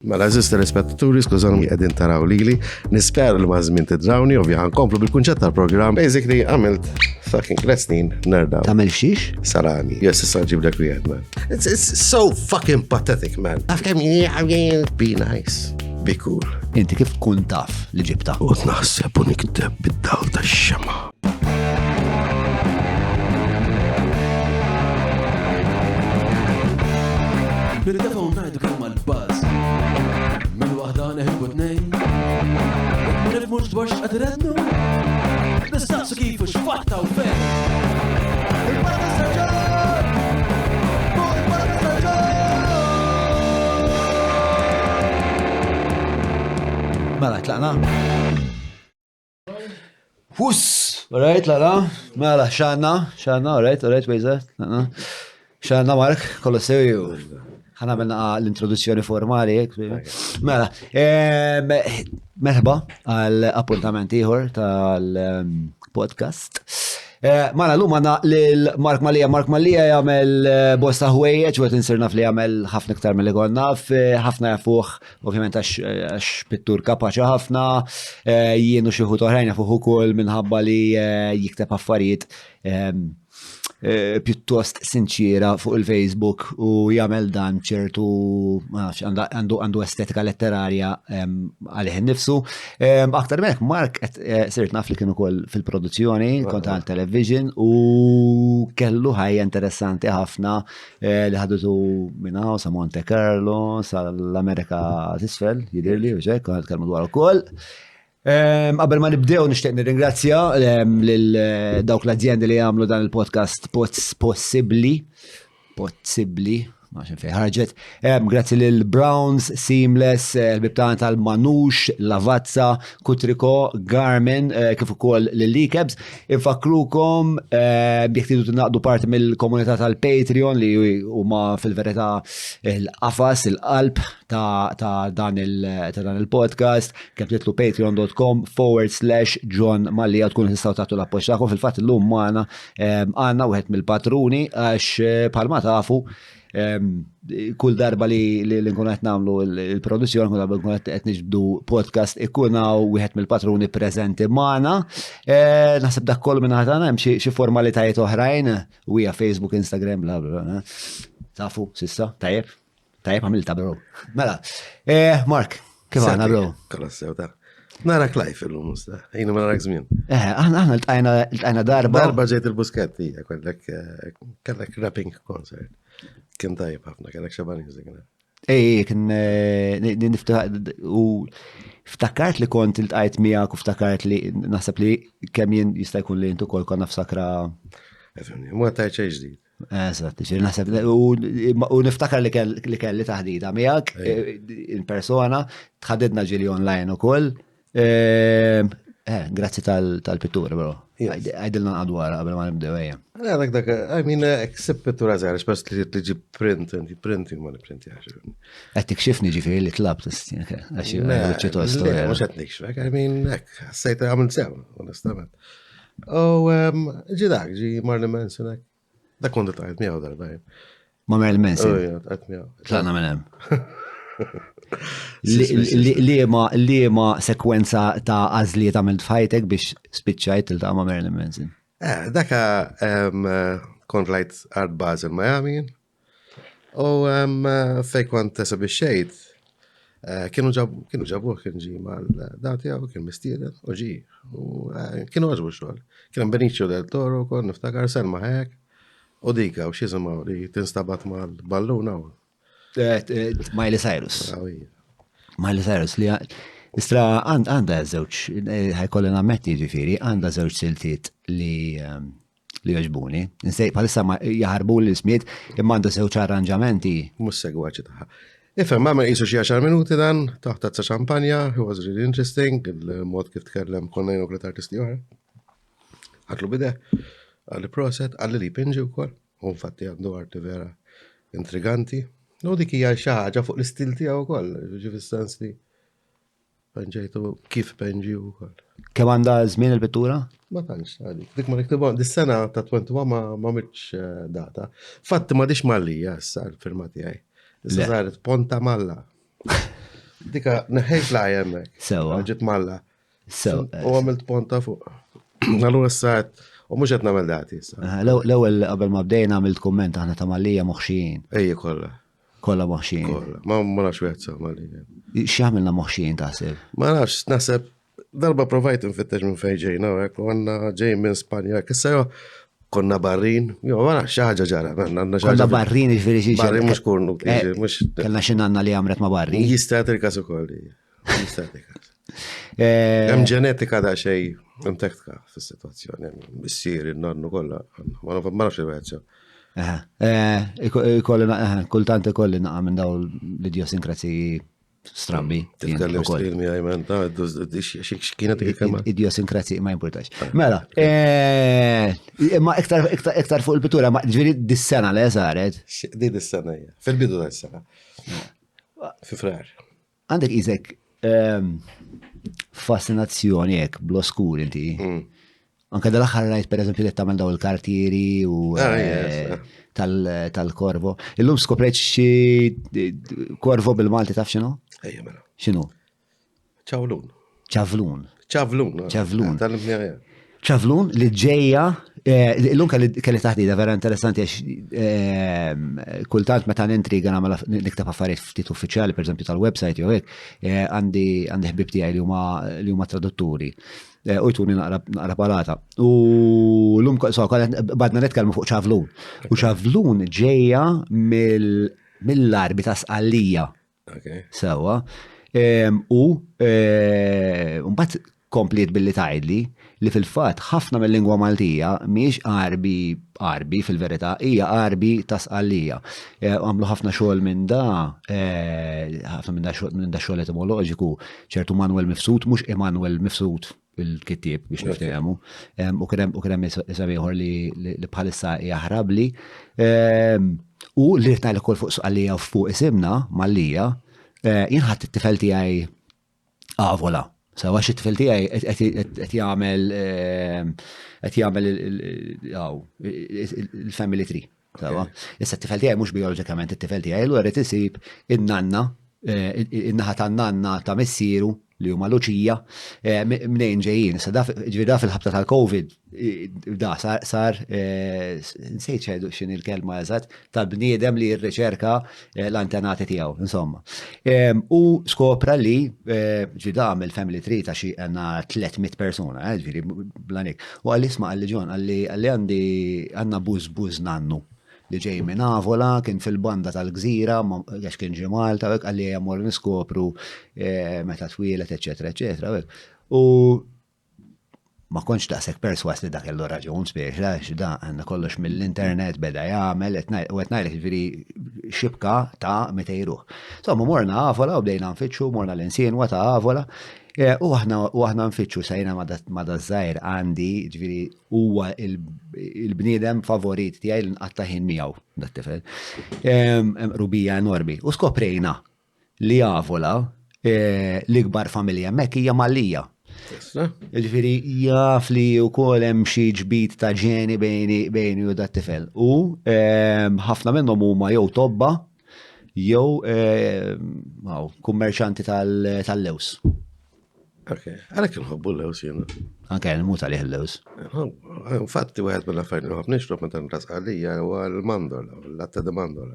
Mela, eżisti rispettaturi, skużani qegħdin taraw lili, nisper li ma' żmien tidrawni, ovvja ħankomplu bil-kunċett tal-programm. Basically, għamilt fucking lesnin nerdaw. Tamil xiex? Salami. Yes, issa ġiblek wieħed, man. It's so fucking pathetic, man. Għaf kemm be nice, be cool. Inti kif tkun taf li ġibta? U naħseb u nikdeb bid-dawl tax-xema. Bil-telefon najdu kemm mal-buzz Minn waħda neħibu tnejn Nifmux dwar x'qadrednu Nistaqsu kif u x'fatta u fejn Il-Parti Staġġar! Fuq il-Parti Staġġar! Mela, tlaqna? Hus! Alright, tlaqna? Mela, xanna, alright, wejza, tlaqna. Xanna Mark, kollu sewju. ħana minna l-introduzzjoni formali. Mela, merħba għal-appuntament ieħor tal-podcast. Mela, l-lum għanna l-Mark Malija. Mark Malija jgħamil bosta ħwejjeġ, u għet naf li jgħamil ħafna ktar mill-li għonna, ħafna jafuħ, ovvijament għax pittur kapaċa ħafna, jienu xieħu toħrajn jafuħ ukoll minħabba li jikteb affarijiet pjuttost sinċira fuq il-Facebook u jagħmel dan ċertu għandu estetika letterarja għalih innifsu. Aktar minn hekk Mark sirt naf li kien ukoll fil-produzzjoni, kont għal television u kellu ħajja interessanti ħafna li ħadutu minn hawn sa Monte Carlo, sal-Amerika t'isfel, jidirli, u ġek, għad kelmu dwar ukoll. Qabel ma nibdew nixtieq nirringrazzja lil dawk l-azzjendi li jagħmlu dan il-podcast possibbli, ma xejn fejn ħarġet. Grazzi lil Browns, Seamless, il-bibtan tal-Manux, Lavazza, Kutriko, Garmin, kif ukoll lil Likebs. Infakrukom jekk tridu naqdu parti mill-komunità tal-Patreon li huma fil-verità il-qafas, il-qalb ta' dan il-podcast, kemm titlu patreon.com/John Malija tkun tistgħu tagħtu l-appoġġ tagħkom. Fil-fatt illum magħna għandna wieħed mill-patruni għax bħalma tafu kull darba li nkun qed nagħmlu il-produzzjoni, kull darba nkun qed niġbdu podcast ikun hawn wieħed mill-patruni preżenti magħna. Naħseb dak kollu minn ħadd hemm xi formalitajiet oħrajn u hija Facebook, Instagram, bla bla. Tafu sissa, tajjeb għamilta bro. Mela, Mark, kif għandna bro? Kolla sew ta' nara klajf il-lum usta, jina ma narak żmien. Aħna l-tqajna darba. Darba ġejt il-Busketti, kellek rapping concert. Kien tajjeb ħafna, kellek xabani mużika. Kien ftakart li kont il-tqajt miegħek u ftakart li naħseb li kemm jien jista' jkun li intu kol konna f'sakra. Mu tajt xejn ġdid. Eżatt, naħseb u niftakar li kelli taħdida miegħek in persona, tħaddidna ġieli online ukoll. Grazzi tal-pittura, bro. Għajdilna għadwara qabel ma nibdew ejja. Dak, I mean, except pittura zaħra, xbas li tiġi printing ma niprinti għaxu. Għattik xifni ġifiri li tlab, għaxi ċitost. Mux għatnik xfek, I mean, sajta għamil sew, onestament. Ġi Marley Manson, dak kontu taqt miegħu darba. Ma Marilyn Manson? Taqt miegħu. Tlaqna minn hemm. Liema sekwenza ta' għażliet għamilt fajtek biex spiċċajt il-ta' ma' Marilyn Manson? Daka kont lajt Art Basel Miami u fej kont tesa biex xejt kienu ġabuħ kien ġi mal-dati għaw kien mistieden u ġi u kienu għaġbu xogħol. Kien Benicio del Toro kon niftakar Selma Hayek u dika u xizemaw li tinstabat mal-balluna u Miley Cyrus. Miley Cyrus li istra għanda żewġ, ħajkolli nammetti ġifieri, għanda żewġ siltiet li joġbuni. Nsej palissa jaħarbu l-ismiet imma għanda żewġ arranġamenti. Mhux segwaċi taħħa. Ifhem ma jisu xi 10 minuti dan, taħt tazza xampanja, it was really interesting, il-mod kif tkellem konna jenu klet artisti oħra. Għatlu bide, għalli proset, għalli li pinġi wkoll, u infatti għandu arti vera intriganti. No dik hija xi ħaġa fuq l-istil tiegħu wkoll, ġi fis-sens li penġejtu kif penġi wkoll. Kemm għandha żmien il-pittura? Ma tantx għalik. Dik ma niktibha dis-sena ta' 21 ma mitx data. Fatti ma dix Mallija issa l-firma tiegħi. Issa saret Ponta Malla. Dika, neħejt la jemmek. Sewa. Ġit malla. So, U għamilt ponta fuq. Allura s-sat, u mux għet namel dati issa. l-ewwel qabel ma bdejna għamilt komment aħna ta' Malija moħxin. Ejja kolla. Kollha moħxin. Kolla. Ma nafx wieħed sa Malija. X'għamilna moħxin taħseb? Ma nafx, naħseb, darba provajt nfittex minn fejn ġejna, u għanna ġej minn Spanja, kissa jo, konna barrin, jo, ma nafx xaħġa ġara, Konna barrin ġifieri xi Barrin mux kurnu, mux. Kellna xi nanna li għamret ma' barri. Jistatrika su kolli. Jistatrika. Hemm ġenetika da xej intektka fis-sitwazzjoni, missier il-nonnu kollha, ma nafx il-wieħed Kultant ikolli naqa' minn daw l-idiosinkrasi strabbi. Titkellem stil mi għajmen, x'kienet il-kelma? Idiosinkrasi ma importax. Mela, ma iktar fuq il-pittura, ma ġviri dis-sena li saret. Di dis-sena hija, fil-bidu dis-sena. Fi frar. Għandek izek fascinazzjoni jek bl-oskur inti. Anka dal-axar rajt per eżempju li tamel daw il-kartieri u tal-korvo. Illum skoprejt xi korvo bil-Malti taf xinu? Ejja mela. Xinu? ċavlun. ċavlun. ċavlun. ċavlun. Tal-imnija. ċavlun li ġeja, illum kelli taħdida vera interessanti għax kultant meta n-intriga namela niktab affarijiet ftit uffiċjali, per esempio tal-website jew hekk, għandi ħbib tiegħi li huma tradutturi. U jtuni naqra palata. U l-lum, badna netkellmu fuq ċavlun. U ċavlun ġeja mill-arbi ta' sqallija. Sewa. U mbagħad komplit billi tgħidli li fil-fatt ħafna mill-lingwa Maltija mhijiex qarbi fil-verità, hija qarbi ta' sqallija. Għamlu ħafna xogħol minn ħafna minn da xogħol etimoloġiku, ċertu Manuel Mifsud, mhux Emanuel Mifsud il-kittib biex niftehmu. U kien hemm isem ieħor li bħalissa jaħrabli. U li rtnajlek ukoll fuq sqallija u fuq isimna Malija, jien ħadd it-tifel tiegħi Avola. Sawa xi tifel tiegħi qed jagħmel il-family tree. Sawa. Issa t-tifel tiegħi mhux bioloġikament it-tifel tiegħi, allura rid isib in-nanna, in-naħa tan-nanna ta' missieru li huma Luċija mnejn ġejjin. Issa ġifieri fil-ħabta tal-COVID da sar nsejt x'in il-kelma eżatt tal-bniedem li jirriċerka l-antenati tiegħu, insomma. U skopra li ġifieri għamel family tree ta' xi għandna 300 persuna, ġifieri blanik. U għalli isma' għalli Ġon, għalli għandna buż nannu li ġej minn Avola, kien fil-banda tal-Gżira, għax kien ġi Malta, għalli għamur niskopru meta twilet, eccetera, eccetera. U ma konċ daqsek perswas li dak kellu raġun spiex, da għanna kollox mill-internet beda jgħamil, u għetnajlek ġviri xibka ta' metejruħ. Somma morna Avola u bdejna nfittxu, morna l-insienwa ta' Avola, u aħna nfittxu sajna ma da żgħir għandi ġviri huwa il-bniedem favorit tiegħi li nqattaħin miegħu dat-tifel. Rubija enormi. U skoprejna li Avola l-ikbar familja hemmhekk hija Malija. Ġifieri jaf li wkoll hemm xi ġbit ta' ġeni bejni u dat-tifel. U ħafna minnhom huma jew tobba jew kummerċanti tal-lews. Għalek nħobbu l-lews jena. Anke nmut għalih l-lews. Infatti għed mill-affarijiet nħobb nixrob meta nrasqalija huwa l-mandola, l-latta de mandola.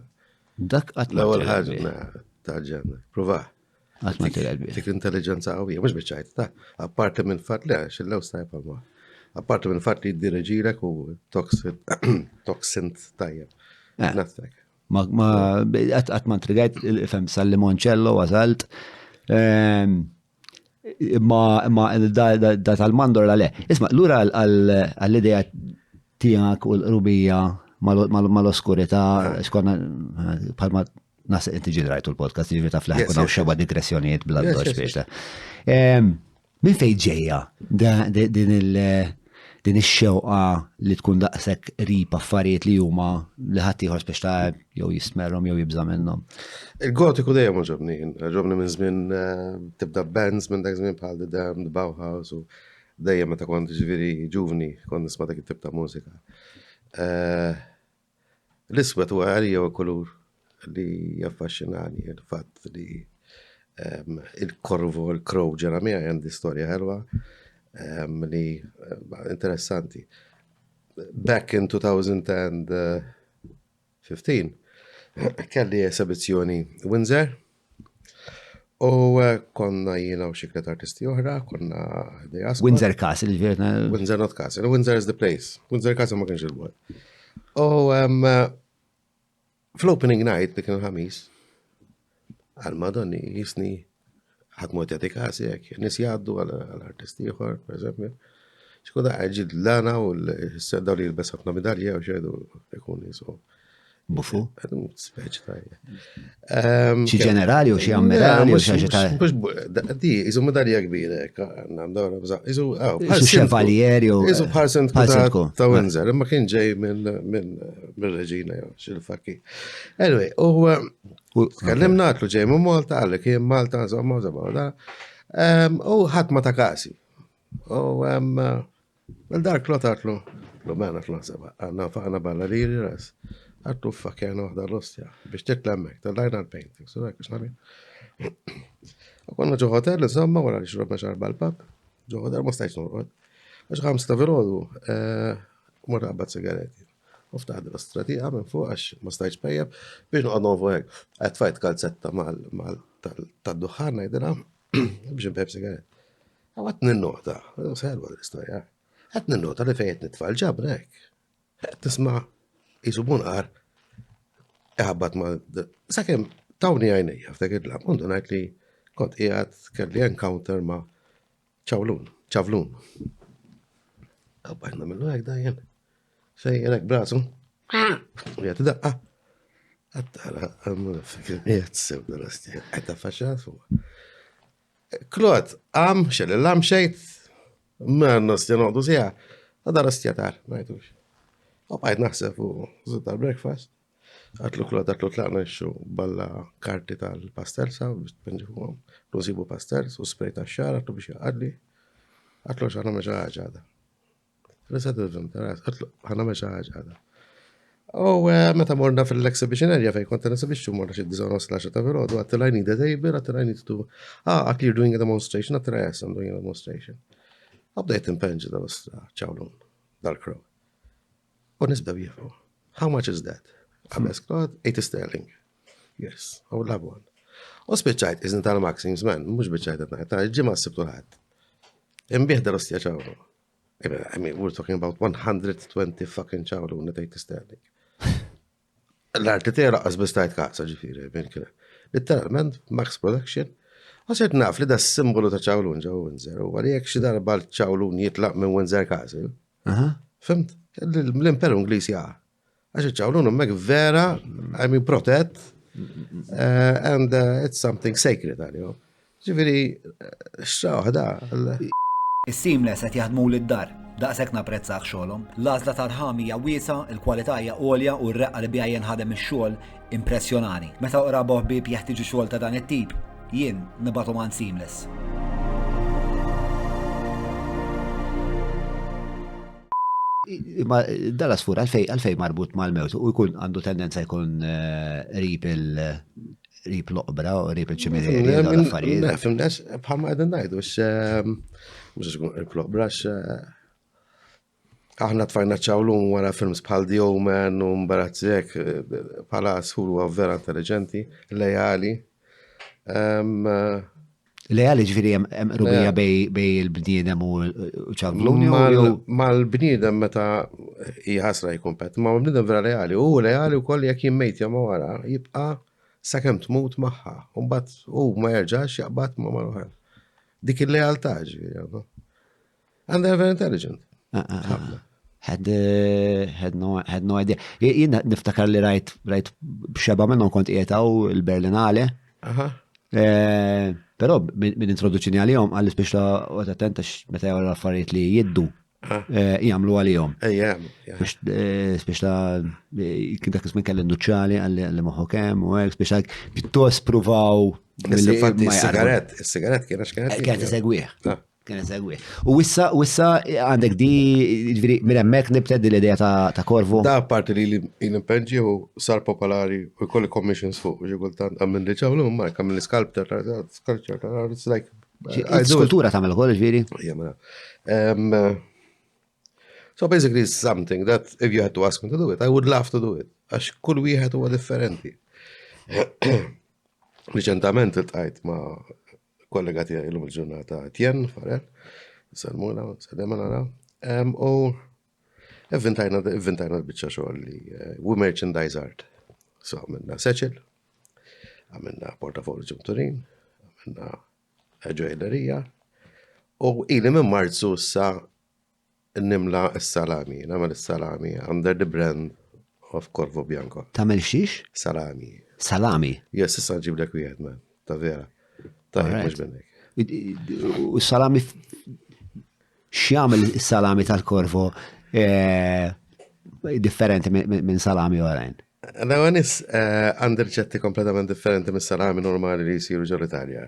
Dak l-ewwel ħaġa ta' ġenna. Prova. Għatma t-għalbi. Dik l-intelligenza għawija, mux bieċajt ta' apparti minn fatt li għax il-lews tajb għal-ma. Apparti minn fatt li jiddireġilek u toxint tajjeb. Naftek. Ma għatma t-għajt il-fem sal-limoncello għazalt. Ma da tal-mandor le. Isma, l-ura għall-ideja tijak u l-rubija mal-oskurita, xkonna bħalma nasa inti ġidrajtu l-podcast, ġivri ta' flaħ kuna u xeba digressjonijiet bl-għaddoċ biex. Min fej ġeja din ix-xewqa li tkun daqshekk rib affarijiet li huma li ħadd ieħor biex ta' jew jismerhom jew jibża minnhom. Il-gotiku dejjem ġobni minn żmien tibda bands minn dak żmien bħal The Damned, Bauhaus u dejjem meta kont ġifieri ġuvni kont nisma' dak it-tip ta' mużika. L-iswed huwa għalija kulur li jaffaxxinani il-fatt li il-korvu, il-crow ġeramija għandi storja ħelwa li interessanti. Back in 2015 kelli esibizzjoni Windsor u konna jiena u xiklet artisti oħra, konna Diaspora. Windsor Castle, il-verna. Windsor not Castle, Windsor is the place. Windsor Castle ma kienx il-bord. U fl-opening night li kien ħamis, għal-Madonni jisni ħadmot jati kasi jek, nis jaddu għal-artisti uħor, per eżempju. ċkoda għagġid l-lana u l-sedda li l-bes ħafna medalja u xedu ikun jisu. Bufu? Speċ tajja. Xi ġenerali u xi ammirali u xi ta' Di, jizu medalja kbira, għandawra bżaq. Jizu xevalieri u. Jizu bħarsent ta' Windsor, imma kien ġej minn reġina jew xil-fakki. Anyway, u tkellim natlu ġej minn Malta, għalli kien Malta, insomma, da. U ħatma ta' kasi. U għal-dar klotatlu, l-mena tlu-seba, għanna balla li ras. Għatlu f-fakjana uħda l-ostja, biex titlemmek, tal-line art painting, so għek, xnabi. U konna ġo hotel, insomma, wara li xrob meċar bal-pub, ġo hotel ma stajċ nurqod. Għax ħamsta virodu, morra għabbat sigareti. U ftaħdi l-ostrati għamen fuq, għax ma stajċ pejjeb, biex nuqad novu għek. Għed fajt kalzetta tal-duħan, najdina, biex nbeb sigaret. Għat ninnota, s-helwa l-istoria. Għat ninnota li fejt nitfall ġabrek. Għat tisma' jisubun għar, eħabbat ma' sakem tawni għajnija, f'tekidla, mundu najt li kont iħat kelli encounter ma' ċavlun. Għabbajna minnu għek dajen. Xej, għek brazu. Għet daqqa. Għattara, għamuna fikir, għet sewda l-astija, għetta faċċat fuq. Klot, xel l-għam xejt, ma' n-nostja noqdu sija, għadda l-astjatar, najtux. U bħajt naħseb u zutta breakfast. Għatlu klot, għatlu tlaqna xu balla karti tal-pastelsa, biex tpenġi fuqom, nużibu pastels u spray ta' xar, għatlu biex jgħadli. Għatlu xana meċa ħagħada. Risat il-film, għatlu ħana meċa ħagħada. U meta morna fil-exhibition area fej konta nesibixxu morna xid dizon slash ta' verodu, għattil I need a table, għattil I need to, actually you're doing a demonstration, għattil yes, I'm doing a demonstration. Għabdejt impenġi dal-ċawlun, dal-crow. U nisbda bijafu. How much is that? Għabes klot, 80 sterling. Yes, I would love one. U spiċċajt, isn't tal-Maxims, man, mux biċċajt għatnajt, ta' ġimma s-sibtu ħad. Imbieħ dal-ostja ċawlu. I mean, we're talking about 120 fucking ċawlu net 80 sterling. L-arti tera għazbistajt kaqsa ġifiri, minn kire. Literalment, Max Production, għasert naf li da s-simbolu ta' ċawlun ġaw Windsor, u għalijek xi darba l-ċawlun jitlaq minn Windsor Castle. Fimt? L-imperu Inglisi għa. Għax ċawlun mek vera, I mean protett, and it's something sacred għalju. Ġifiri, xċaħda. Is-Seamless qed jaħdmu lid-dar, daqshekk napprezzah xogħolhom. L-għażla tal-ħamija wiesa, il-kwalità hija għolja u r-reqqa li bija jinħadem ix-xogħol impressjonani. Meta oqra boħbib jeħtieġu xogħol ta' dan it-tip, jien nibatu man Seamless. Ma dalla sfur għalfej marbut mal-mewt u jkun għandu tendenza jkun rip l-oqbra u rip il-ċimirieri u l-affarijiet. Fimnax, bħalma għedin najdu, mux għun rip l-oqbra, aħna tfajna ċawlun wara films bħal The Omen u mbarazzek, bħala sħur u vera intelligenti, lejali. Lejali ġviri rubija bej il-bniedem u ċavluni? Mal-bniedem meta jħasra jkumpet, ma l-bniedem vera lejali, u lejali u koll jek jimmejt jamma wara, jibqa sakem tmut maħħa, un bat u ma jerġax jaqbat ma marruħal. Dik il-lejalta ġviri, and they're very intelligent. Had no idea. Jien niftakar li rajt bxeba minnom kont jietaw il-Berlinale. Pero min introduċini għal-jom, għalli speċta u attentax meta jgħu l-affarijiet li jiddu jgħamlu għal-jom. Speċta kien dak ismin kelli induċali għalli moħu kem u għek, speċta pittos pruvaw. Il-sigaret kienax kienet. Kienet segwieħ. Kien segwi. U issa għandek di, ġviri, minn hemmhekk nibted l-idea ta' Korvo. Da parti li l-impenġi u sar popolari u kolli commissions fuq u ġigultant għammin li ċawlu mark għammin li sculptor, it's like Skultura tagħmel ukoll ġviri. Yeah, man. So basically it's something that if you had to ask me to do it, I would love to do it. Għax kull wieħed huwa differenti. Riċentament il-tqajt ma' kollega tiegħi l-lum il-ġurnata Tjen, Farel, Salmuna, Sadema naraw. U evventajna l-bicċa xogħol li we merchandise art. So għamilna seċil, għamilna portafolio ġumturin, għamilna ġojellerija, u ili minn Marzu sa nimla s-salami, namel s-salami under the brand of Corvo Bianco. Tagħmel xiex? Salami. Salami. Yes, issa ġiblek wieħed man, ta' vera. Ta' mhux bennek. U salami x'jagħmel is-salami tal-Korvo differenti minn salami oħrajn? Għanis għandi riċetti kompletament differenti mis-salami normali li jisiru ġo l-Italja.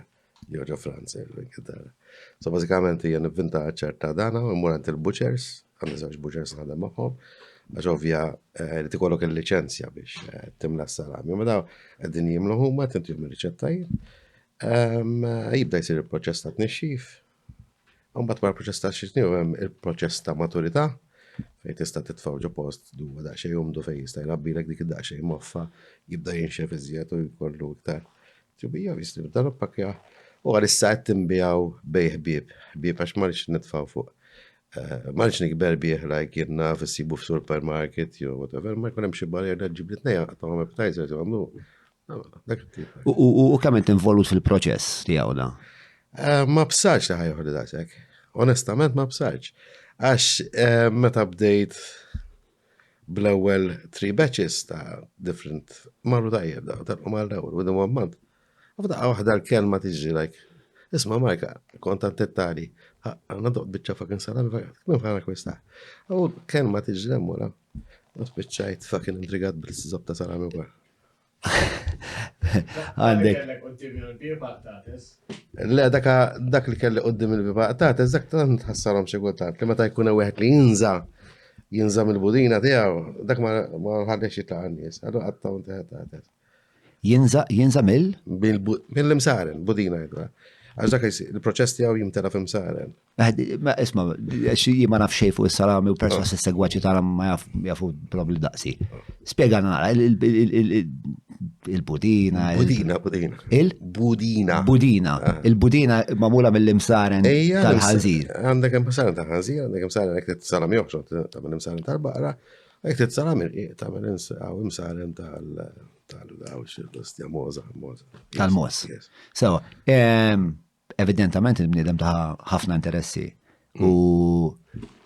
Joġo Franza, so bazzikament jien nivvinta ċerta dana, u mmur għand il-butchers, għandi żewġ butchers għandem magħhom, għax ovvja li tikollok il-liċenzja biex timla s-salami. Ma daw qegħdin jimlu huma, tintu jim il-riċetta jibda jsir il-proċess ta' tnixxif. Mbagħad wara il-proċess ta' xitniju hemm il-proċess ta' maturità, fejn tista' titfgħu ġo post duwa daqsxejn jumdu fejn jista' jrabbilek dik id-daqsxejn moffa, jibda jinxef iżjed u jkollu iktar. Tjubija visli, dan pakkja. U għal-issa timbijaw bej ħbib għax marriċ nitfaw fuq. Marriċ nikber bieħ like jirna fissibu f-supermarket, jo, whatever, ma jkunem xie barrier da ġiblit neja, għattaw appetizer, għamlu. U kament involut fil-proċess li għawda? Ma b'saċ li ħajħu li daċek. Onestament ma b'saċ. Għax meta bdejt bl-ewel 3 batches ta' different marru tajjeb da' tal-qum għal-dawr, u d-mu għammant. Għafda għawħda l-kelma tiġi, like, isma Marka, kontant tettali, għanna doq bitċa fucking salami, kmim ħana kwesta. Għaw kelma tiġi l-emmura, bitċajt fucking intrigat bil-sizzab ta' salami għar. Għandek. Le, dak li kelli qoddim il-biba tates, dak ta' nħassarom xegultant, li meta jkuna wieħed li jinza mill-budina tiegħu, dak ma ħaddex jitlaq għannis, għadu għatta un tates. Jinza mill? Mill-imsaren, budina jgħidwa. Għax dak il-proċess tiegħu jimtela f'imsaren. Isma, ma naf xej fuq is-salami u perswas is-segwaċi tara ma jafu probabli daqsi. Spiegħana nara, il-budina. Budina. Il-budina. Budina. Il-budina mamula mill-imsaren tal-ħanżir. Għandek imsaren tal-ħanżir, għandek imsaren għek t-salami joħxot, ta' imsaren tal-baqra, għek t-salami imsaren tal-mos. So, evidentament il-bniedem ta' ħafna interessi u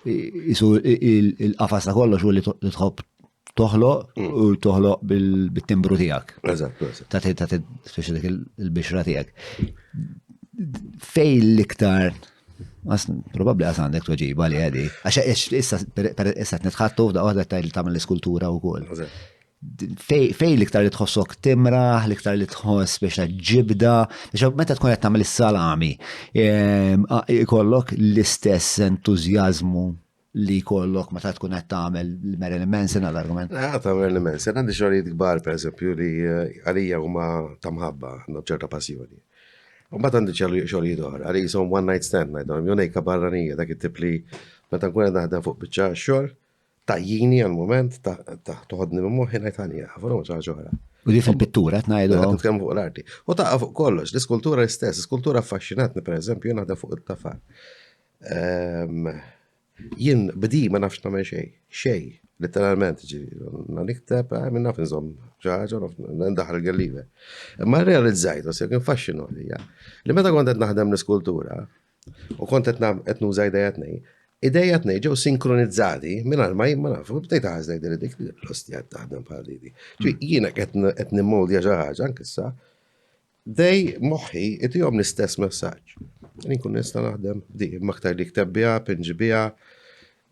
jisu il-qafas ta' kollox u li tħobb toħloq u toħloq bil-timbru tijak. Eżatt. Ta' dik il-bixra tijak. Fej l-iktar, probabli għasandek tuġiba li għedi, għax issa t-netħattu f'da għadda ta' il-tamil l-iskultura u kol. Fej l-iktar li tħossok timra, l-iktar li tħoss biex ġibda, biex meta tkun qed tagħmel is-salami, ikollok l-istess entużjażmu li jkollok meta tkun qed tagħmel Marilyn Manson għall-argument. Ta' Marilyn Manson, għandi xogħlijiet kbar pereżempju li għalija huma ta' mħabba, għandhom ċerta passjoni. U mbagħad għandi xogħlijiet oħra, għalija jisom one night stand ngħidhom, jonejka barranija dak it-tip li meta nkun qed naħdem fuq biċċa xogħol, tajjini għal-moment, toħodni minn moħi najtani għafru, ġoħra. U di fil-pittura, t-najdu. T-tkellem fuq l-arti. U ta' fuq kollox, l-iskultura l-istess, iskultura affaxxinatni, per eżempju, jien għadha fuq il-tafar. Jien bdi ma nafx namel xej, literalment, nikteb, minn naf nżom, ġaħġa, ndaħal il-gallive. Ma realizzajt, u sekk infaxxinu għalija, li meta kont qed naħdem l-iskultura, u kont qed nuża idejat ġew sinkronizzati minn ma jimma nafu, bdejt ħażlek din dik l-ostjat taħdem bħal di. Jiena qed nimmodja xi ħaġa anke issa, dej moħħi itihom l-istess messaġġ. Nkun nista' naħdem di maktar li kteb biha, pinġi biha,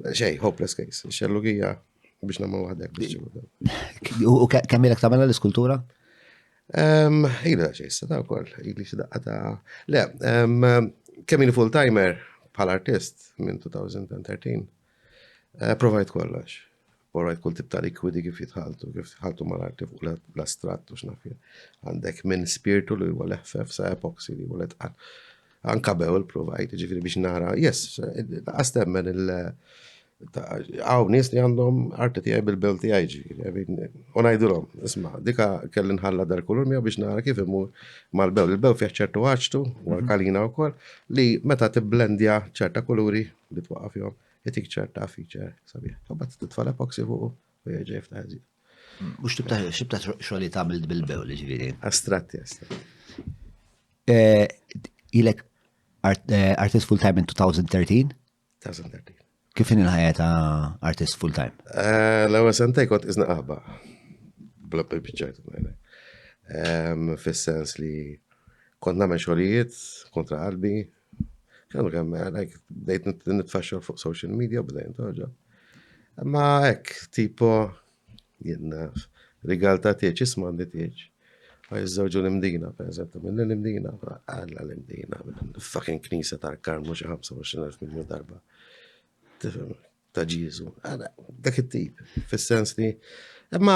xejn hopeless case, xellugija biex nagħmel waħdek biex. U kemm ilek tagħmel l-iskultura? Ila xejn issa ta' wkoll, ili xi daqqa ta' le, kemm full timer bħal artist minn 2013. Provajt kollox. Provajt kull tip ta' likwidi kif jitħaltu mal-arti fuq l-astrattu x'nafja. Għandek minn spiritu li huwa l-FF sa' epoxy li huwa l-etqal. Anka bewl provajt, ġifiri biex nara, għastemmen għaw nis li għandhom arti tijaj bil-bewl tijaj ġifiri. Unajdulom, isma, dika kelli nħalla dar kulur mija biex nara kif imur mal-bewl. Il-bewl fieħ ċertu għaċtu, u għal-kalina u kol, li meta t-blendja ċerta kuluri li t-waqaf jom, jitik ċerta feature, sabiħ. Għabat t-tfal epoxy fuq u jieġef taħġi. Mux xibta xogħli tagħmel bil-bew li ġifieri. Astratti. Ilek artist full-time in 2013? 2013. Kif il-ħajja ta' artist full-time? L-ewwel sentej kont iżna qaħba. Bla biċċajt fis-sens li kont nagħmel xogħlijiet kontra qalbi. Kienu kemm bdejt nitfaxxar fuq social media bdejt toġa. Ma hekk tipo jien rigal ta' tieċ isma' għandi tieċ. Għajżawġu l-imdina, per eżempju, minn l-imdina, għalla l-imdina, fucking knisa ta' karmu xi 25,000 miljon darba. Ta' ġizu. Dak it-tip, fis-sens li. Imma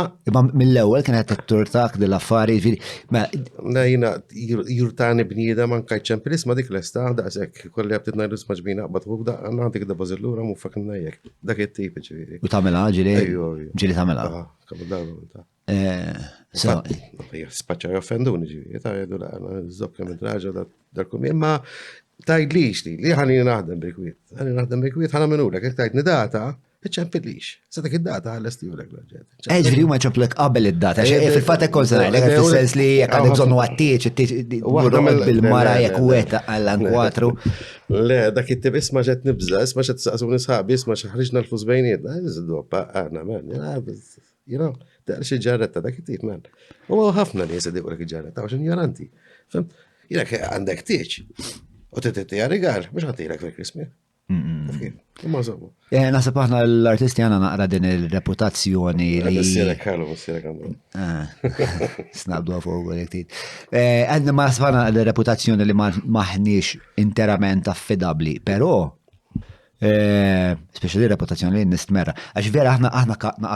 mill-ewwel kienet t-turtak dell-affari, jina jurtani bnieda man kajċem pilisma dik l-esta, daqsek, kolli għabtit najdu smaġbina, għabatu da għantik da bazillura mu fakin najjek. Dak it-tip, ġiviri. U tamela ġili tamela. Kabel darba ta' So, spaċċa joffenduni ġiviri, ta' jgħidu la' għana z-zobka minn traġa dar-kum, imma tajdlix li ħani naħdem bikwiet, ħana minnu l-ek, tajdni data, iċċempillix. Sadak id-data għal-esti u l-ek. ġviri ma ċemplek qabel id-data, fil-fat ekkol sana, fil-sens li jek għadek zonu għattiċ, bil-mara jek u għet għall-ankwatru. Le, dak it-tib isma ġet nibza, isma ġet saqsu nisħabi, isma ċaħriġna l-fus bejniet, iż-doppa, għana, man, daqra xie ġarretta, dak it-tip, man. U ħafna li jesidik u l-ek ġarretta, għaxin ignoranti. Jina għandek tieċ, u t-titti għarigal, biex għattilek fil krismi. Nasib aħna l-artisti għana naqra din il-reputazzjoni li. Sirek ħalu, sirek għamlu. Snabdu għafu għu-għalektit. Għadna ma nasib aħna l-reputazzjoni li maħniex interament affidabli, pero speċali reputazzjoni li nistmera. Għax vera aħna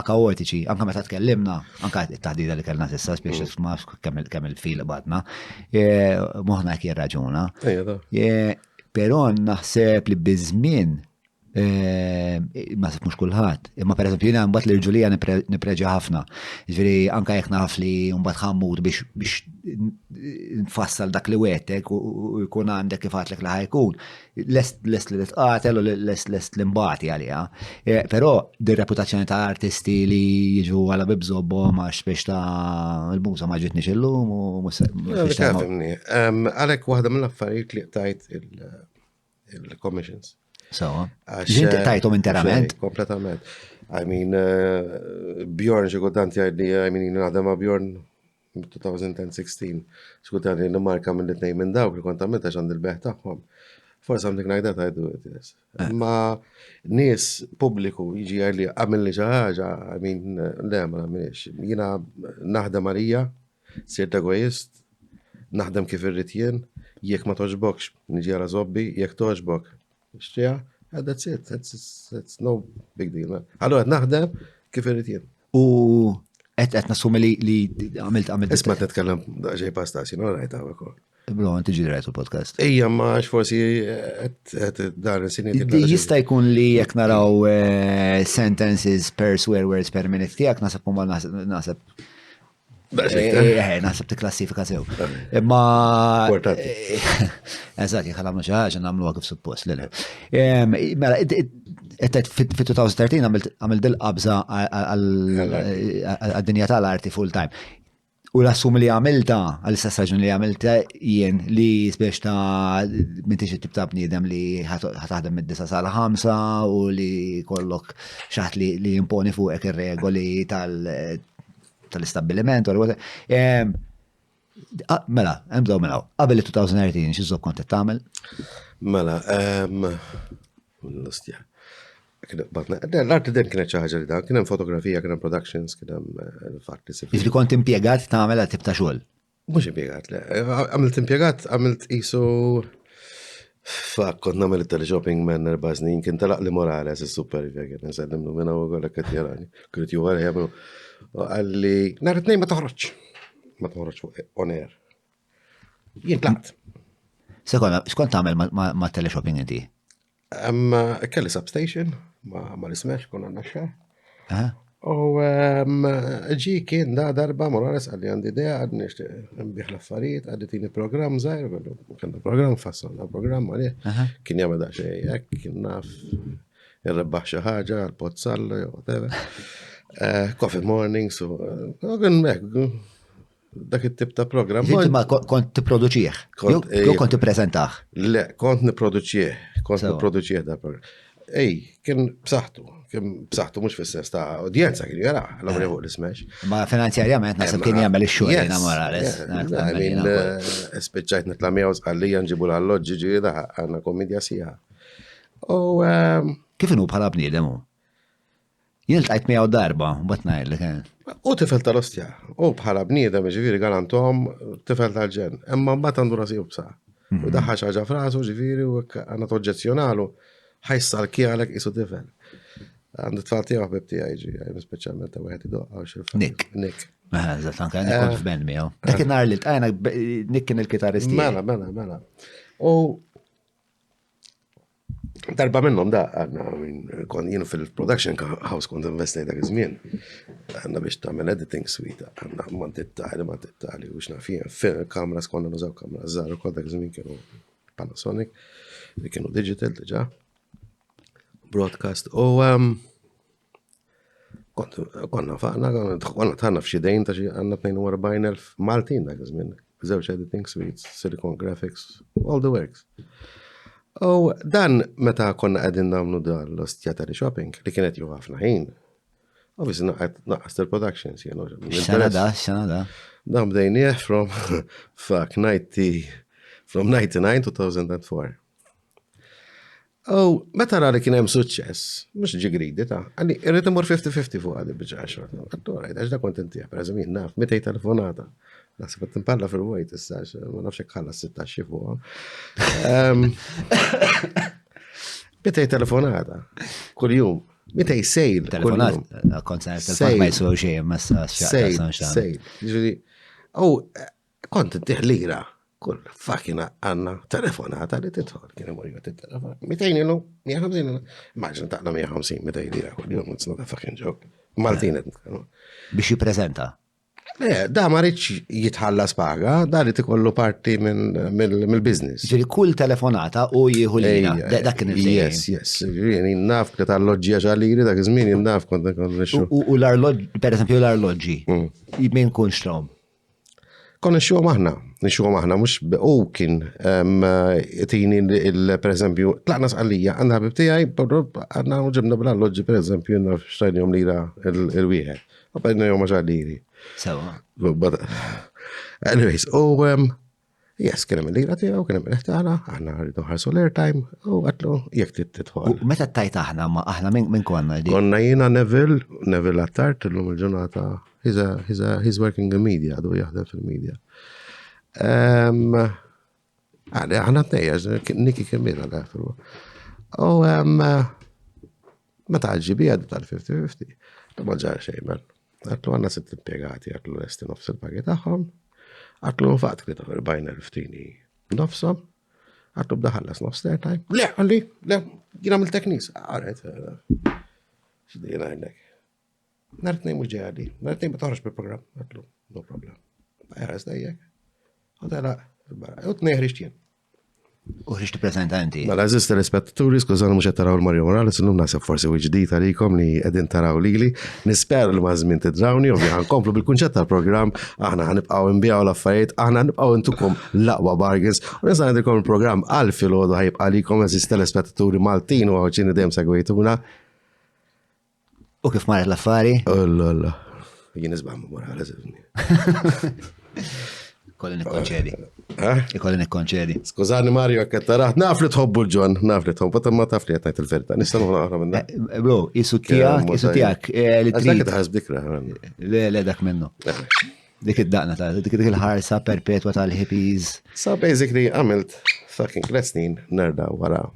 kaotiċi, anka meta tkellimna, anka t-taħdida li kellna sissa, speċali ma kemm il-fil badna, moħna kien raġuna. Pero naħseb li bizmin, ma sepp mux kullħat, imma per eżempju jina mbat l-irġulija nipreġa ħafna. Ġveri, anka jek naf li mbat ħammut biex nfassal dak li wetek u jkun għandek kifatlek li ħajkun. Lest li t-qatel u lest li mbati għalija. Pero dir-reputazzjoni ta' artisti li jiġu għala bibżobbo maċ biex ta' l-muża ma ġitni xillum u kafimni. Għalek waħda mill-affarijiet li tajt il-commissions. So, ġinti tajtom interament? Kompletament. I mean, Bjorn ġigodanti għaddi, I mean, għadama Bjorn 2016. Ġigodanti n-marka minn l-tnej minn dawk li kontament għaxan il-beħ taħħom. For something like that, I do it, yes. Ma nis publiku jiġi għalli għamil li ġaħġa, I mean, le, ma għamilx. Jina naħdem għalija, sirta għojist, naħdem kif irritjen, jek ma toġbokx, niġi għala zobbi, jek toġbok. Xtija, that's it, that's no big deal, man. Allora, naħdem kif irritjen. U għet nassumi li għamilt. Isma t-netkellem ġej pastas, you know, rajta għakor. Bro, inti ġiri rajtu podcast. Ija, ma forsi għet dar sinni. Jista jkun li jek naraw sentences per swear words per minute tijak, nasab kumma nasab. Nasab t-klassifika sew. Ma. Eżat, jħalamlu xaħġa namlu għakif suppost, l-le. Mela, fit-2013 għamil dil-qabza għal-dinja tal-arti full-time. U l-assum li għamilta, għal-istess raġun li għamilta jien li spiex ta' mintix tibta bniedem li ħataħdem mid-9 sal-5 u li kollok xaħt li jimponi fuqek ir-regoli tal-istabbiliment u mela, nbdaw mela, qabel 2013 xizzob kontet tagħmel? Mela, l-ostja. L-arti den kienet ċaħġa li dan, kienem fotografija, kienem productions, kienem fatti. Ifri kont impiegat tagħmel tip ta' xogħol? Mhux impiegat, le. Għamilt impiegat, għamilt isu Fak, kont namel il-teleshopping men 4 snin, kien talaq li Morales, il-supervja, kien nsellimnu minna u għolla katjerani. Krit ju għalli għablu. Għalli, nar it-tnejn ma toħroċ. Ma toħroċ on air. Jien tlaqt. Sekonda, xkont tagħmel ma' teleshopping inti? Kelli substation, ma l-ismex, kun għanna xar. Aha. U ġi kien da darba Morales għalli għandi idea għadni nbiħ l-affarijiet għaddi tini program zaħir, kanna program fassalna program għalli, kien jgħamil da xej, kien naf jirrebbaħ xaħġa, għal-pozzalla, whatever. Coffee mornings, għun dak it-tip ta' program. Inti ma kont t-produċieħ? Jo kont t-prezentaħ? Le, kont niproduċieħ da program. Kien b'saħtu mux fil-sens ta' udjenza kien jara, l-għamri fuq l-ismex. Ma finanzjarjament nasib kien jgħamil il-xur jina Morales. Speċajt nitlamjaw zqallija nġibu l-alloġġi ġiri għanna komedja sija. Kif inu bħala bniedem u? Jien l-tajt miegħu darba, bat ngħid li kien. U tifel tal-ostja, u bħala bniedem ġifieri galantom tifel tal-ġen, imma mbagħad għandu rasi ubsa. U daħħa ħaġa frasu ġifieri u għandna toġġezzjonalu ħajsal kiegħek isu tifel. Għandu tfal tiegħu ħbib tiegħi ġi, speċjalment ta' wieħed idoqqa xil. Nick. Eżatt, anke kont f'band miegħu. Dak in-nhar li ltqajna Nick kien il-kitarristi. Mela. U darba minnhom da għandna kon jien fil-production house kont investej dak iż-żmien. Għandna biex tagħmel editing suite, għandna mantittali u x'nafien kameras konna nużaw kameras żgħar ukoll dak iż-żmien kienu Panasonic li kienu digital diġà. Broadcast. U konna faqna, konna tħanna f'xidejn ta' xi għandna 42,000 Maltin dak iż-żmien. Żewġ editing suites, Silicon Graphics, all the works. U dan meta konna għedin namlu da l-ostja teleshopping li kienet ju ħafna ħin. Obviously naqqast il-productions, Xana da? Dan bdejnieh from 99 to 2004. U meta ra li kien hemm suċċess, mhux ġigridi ta' għalli irrid imur 50-50 fuq għadi biex 10. Allura għax da kont intih, pereżempju jien naf 200 telefonata. Nasib qed timpalla fil-wejt issa ma nafx hekk ħallas 16 fuqhom. 200 telefonata kuljum, 200 sejl. Telefonat, telefonat ma jiswew xejn ma sejl. Ġifieri, kont intih lira. Kull fakina għanna telefonata li titħol, kien imur jgħat il-telefon. 200 ilu, 150 ilu. Imagine taqna 150, 200 lira kull jom, it's not a fucking joke. Maltin biex jiprezenta. Da ma rridx jitħallas paga, da li tikollu parti mill-business. Ġiri kull telefonata u jieħu lira, dak kien Yes. Ġiri, naf li tal-loġġi ġaliri, dak iż-żmien naf kont nixxu. U l-arloġġi, per esempio l-arloġġi, min kun xtrom? Kon nixxu maħna, mux u kien jtini per eżempju, tlaqna sqallija, għanna ħabib tijaj, għanna ġibna bl-alloġġi per eżempju, naf xtajnjom lira il-wieħed. U bħedna jom ġaliri. Sewa. Anyways, yes, kienem il-lira tijaw, kienem il-ħtana, għanna rridu ħarsu l-airtime, u għatlu jek titħol. U meta tajt aħna, ma aħna minn konna di? Konna jina Neville Attart, l-lum il-ġurnata, he's working in media, għadu jahdem fil-media. Għana t-nejja, Niki kien bina l-għafru. U meta ġibi għaddu tal-50-50, ta' maġġar xejman. Għatlu għanna 6 impiegati, għatlu l-esti nofs il-pagi taħħom, għatlu nfaqt li ta' 40,000 tini nofsom, għatlu bdaħallas nofs airtime. Le, għalli, le, jina mill-teknis. Għarret, xidina għinnek. Nartnej muġġali, nartnej ma toħroġ bil-program, għatlu, no problem. Għarret dajjek. Għadala, għutnej ħriċtien. U ħriċ t-prezenta inti? Mela, eżis telespettaturi, skużani mux taraw il-Mario Morales, n-num nasib forsi uġdita likom li għedin taraw li. Nisper li mażmin tidrawni, ovvja ħankomplu bil-kunċett tal-program, aħna ħanibqaw nbijaw l-affarijiet, aħna ħanibqaw intukom laqwa bargains, u nisan għedikom il-program għal-filodu ħajibqa likom eżis telespettaturi Maltin u għawċini dem segwejtuna. U kif marret l-affari? Ulla, jien izbam Morales. Kolli nikkonċedi. Kolli nikkonċedi. Skużani Mario, kattaraħ, naf li tħobbu l-ġon, naf li tħobbu, ma taf li għatnajt il-verta, nistan uħna għara minna. Bro, isu tijak, li trid. Dak ħas bikra. Le, dak minnu. Dik id-daqna ta' dik il-ħarsa perpetwa tal-hippies. So basically, għamilt fucking 3 snin nerda wara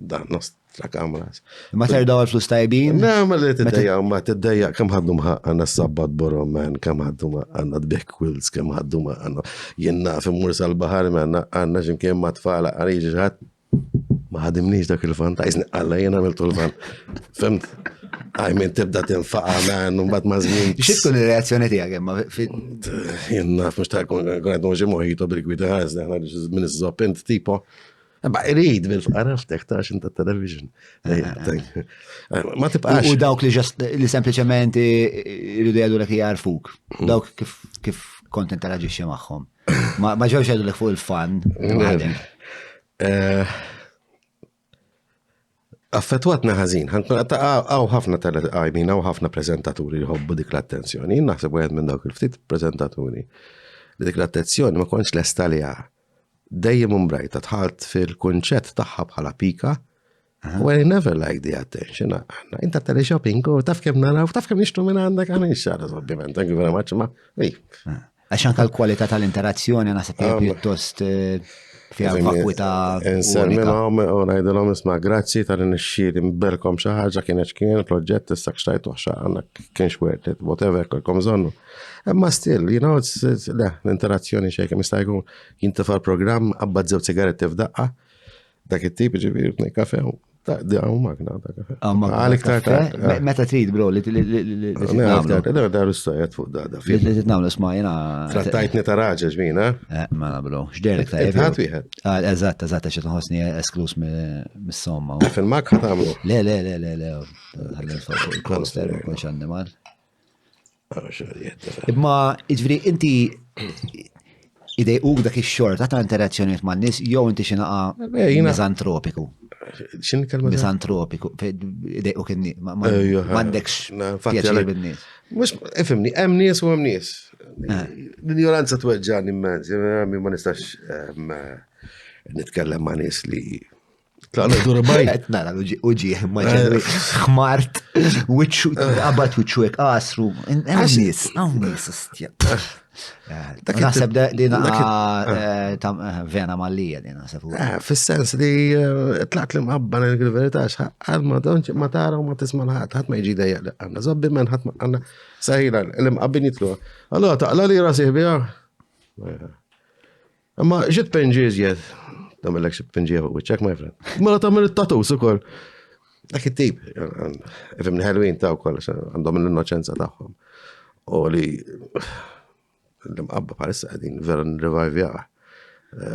dan nostra kameras. Ma terdaw għal-flus tajbin? Na, ma li t-dajja, kam ħaddu għanna s-sabbat boromen, kam ħaddu għanna d-back wheels, kam ħaddu għanna jenna fi murs għal-bahar, għanna ġimkien ma tfala għariġi ġat, ma ħadimniġ dak il-fan, ta' izni għalla jena għamiltu l-fan. Fimt? Minn tibda tinfaqa man, bat ma zmin. Xitku l-reazzjoni tijak, imma Jenna, mux ta' għonet nħuġi moħito bil-gwida għazna, minn iż-zoppint tipo. Ba' irid bil-fqaraf tektax inta television. Ma tibqax. U dawk li sempliciment iridu jgħadu l-ek jarfuk. Dawk kif kont interaġiċi maħħom. Ma ġewx jgħadu l-ek fuq il-fan. Affettwatna ħażin, għaw ħafna għajmin, għaw ħafna prezentaturi li ħobbu dik l-attenzjoni. Naħseb għed minn dawk il-ftit prezentaturi li dik l-attenzjoni ma konx l-estalija. Dejjem umbrajta tħalt fil-kunċett tagħha bħala pika. Well, I never like the attention. Inta tele-shopping, u taf kem naraw, taf kem nixtu minn għandek, għana nixxara, ovvijament, thank you very much, ma. Għaxan kal-kwalità tal-interazzjoni nasib pjuttost fija vakwita. Nsermina u najdilom isma grazzi tal-nixxiri mbelkom xaħġa kienet kien proġett istak xtajtu għanna kienx worth it, whatever kolkom zonnu. Emma still, l-interazzjoni xejka mistajku jintifa l-program, għabba zew sigaretti f'daqqa, dak it-tip ġiviri tnej kafe, di għaw magna da kafe. Għalik tarta. Meta trid, bro, li titnamlu. Da rustajet fuq da Li titnamlu, isma jena. Trattajtni ta' raġa ġmina. Mela, bro, xderek ta' Ħat wieħed. Eżatt, xe tħosni esklus mis-somma. Fil-mak ħatamlu. Le, għallin fuq il-coaster, ma konx animal. Imma, iġveri, inti idejquk dak ix-xort ta' interazzjoniet ma' nis jew inti xinaqa mizantropiku. Xin kalma? Mizantropiku. Idejquk inni, m'għandekx pjaċir bin-nies. Mux, efimni, hemm nies u hemm nies. L-ignoranza tweġġani immens, ma nistax nitkellem ma' nies li tlaqna dur baj. Nara, uġi, xmart, għabat wiċċu asru, għaw nis, istja. Naħseb dina vena mallija dina sefu. Fis-sens li tlaqt li mqabban il-veritax, ma tara u ma tisma ħat ma jġi dajja għanna, zobbi men ħat ma għanna saħila l-mqabbin jitlu. Allora taqla li rasi bija. Amma ġit penġiżjed, tamillek xie penġiżjed fuq wiċċek ma jfred. Ma la tamil il-tatus u koll. Dak it-tip, ifimni Halloween ta' u koll, għandhom l-innoċenza tagħhom. U li l-mqabba parissa għadin vera n-revivja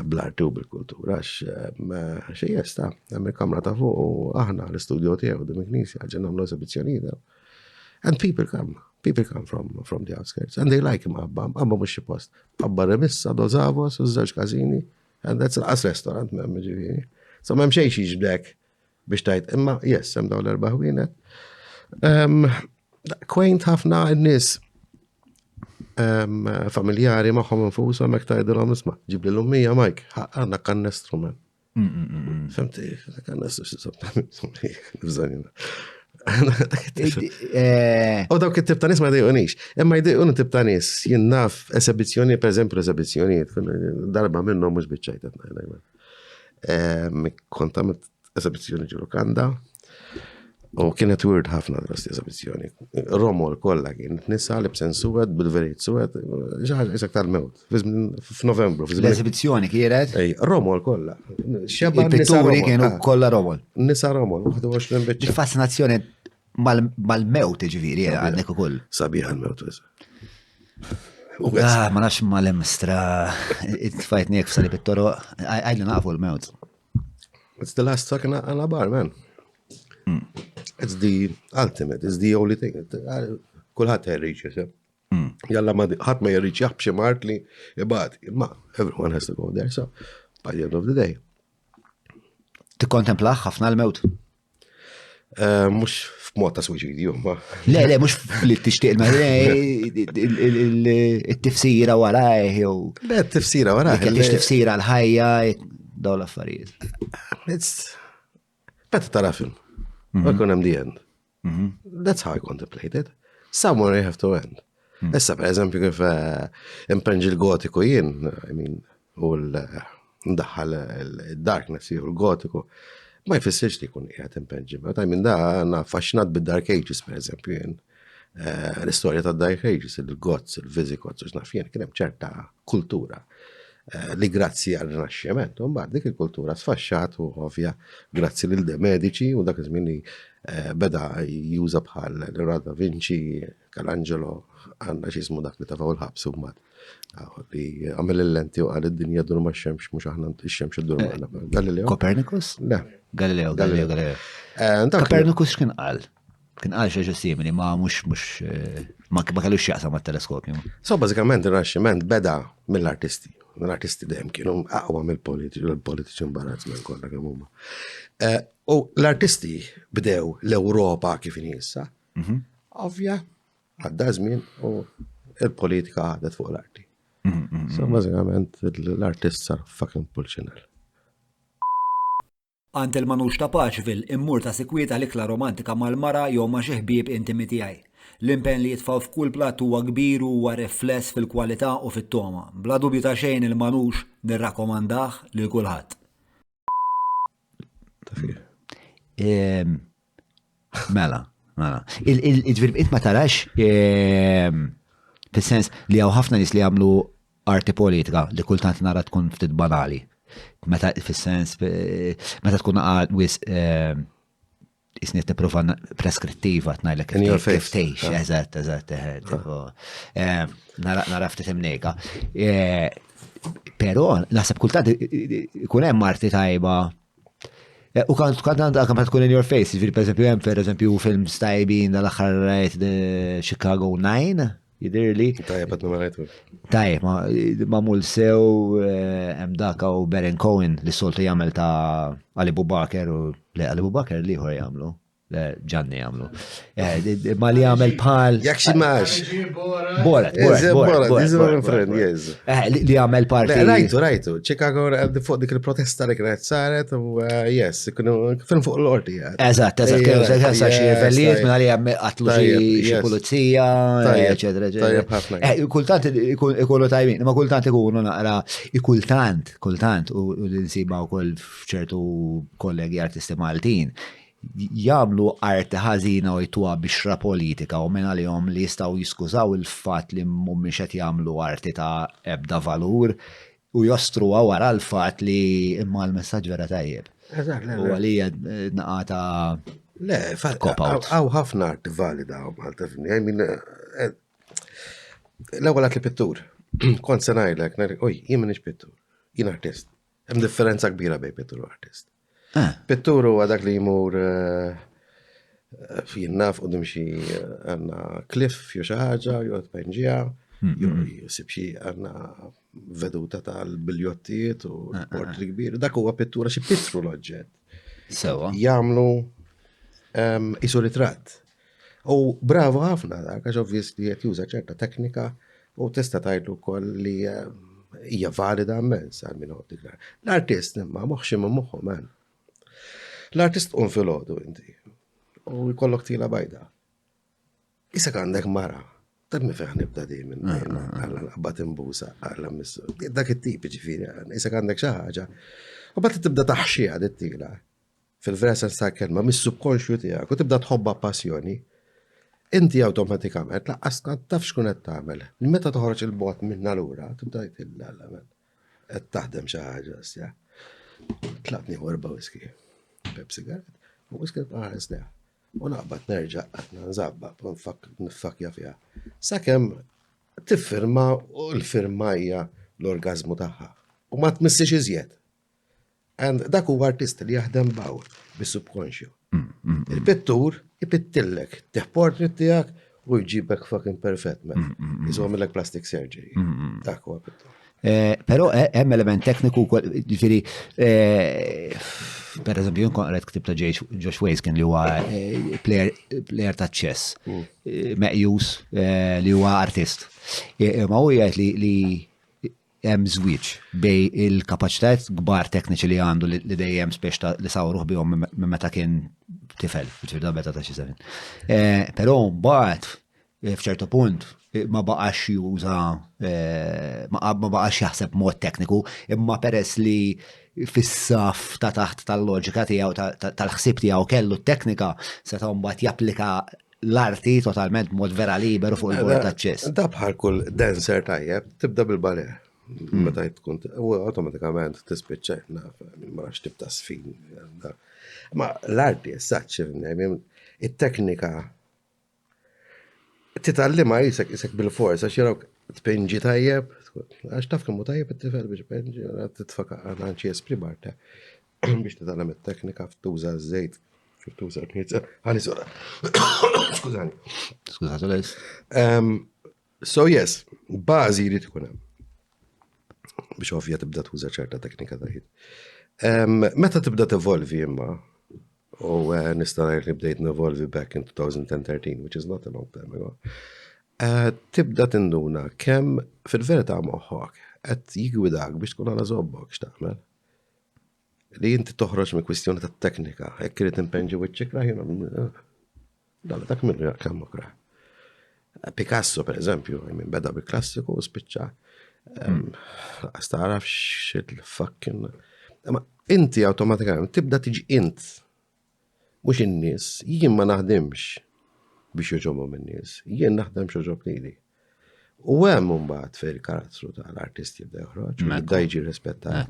bl-arti u bil-kultura, xie jesta, għamil kamra ta' fuq u aħna l-studio tiegħu dim il-knisja, ġen għamlu eżibizzjonijiet. And people come from the outskirts, and they like him Abba mux xi post. Abba remissa, dozavos, u żewġ kazini, and that's l-qas restaurant, memmi ġivini. So mem xej xieġbdek biex tajt, imma yes, sem daw l-erba' ħwienet. Quaint ħafna n-nis familjari maħħom nfusom mek tajdilom isma, ġibli l-ummija Mike, għanna kannestru men. Femti, kannestru xisab, nifżanina. U daw kittib ta' nis ma jdejqunix. Imma jdejqunu tib ta' nis, jinnaf esebizzjoni, per eżempju, esebizzjoniet, darba minnom mux bieċajtet. Kontamet esebizzjoni ġuru Kanda, u kienet weird ħafna d-rasti eżabizzjoni. Romol kolla kien nisa libsen suwed, bil-verit suwed, ġaħġa jisak tal-mewt, f'Novembru. L-eżabizzjoni kienet? Romol kolla. Il-pitturi kienu kolla Romol. Nisa Romol, 21 bieċa. Il-fascinazzjoni mal-mewt ġiviri, għandek u koll. Sabiħa l-mewt, ma nafx mal-emstra, it-fajtni jek f'sali pittoro, għajli naqfu l-mewt. It's the last second on a bar, man. It's the ultimate, it's the only thing. Kulħat jirriċ, jisem. Jalla ħat ma jirriċ jaħbxie mart li jibad. Ma, everyone has to go there, so by the end of the day. Tikkontemplaħ ħafna l-mewt? Mux f'mod ta' suicidio, ma. Le, mux li t-tixtiq il-tifsira waraj, jew. Le, t-tifsira waraj. Kellix tifsira l-ħajja, daw l-affarijiet. Betta tara film. Welcome at the end. That's how I contemplate it. Somewhere you have to end. Issa, per eżempju, kif impenġi l-gotiku jien, I mean, u ndaħħal il-darkness jew il-gotiku, ma jfissirx li jkun qiegħed impenġim. Ta' minn da għandna affaxxinat bid-Dark Ages pereżempju jien. L-istorja tad-Dark Ages, il-Goths, il-Visigoths, u x'naf jien, kien hemm ċerta kultura li grazzi għal rinaxximent, u mbagħad dik il-kultura sfaxxat u ovvja grazzi lil De Medici u dak iż-żmien li beda juża bħal Leonardo da Vinci, Calangelo, għandna x'ismu dak li tafaw il-ħabs u mbagħad li għamel il-lenti u qal id-dinja dur ma' x-xemx mhux aħna x-xemx iddur magħna. Galileo? Copernicus? Le. Galileo. Copernicus x'kien qal? Kien qal xi simili ma mhux ma kellux x'jaqsam mat-teleskopju. So bażikament ir-rinaxximent beda mill-artisti. L-artisti dejjem kienu aqwa mill-politiċi imbarazzment kollha kemm huma. U l-artisti bdew l-Ewropa kif inhi issa. Ovvja, għadda żmien u l-politika għadet fuq l-arti. So bażikament l-artist sar fucking pulċinel. Għand il-manux ta' Paċville immur ta' sikwieta l-ikla romantika mal-mara jew ma' xi ħbieb intimi tiegħi. L-impenn li jitfaw f'kull platt huwa kbir u huwa rifless fil-kwalità u fit-toma. Bla dubju ta' xejn il-manux nirrakkomandah lil kulħadd. Mela. Il-ġvirbqiet ma tarax fis-sens li hawn ħafna nies li jagħmlu arti politika li kultant nara tkun ftit banali. Meta fis-sens meta tkun qagħad wis isni tipprova preskrittiva tnajlek kif tgħix, eżatt. Nara ftit imnejka. Però naħseb kultant ikun hemm arti tajba. U kant għandha tkun in your face, jiġifieri pereżempju hemm pereżempju films tajbin dal-aħħar rajt Chicago 9, jidirli. Tajjeb qed numerajtu. Tajjeb, ma' mulsew hemm dak u Baron Cohen li soltu jagħmel ta' Ali Bubakar u Ali Bubakar li ieħor jagħmlu. Ġanni jagħmlu. Ma li jagħmel bħal. Jak xi max. Borat. Li jagħmel parti. Rajtu. Chicago fuq dik il-protesta li kienet saret u yes, kienu fuq l-qorti. Eżatt, sa xi velliet minn għalija qatlu xi pulizija, eċetera. Kultant ikollu tajbin, ma kultant ikunu naqra kultant u l-insiba wkoll f'ċertu kollegi artisti Maltin jagħmlu arti ħażina u jtuha bixra politika u minn għalihom li jistgħu jiskużaw il-fatt li mhumiex qed jagħmlu arti ta' ebda valur u jostruha wara l-fatt li imma l-messaġġ vera tajjeb. U għalija naqata. Le, għaw ħafna arti valida u Malta fini. L-ewwel għat li pittur. Kont se ngħidlek, jien m'iniex pittur, jien artist. Hemm differenza kbira bejn pittur u artist. Pittur huwa dak li jmur jinnaf u dimxi għanna kliff jew xi ħaġa, jew tpenġija, jew jisib xi għanna veduta tal-biljottijiet u portri kbir. Dak huwa pittura xi pittru l-oġġett. Sewa. Jagħmlu isu ritratt. U bravo ħafna dak għax ovvjusli qed juża ċerta teknika u tista' tgħidlu wkoll li hija valida immens għal min dik l-artist imma moħħx imma moħħu man. L-artist fil-ħodu inti, u jkollok tila bajda. Issa għandek mara, mi feħ nibda di minn għabbat imbusa, missu. Dak it-tip ġifiri, issa għandek xaħġa. U bat tibda taħxija dit-tila, fil-vera sens ta' kelma, mis-subkonxju tijak, u tibda tħobba passjoni. Inti automatikament, laqqas taf xkun qed tagħmel. Meta toħroġ il-bot minna lura, tibda jtilla qed taħdem xi ħaġa ssja. Tlaqni 4 whisky. Pepsi Garret, u wisket maħares deħ. U naqbad nerġa' nżabba, nifakja fija. Sakemm tiffirma u l-firma hija l-orgazmu tagħha. U ma tmissix iżjed. And dak huwa artist li jaħdem baw bis-subconscious. Il-pittur ipittilek, teħportrit tiegħek u jġibek fucking perfett man. Jżommilek plastic surgery. Dak huwa pittur. Però hemm element tekniku ġifieri per eżempju jien qed ktib ta' Josh Waitzkin li huwa plejer ta' chess, meqjus li huwa artist. Ma hu jgħid li hemm żwieġ bej il-kapaċitajiet kbar tekniċi li għandu li dejjem spex li sawruh bihom minn meta kien tifel, ġifieri da beta ta' xi żmien. Però mbagħad f'ċertu punt ma baqax juża, ma baqax jaħseb mod tekniku, imma peress li fis-saf ta' taħt tal-loġika tiegħu tal-ħsieb tiegħu kellu t-teknika seta' mbagħad japplika l-arti totalment mod vera liberu fuq il-bord taċ-ċess. Da bħal kull dancer tajjeb, tibda bil-balè. Meta tkun, u automatikament tispiċċa, ma nafx tibda sfin. Ma l-arti jessaċ, it-teknika titallima jisek bil-fors, għax jarawk tpenġi tajjeb, għax taf kemmu tajjeb it-tifel biex penġi, titfaka għanċi espribarte, biex titallem it-teknika f'tuża z-zejt, f'tuża l-nizza, għani sora. Skużani. Skużatu l-is. So yes, bazi li tkunem. Biex ovvja tibda tuża ċerta teknika tajjeb. Meta tibda t-evolvi imma, u nistanajt li bdejt n-evolvi back in 2013, which is not a long time ago. Tibda tinduna kem fil-verita moħħok għed jigwidak biex tkun għala zobbok xtaqmel. Li jinti toħroġ me kwistjoni ta' teknika, ekk li timpenġi wiċċik raħjuna, dalla dak minn kemm okra. Picasso, per eżempju, beda bil-klassiku u spiċċa. Staraf shit l-fucking. Ma inti automatikament tibda tiġi int. Mux in-nies, jien ma naħdimx biex joġobhom in-nies, jien naħdem xoġob lili. U hemm mbagħad fil-karattru tal-artisti jibda joħroġ, jibda jiġi rispettat.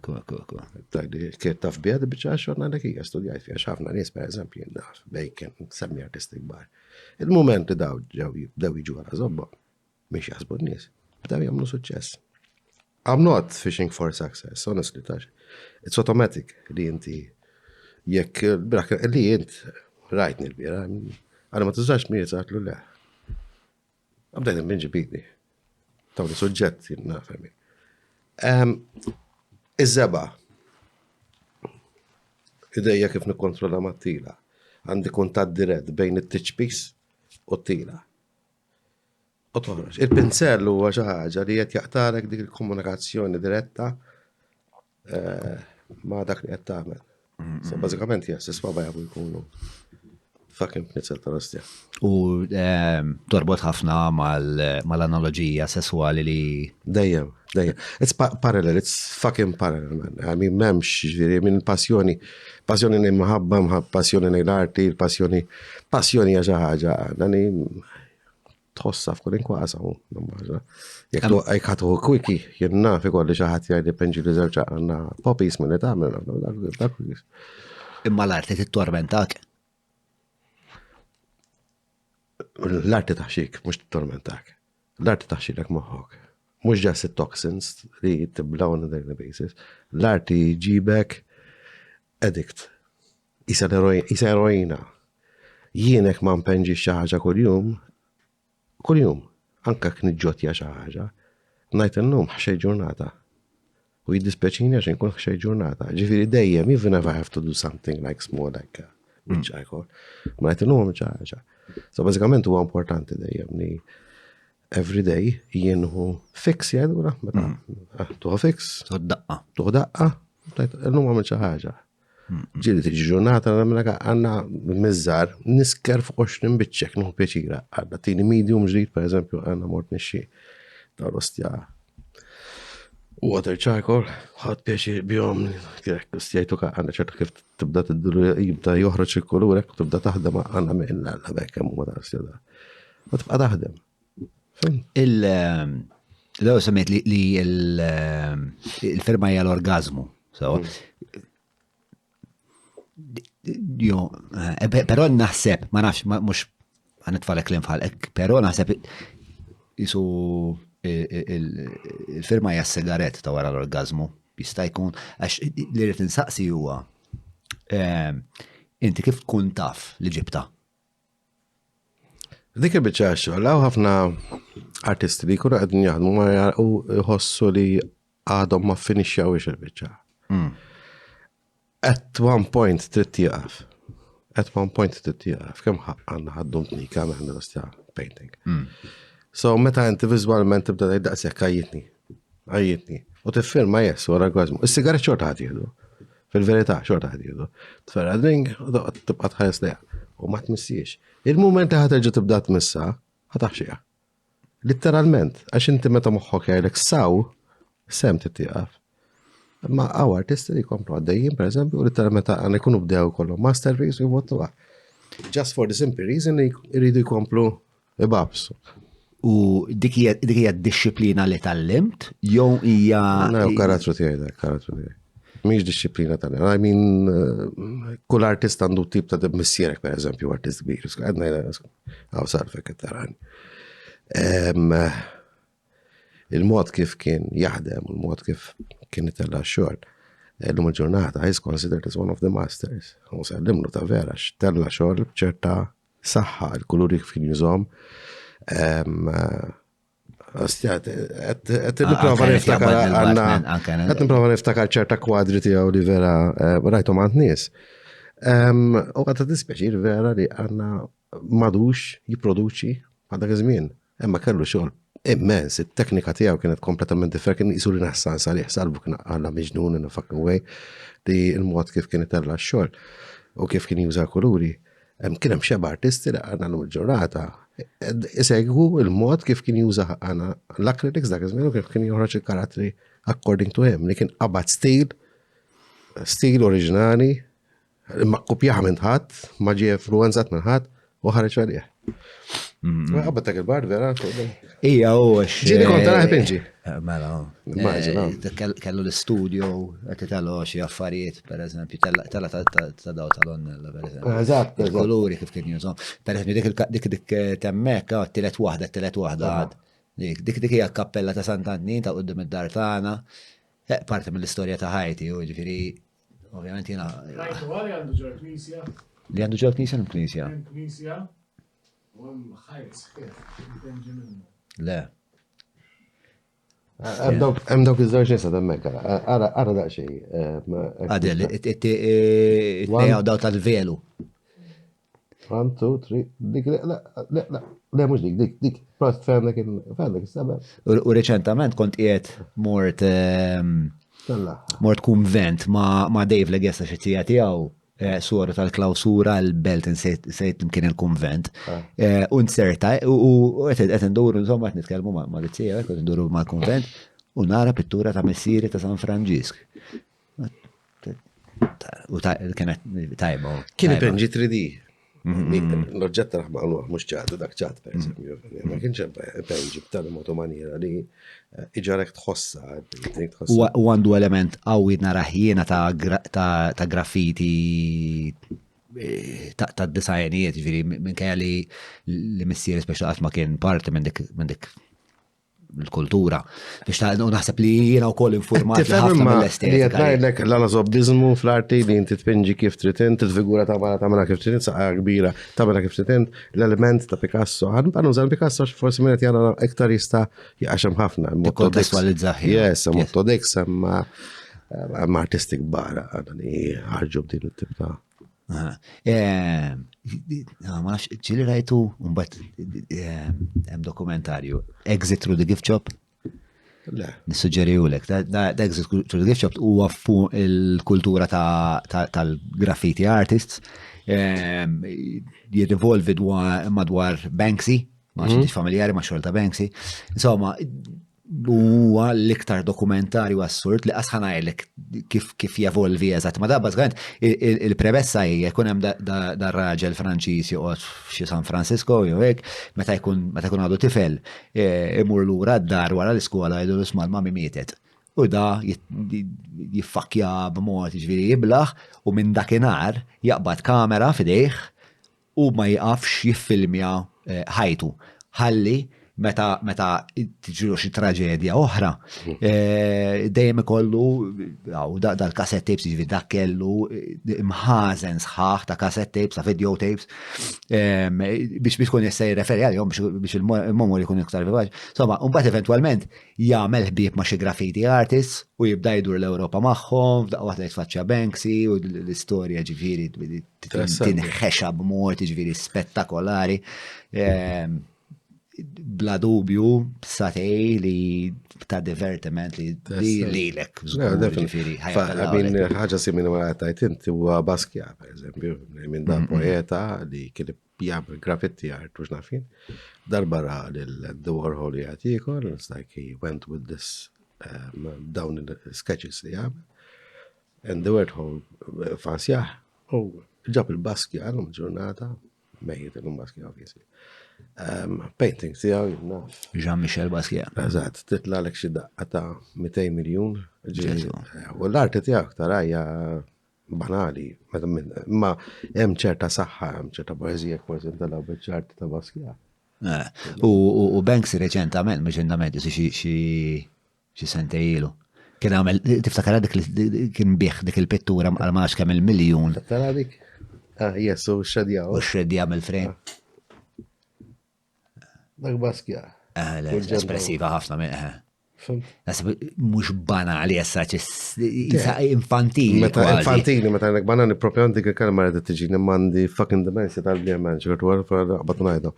Kif taf biha biċċa xogħol għandek hija studjajt fiha ħafna nies pereżempju jien naf Bacon, semmi artisti kbar. Il-mument li daw bdew jiġu wara żobba mhix jaħsbu n-nies, bdew jagħmlu suċċess. I'm not fishing for success, honestly, tax. It's automatic li inti jekk li jint rajtni l-bira, għana ma tużax mir saħtlu le. Għabdajn il-minġi bidni. Tawni soġġett jinna femi. Iż-żeba. Idejja kif nikkontrolla mat-tila. Għandi kuntat dirett bejn it-tiċpis u t-tila. U toħroġ. Il-pinsell huwa xi ħaġa li qed jaqtarek dik il-komunikazzjoni diretta ma' dak li qed tagħmel. So, bazzikament, yes, s-sbaba jabu jkunu fucking pnitzel tal-ostja. U torbot ħafna mal-analogija sessuali li... Dejjem. It's parallel, it's fucking parallel, man. I mean, memx, ġviri, minn passjoni nej maħabba, passjoni nej l-arti, passjoni ħaġa, dani tħossa f'kull inkwasa, jek ħatu kwiki, jenna fi kolli xaħat jgħid penġi li zerġa għanna popis minn etamil, imma l-arti t-tormentak? L-arti taħxik, mux t-tormentak. L-arti taħxilek moħħok. Mux ġas toxins li t-tiblaw on a daily basis. L-arti ġibek addict. Isa eroina. Jienek ma mpenġi xaħġa kull-jum, anka kniġġotja xaħġa, najt n-num ħxej ġurnata. U jiddispeċini għaxin kun ħxej ġurnata. Ġifiri dejjem, even if I have to do something like small, like bieċajkor, ma najt n-num ħxej. So, bazzikament huwa importanti dejjem li every day jienħu fix jgħidura, tuħu fix, tuħu daqqa, n-num għamil ċaħġa. Ġili tiġi ġurnata għanna mizzar, nisker fuq 20 bitċek, nuħu pieċira. Għadda tini medium ġrid, per eżempju, għanna mort nixxi tal-ostja water charcoal, ħad pieċi bjom, kirek, ostjajtu għanna ċerta kif tibda jibda joħroċ il-kolurek, tibda taħdem għanna minna l-għabek, għemmu ma tal-ostja da. Ma tibqa taħdem. Daw semmet li il-firma hija l-orgazmu. Pero naħseb, ma nafx, mux għanitfalek l-infalek, pero naħseb jisu il-firma hija s-sigaret ta' wara l-orgazmu, jista' jkun, għax li rrit insaqsi huwa, inti kif tkun taf li ġibta? Dik il-bicċa law ħafna artisti li jkunu għedin jaħdmu ma jħossu li għadhom ma finixxawx il-bicċa. At one point trid tieqaf. Kemm għandna ħaddumtni kemm għandna l-ostja painting. So meta inti viżwalment tibda tgħid daqshekk għajjitni. U tiffirma jess wara orgazmu. Is-sigaret xorta ħadd jieħdu. Fil-verità xorta ħadd jieħdu. Tferra drink u tibqa' tħares leha. U ma tmissiex. Il-mument li ħaterġa' tibda tmissa, ħataħxija. Literalment, għax inti meta moħħok jgħidlek saw, sem tittiqaf. Ma għaw artisti li jkomplu għaddejjin, per eżempju, u literalment għan ikunu bdew kollu masterpiece u jibottu just for the simple reason li jridu jkomplu ibabsu. U dik hija disciplina li tal-limt, jew hija. Karatru tiegħi karatru tiegħi. Mhix disciplina tal I mean, kull artist għandu tip ta' missierek, per eżempju, artist kbir. Għadna għaw sarfek tarani. Il-mod kif kien jaħdem, il-mod kif kien itella xogħol. L-lum il-ġurnata is considered as one of the masters. U sallimlu ta' vera, x'tella xogħol b'ċerta saħħa, il-kuluri kif kien jużhom. Għet niprofa niftakar ċerta kwadri tiegħu li vera rajtom għand nies. U għata dispjaċir vera li għanna madux jiproduċi għadak iż-żmien. Imma kellu xogħol immens, it-teknika tiegħu kienet kompletament differenti, kien qisu li naħsans għalih salbu kien għandna miġnun in a fucking way li l-mod kif kien itella x-xogħol u kif kien juża kuluri. Kien hemm xeba artisti li għandna l-ġurnata isegwu il-mod kif kien juża għana l-acrylics dak iż-żmien u kif kien joħroġ il-karattri according to him li kien qabad stil oriġinali ma kopjaħ minn ħadd, ma ġie influenzat minn ħadd u ħareġ għalih. Qabad dak il-bard vera. Ija u Ġieli kont tara ħipinġi. Mela. Kellu l-studio qed titellu xi affarijiet, pereżempju, tella ta' daw tal-onnella, pereżempju. Eżatt. Il-koluri kif kien jużhom. Pereżempju dik temmek telet waħda. Dik hija kappella ta' Sant'Annin ta' qudiem id-dar tagħna. Parti mill-istorja ta' ħajti, u ġifieri ovvjament jiena. Rajtu għali għandu ġol knisja. Li għandu ġol knisja l-knisja? Knisja. U għem ħajt sħif. Le. Hemm dawk iż-żewġ nisa temmek, ara daqsxejn. Għadel, it-tnejaw daw tal-velu. 1, 2, 3, dik, le, mux dik, prost fendek il-sabab. U reċentament kont qiegħed mort kunvent ma' Dave Legessa xi tiegħu suora tal-klawsura l-belt insejt mkien il-konvent. Unserta, u qed nduru insomma qed nitkellmu ma' l-izzija, qed nduru mal-konvent u nara pittura ta' Messieri ta' San Franġisk. U kienet tajba. Kien ipenġi 3D. L-oġġetta raħmaqlu mux ċatu dak ċat, per esempio. Ma kienx ipenġi b'tali moto maniera li iġarek tħossa. U għandu element għawi naraħjena ta' graffiti ta' disajnijiet, ġviri, minn kajja li Messieri speċa ma kien parti minn dik l-kultura. Biex naħseb li jiena wkoll informat li ħafna mill-estetika. Li l-anazobbizmu fl-arti li inti tpinġi kif tritint, tfigura tagħmilha kif tritint, saqqa kbira tagħmilha kif tritint, l-element ta' Picasso. Għanbanu użal Picasso forsi minnet jana iktar jista' jaqaxem ħafna. Tikkontestualizzaħ. Yes, Motto Dix, ma artistik bara għadha li ħarġu b'din it-tip ta' ma nafx, ġili rajtu, mbagħad hemm dokumentarju, Exit Through the Gift Shop. Nissuġġeriwlek, Exit Through the Gift Shop huwa fuq il-kultura tal-graffiti artists, jirrivolvi madwar Banksy, ma xintix familjari ma' xogħol ta' Banksy. Insomma, huwa l-iktar dokumentarju assurd li qasħanajlek kif javolvi eżatt. Ma da bażgħant il-premessa hija jkun hemm dar raġel Franċiż joqgħod f'xi San Francisco jew hekk meta jkun għadu tifel imur lura d-dar wara l-iskola jgħidu l-isma' l-mami mietet. U da jiffakkja b'mod jiġifieri jiblaħ u minn dakinhar jaqbad kamera f'idejh u ma jqafx jiffilmja ħajtu. Ħalli meta tiġru xi traġedja oħra, dejjem ikollu dal-cassette tapes, jiġifieri dak kellu imħażen sħaħ ta' cassette tapes, ta' video tapes, biex tkun jista' jirreferi għalihom biex il-memori jkun iktar vivaċ. Insomma, mbagħad eventwalment jagħmel ħbieb ma' xi graffiti artists u jibda jdur l-Ewropa magħhom, f'daqqa waħda jitfaċċja Banksy u l-istorja ġifieri tinħexa b'mod jiġifieri spettakolari. Bla dubju, satej li ta' divertiment li lek. ħaġa simili ma' tajt inti huwa Basquiat, per eżempju, minn da poeta li kien jgħamil graffiti art, ux nafin. Darba ra l-The Warhol jgħatikol, it's like he went with this down in the sketches li jgħamil. And the Warhol fansjaħ, ġab il-Baskja għallum ġurnata, mejjit il-Baskja, obviously. Paintings tijaw, naf. Jean-Michel Basquiat. Eżat, titla l-ek xi daqqa ta' 200 miljon. Ġesu. U l-arti tijak tarajja banali, ma hemm ċerta saħħa, hemm ċerta poezija kważi intalaw bieċarti ta' Basquiat. U Banksy reċentament, reċentament, xi sentejlu. Kien għamel, tiftakara dik kien bieħ dik il-pittura għal-max kemm il-miljun. Tara dik? Yes, u xedja. U xredja mill-frame. Dak Basquiat. Espressiva ħafna minn. Nasib, mux banali jessa infantili. Meta infantili, meta għanek banani propjon dik il-kalma għedha tiġini mandi fucking dimensja tal-bjerman, ċertu għal batnajdu.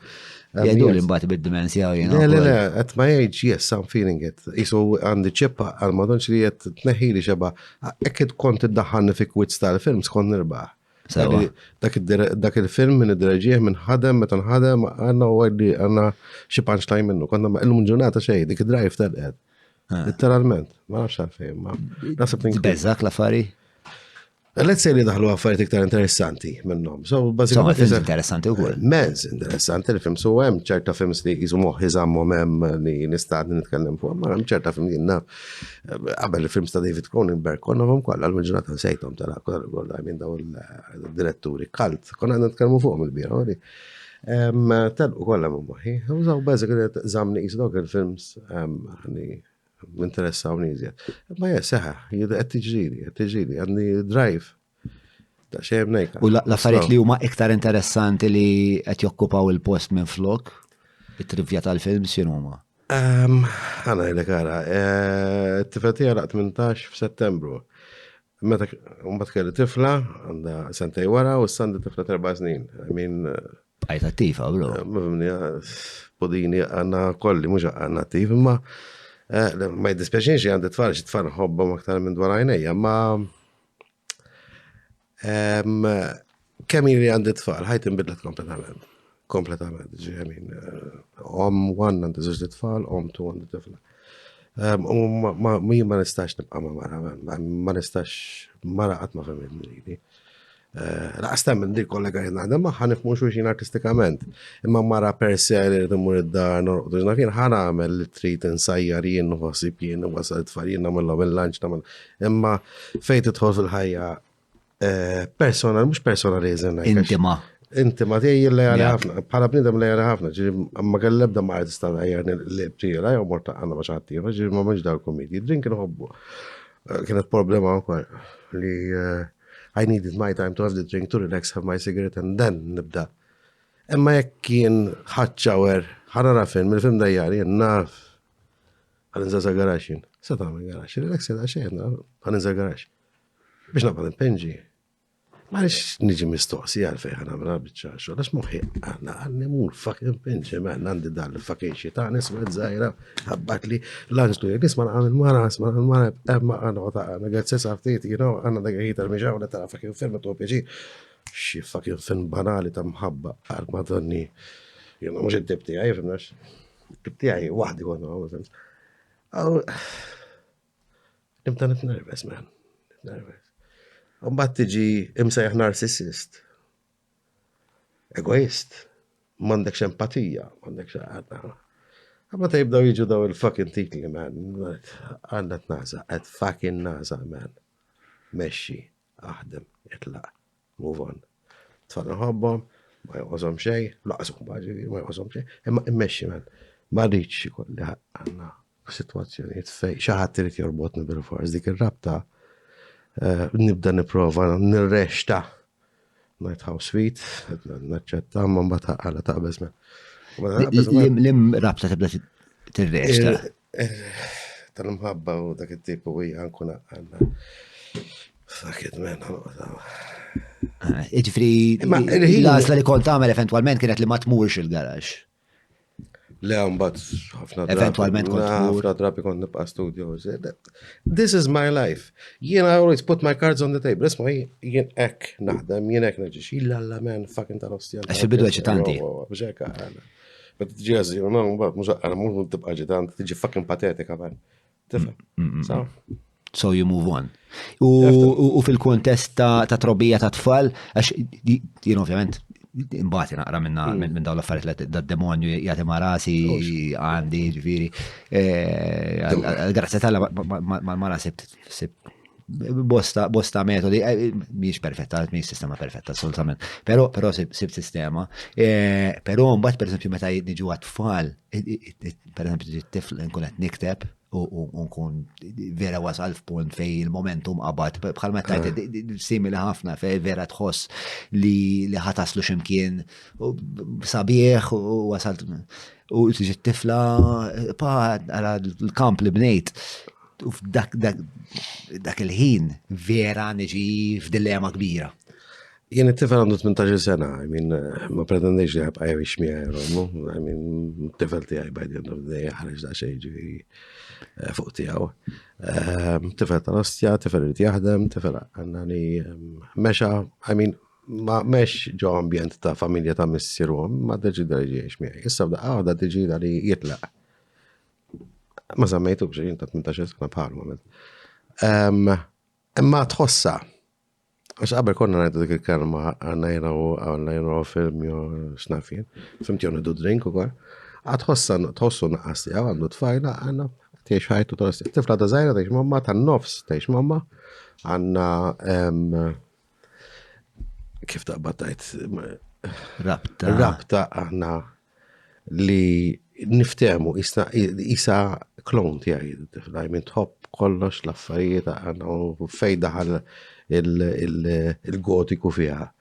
Jgħidu l-imbati bid-dimensja u jina. Le, at my age, yes, I'm feeling it. Isu għandi ċippa għal-madonċ li jett tneħili xeba, ekkid kont id-daħħanni fi kwitz tal-films kont nirbaħ. Dak il-film minn id-dirġieħ minn ħadem, meta nħadem, għanna u għaddi għanna xie punchline minnu, konna ma illum ġurnata xej, dik id-drive tal-qed. Literalment, ma nafx għalfej, ma nasib Bezzak l-affari? Let's say li daħlu għaffariet iktar interessanti minnom. So, bazzikament. Films interessanti u kol. Menz interessanti li film, so hemm ċerta films li jizu moħħiżammu hemm li nistadni nitkellem fuq, ma hemm ċerta film jinna qabel il-films ta' David Cronenberg, konna għom kolla għal-ġurnata sejtom tala, kolla minn daw il-diretturi kalt, konna nitkellmu fuqhom il-bira, għori. Telqu kolla minn moħħi, użaw bazzikament zamni jizu dawk il-films interessaw nizjed. Ma jesseħa, għattiġili, għandi drive. Ta' xejem nejka. U l-affarijiet li huma iktar interessanti li qed jokkupaw il-post minn flok? It-trivja tal-film x'in huma? Għana jilek għara. T-tifetija laqt 18 f'Settembru. Meta mbagħad kelli tifla, għandha sentej wara u s-sandi tifla 4 snin. Bqajt attiva, bro. Podini għanna kolli, mhux għanna attiv, imma ma jiddispjaċinx għandi tfal xi tfal ħobbhom aktar minn dwar għajnejja, ma kemm li għandi tfal ħajt inbidlet kompletament. Kompletament, ġemin. Om 1 għandi żewġ tfal, om 2 għandi tifla. Ma nistax nibqa' ma mara, ma nistax mara qatt ma fehmni. Laqstem minn dik kollega jnaħdem ma ħanifmu xulxin artistikament. Imma mara per se li t-mur id-dar norqdu ġnafin ħana għamel li trit insajjar jien uħosib jien wasal t-farjien namella bil-lanċ namel. Imma fejt tħol fil-ħajja personal, mux personalizm. Intima. Intima, tiegħi lejali ħafna, bħala bnidem lejali ħafna, ġiri ma kellebda ma artista għajjar li btira, jew morta għanna ma xaħtira, ġiri ma mħġ daw komedi. Drin kienu hobbu. Kienet problema għakwar li I needed my time to have the drink, to relax, have my cigarette, and then nibda. Imma jekk kien ħatċawer, ħanara film, il-film dajjar, jen naf, għaninżaza garaxin. Seta għamil garaxin, relax jeda xejn, għaninżaza garaxin. Biex nabba n-penġi. Ma nix niġi mistoqsi għalfej ħanamra bieċaxu, għax muħi għanna mur fucking penġi, maħna għandi dal fucking xita, nisma d-zajra, għabbat li l-għanġtu, nisma għan il-mara, nisma għan il-mara, emma għanna għota għanna għadses għaftit, għanna dagħajita l-mġaw, għanna tara fucking film tu pieċi, xie fucking film banali ta' mħabba, għal madonni, jena mux id-dibti għaj, fimnax, dibti għaj, wahdi għanna għanna films. Nimta nitnerves, man, nitnerves. Umbat tiġi imsejħ narcissist. Egoist. Mandek empatija, mandek xaqadna. Għabba ta' jibdaw jiġu daw il-fucking titli, man. Għandat naza, għed fucking naza, man. Mexxi, aħdem, jitlaq, move on. Tfal nħobbom, ma jgħozom xej, laqsum baġi, ma jgħozom xej. Imma immexxi, man. Ma rridx kolli għanna situazzjoni fej, xaħat trid jorbotni bil-fors, dik il-rabta. Nibda niprofa, nirrexta. Night how sweet, naċċetta, ma mbata għala taqbez me. Lim rabta tibda tirrexta? Tal-mħabba u dak il-tipu u għankuna għanna. Fakid men, Iġifri, l-għazla li kont għamel eventualment kienet li ma tmurx il-garax. Le, mbagħad ħafna drabi. Eventualment kont tmur. Ħafna drabi kont nibqa' studio. This is my life. Jien I always put my cards on the table. Isma' jien hekk naħdem, jien hekk neġix. Illa man fucking tal-ostja. Għax fil-bidu eċitanti. Biex hekk għana. Bet tiġi għazzi, mbagħad mhux għana mhux tibqa' eċitanti, tiġi fucking patetika man. Tifhem? So you move on. U fil-kontest ta' trobbija ta' tfal, għax jien ovvjament imbagħad naqra minn dawn l-affarijiet li d-demonju jagħti ma' rasi għandi ġifieri. Grazzi tal ma' sib bosta metodi, miex perfetta, miex sistema perfetta, assolutament. Pero sib sistema. Pero mbagħad pereżempju meta niġu għat-tfal, pereżempju tifl nkun qed nikteb u nkun vera wasal f'punt fej il-momentum qabad, bħalma tajt simili ħafna fej vera tħoss li ħataslu ximkien sabiħ u wasalt u tiġi tifla għala l-kamp li bnejt. U f'dak il-ħin vera niġi f'dilema kbira. Jien it-tifel għandu 18 sena, ma pretendejx li għabqa jgħix miegħi, it-tifel tiegħi by the end of the day ħareġ da xejn ġifieri fuq tiegħu. Tifel tal-ostja, tifel irid jaħdem, tifel għandna li mexa, ma mex ġo ambjent ta' familja ta' missierhom, ma deċida li jgħix miegħi. Issa b'daqqa waħda deċida li jitlaq. Ma zammejtu bġeġin ta' 18 sena bħalma. Imma tħossa, għax qabel konna najdu dik il-kelma għanna jiraw film jo xnafin, fimt jonu du drink u kwa, tħossu naqqas tijaw għandu tfajla għanna tiex ħajtu t-rossi. Tifla ta' zaħira tiex mamma, ta' nofs tiex mamma, għanna kif ta' battajt rabta għanna li niftemu isa klon tijaj, minn tħobb kollox l-affarijiet għanna u fej daħal il-gotiku fija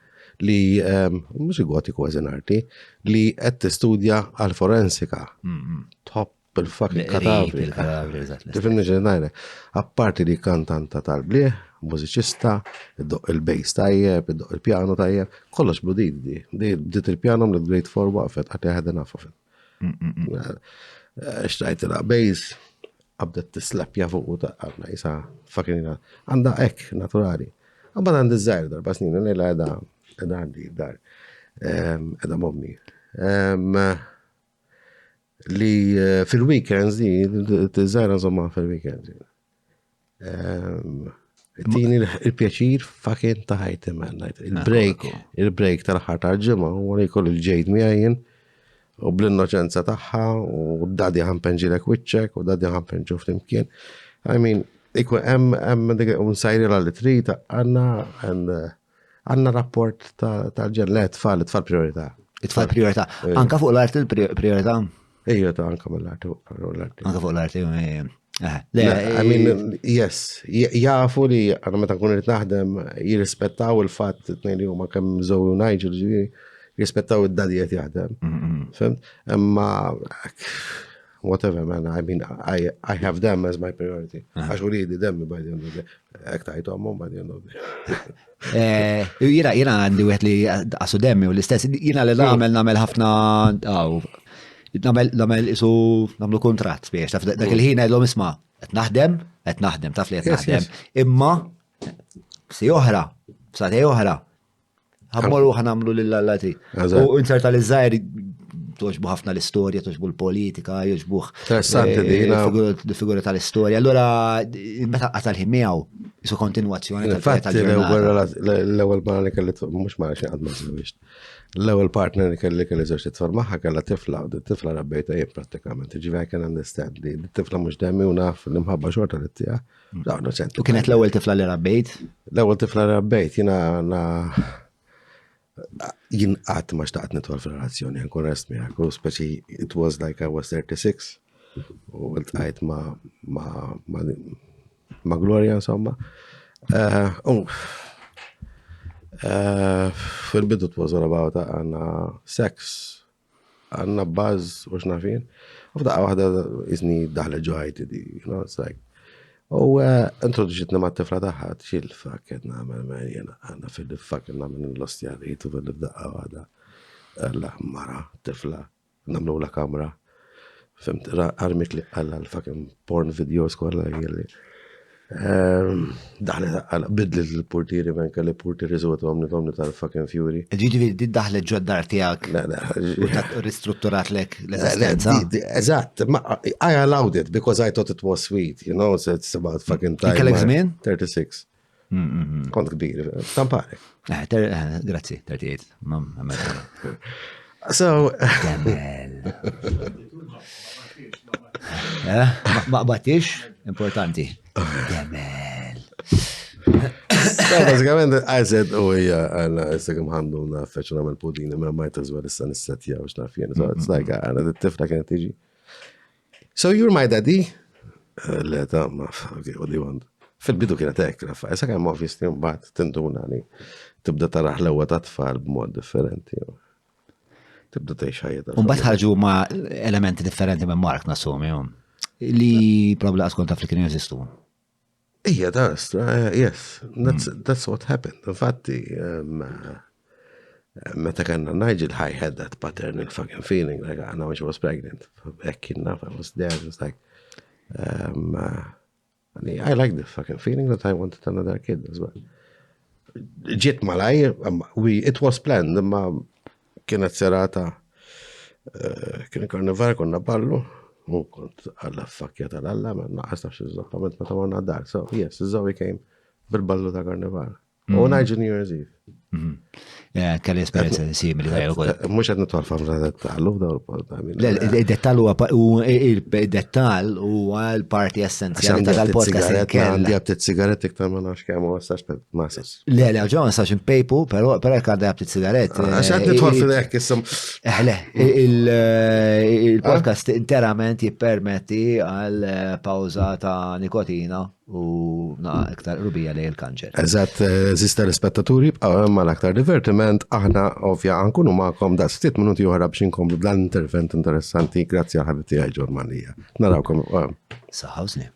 li, mux il-gotiku għazin arti, li għed t-studja għal-forensika. Tħobb il-fucking kadavri. Tifimni ġenajna. Apparti li kantanta tal-bliħ, mużiċista, il-bass tajjeb, il-piano tajjeb, kollox bludid di. Dit il-piano mill-Great Four waqfet, għati għedin għafafet. Xtajt il-bass, għabdet t-slapja fuq u taqqabna, jisa fucking għanda ek, naturali. Għabba għandi z-żajr darba snin, l-lejla għedha għandi dar, għedha mommi. Li fil-weekends di, t-żajr għazomma fil-weekends. Tini il-pjaċir fucking taħajt il-break tal-ħar tal-ġimma, u għalikol il-ġejt miħajin, u bl-innoċenza taħħa, u d-dadi ħampenġilek wicċek, u d-dadi ħampenġu fl-imkien. Unsajri l-trit, għanna rapport tal-ġen, le, tfal priorità. It-tfal priorità. Anka fuq l-art il-priorità? Ejju ta' anka mill-art. Anka fuq l-art, yes, jafu li għana meta kun rrit naħdem jirrispettaw il-fat t-tnejn li huma kemm żewju Nigel ġifieri jirrispettaw id-dadijiet jaħdem. Fimt? Imma whatever man, I have them as my priority. Għax u li demmi by the end of the day. Ek tajtu għammom by the end of the day. Jina għandi wieħed li għasu demmi u l-istess, jina li namel ħafna namel isu namlu kontrat biex, taf dak il-ħin għedlom isma, et naħdem, taf li et naħdem, imma si oħra, sati oħra, ħammorru ħanamlu l-lallati. U inserta l-żajr toġbu ħafna l-istoria, toġbu l-politika, joġbuħ l-figura tal-istoria. Allora, meta għatal ħimmijaw, jisu kontinuazzjoni tal-ġurnata. L-ewel ma li kelli, mux ma xie għadma s-sawix. L-ewel partner li kelli zoċ t-tfar maħħa kella tifla, u d-tifla rabbejta jien pratikament. Ġivi I can understand li d-tifla mux demmi u naf l-imħabba xorta l-tija. U kienet l-ewel tifla li rabbejt? L-ewel tifla li rabbejt, jien għat ma xtaqt nitwal fil-relazzjoni, għankun rest miħak, u speċi it was like I was 36, u għalt ma Gloria, insomma. Fil-bidu it was all about għanna sex, għanna buzz, u xnafin, u f'daqqa wahda izni daħle ġoħajti di, it's like, u introduċitna ma t-tifla taħħa, xil fakket namel jena għanna fil-fakket namel l-ostjariet u fil-daqqa għada. La, mara, tifla, namlu la kamra. Fimt, armit li għalla l-fucking porn videos kolla għalli. Daħli għalla bidli l-portieri men kalli portieri zot għomni tal-fucking Fury. Ġiġi di daħlet ġoddar tijak u ristrutturat lek l-esistenza. Eżatt, I allowed it because I thought it was sweet, you know, so it's about fucking time. Kellek żmien? 36. Kont kbir, tampare. Grazzi, 38. So, ma qbatix, importanti. Demel. Basikament, I said, għana, s-segħam għandu naffeċu namel pudini, ma might as well issa nissetja u xnafjen. So it's like, għana, d-tifla kienet tiġi. So you're my daddy? Le, ma, okay, what do you want? Fil-bidu kienet ekk, raffa, issa kien obviously mbagħad tindunani, tibda taraħ l-ewwa ta' tfal b'mod differenti. Tibda tgħix ħajja. Mbagħad ħarġu ma' elementi differenti minn Mark nasumi li probably għaskont taf li kienu jeżistu. Yeah, yes, that's what happened. Infatti, meta kanna Nigel, I had that paternal fucking feeling, like I know she was pregnant. Back enough, I was there, just like, I like the fucking feeling that I wanted another kid as well. Ġiet malaj, it was planned, ma kienet serata, kien karnivar, konna ballu, u kont għalla fakja tal-alla, ma naqastax iżappament ma tamarna dar. So, yes, Zoe came bil-ballu ta' karnivar. U Nigel New Year's Eve. Kelli esperienza simili għaj u Mux għed nitwal famra dettallu, il-dettal u għal-parti essenzjali tal-podcast. Għandi għabtit sigaret iktar ma nafx kemm u għastax masas. Le, ġon sax impejpu, pero jek għadda għabtit sigaret. Għaxad nitwal fil-ek, issam. Il-podcast interament jippermetti għal-pawza ta' nikotina u iktar rubija li il-kanċer. Eżat, zista l-spettaturi, ma l-aktar divertiment, aħna ovvja għankunu ma'kom da 6 minuti uħra biex inkomplu b'dan intervent interessanti, grazzi għal ħabibti għaj Ġormanija. Narawkom. Saħawżni.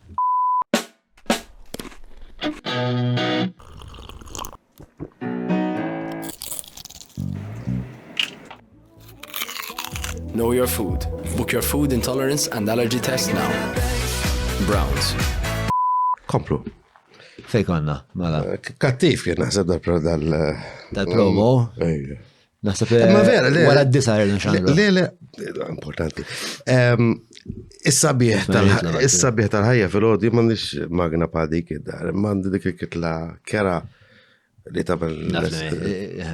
Know your food. Book your food intolerance and allergy test now. Browns. Komplu. Fej konna, mela. Kattif kien naħseb Dal-promo? Naħseb Ma vera, le. wara d-disa għerdu nxandru. Le, importanti. Is-sabiħ tal-ħajja fil-ħodi m'għandix magna pa dik id-dar, m'għandi dik il-kitla kera li tabel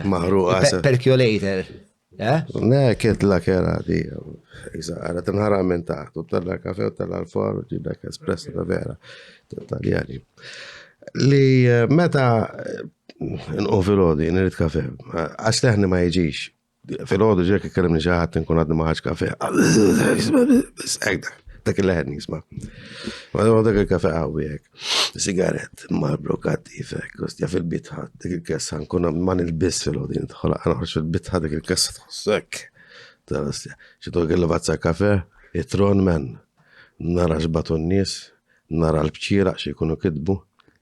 maħruqa. Percolator. Ne, kitla kera di. Għara tinħara minn taħt, u talla kafe, u talla l-for, u ġibdak espresso ta' vera. Taljani. Li meta nqu fil-ħodi, nirrit kafe, għax teħni ma jġix. Fil-ħodu ġek kellimni ġaħat nkun għadni maħħax kafe. Dak il-leħen nisma. Ma dak il-kafe għawijek. Sigaret, marbro kattifek, kostja fil-bitħat, dak il-kessa, nkun man il-bis fil-ħodi, nitħola għanaħarx fil-bitħat, dak il-kessa tħossek. Xitu għil-vatza kafe, jitron men, nara ġbatun nis, nara l-bċira xie kunu kidbu,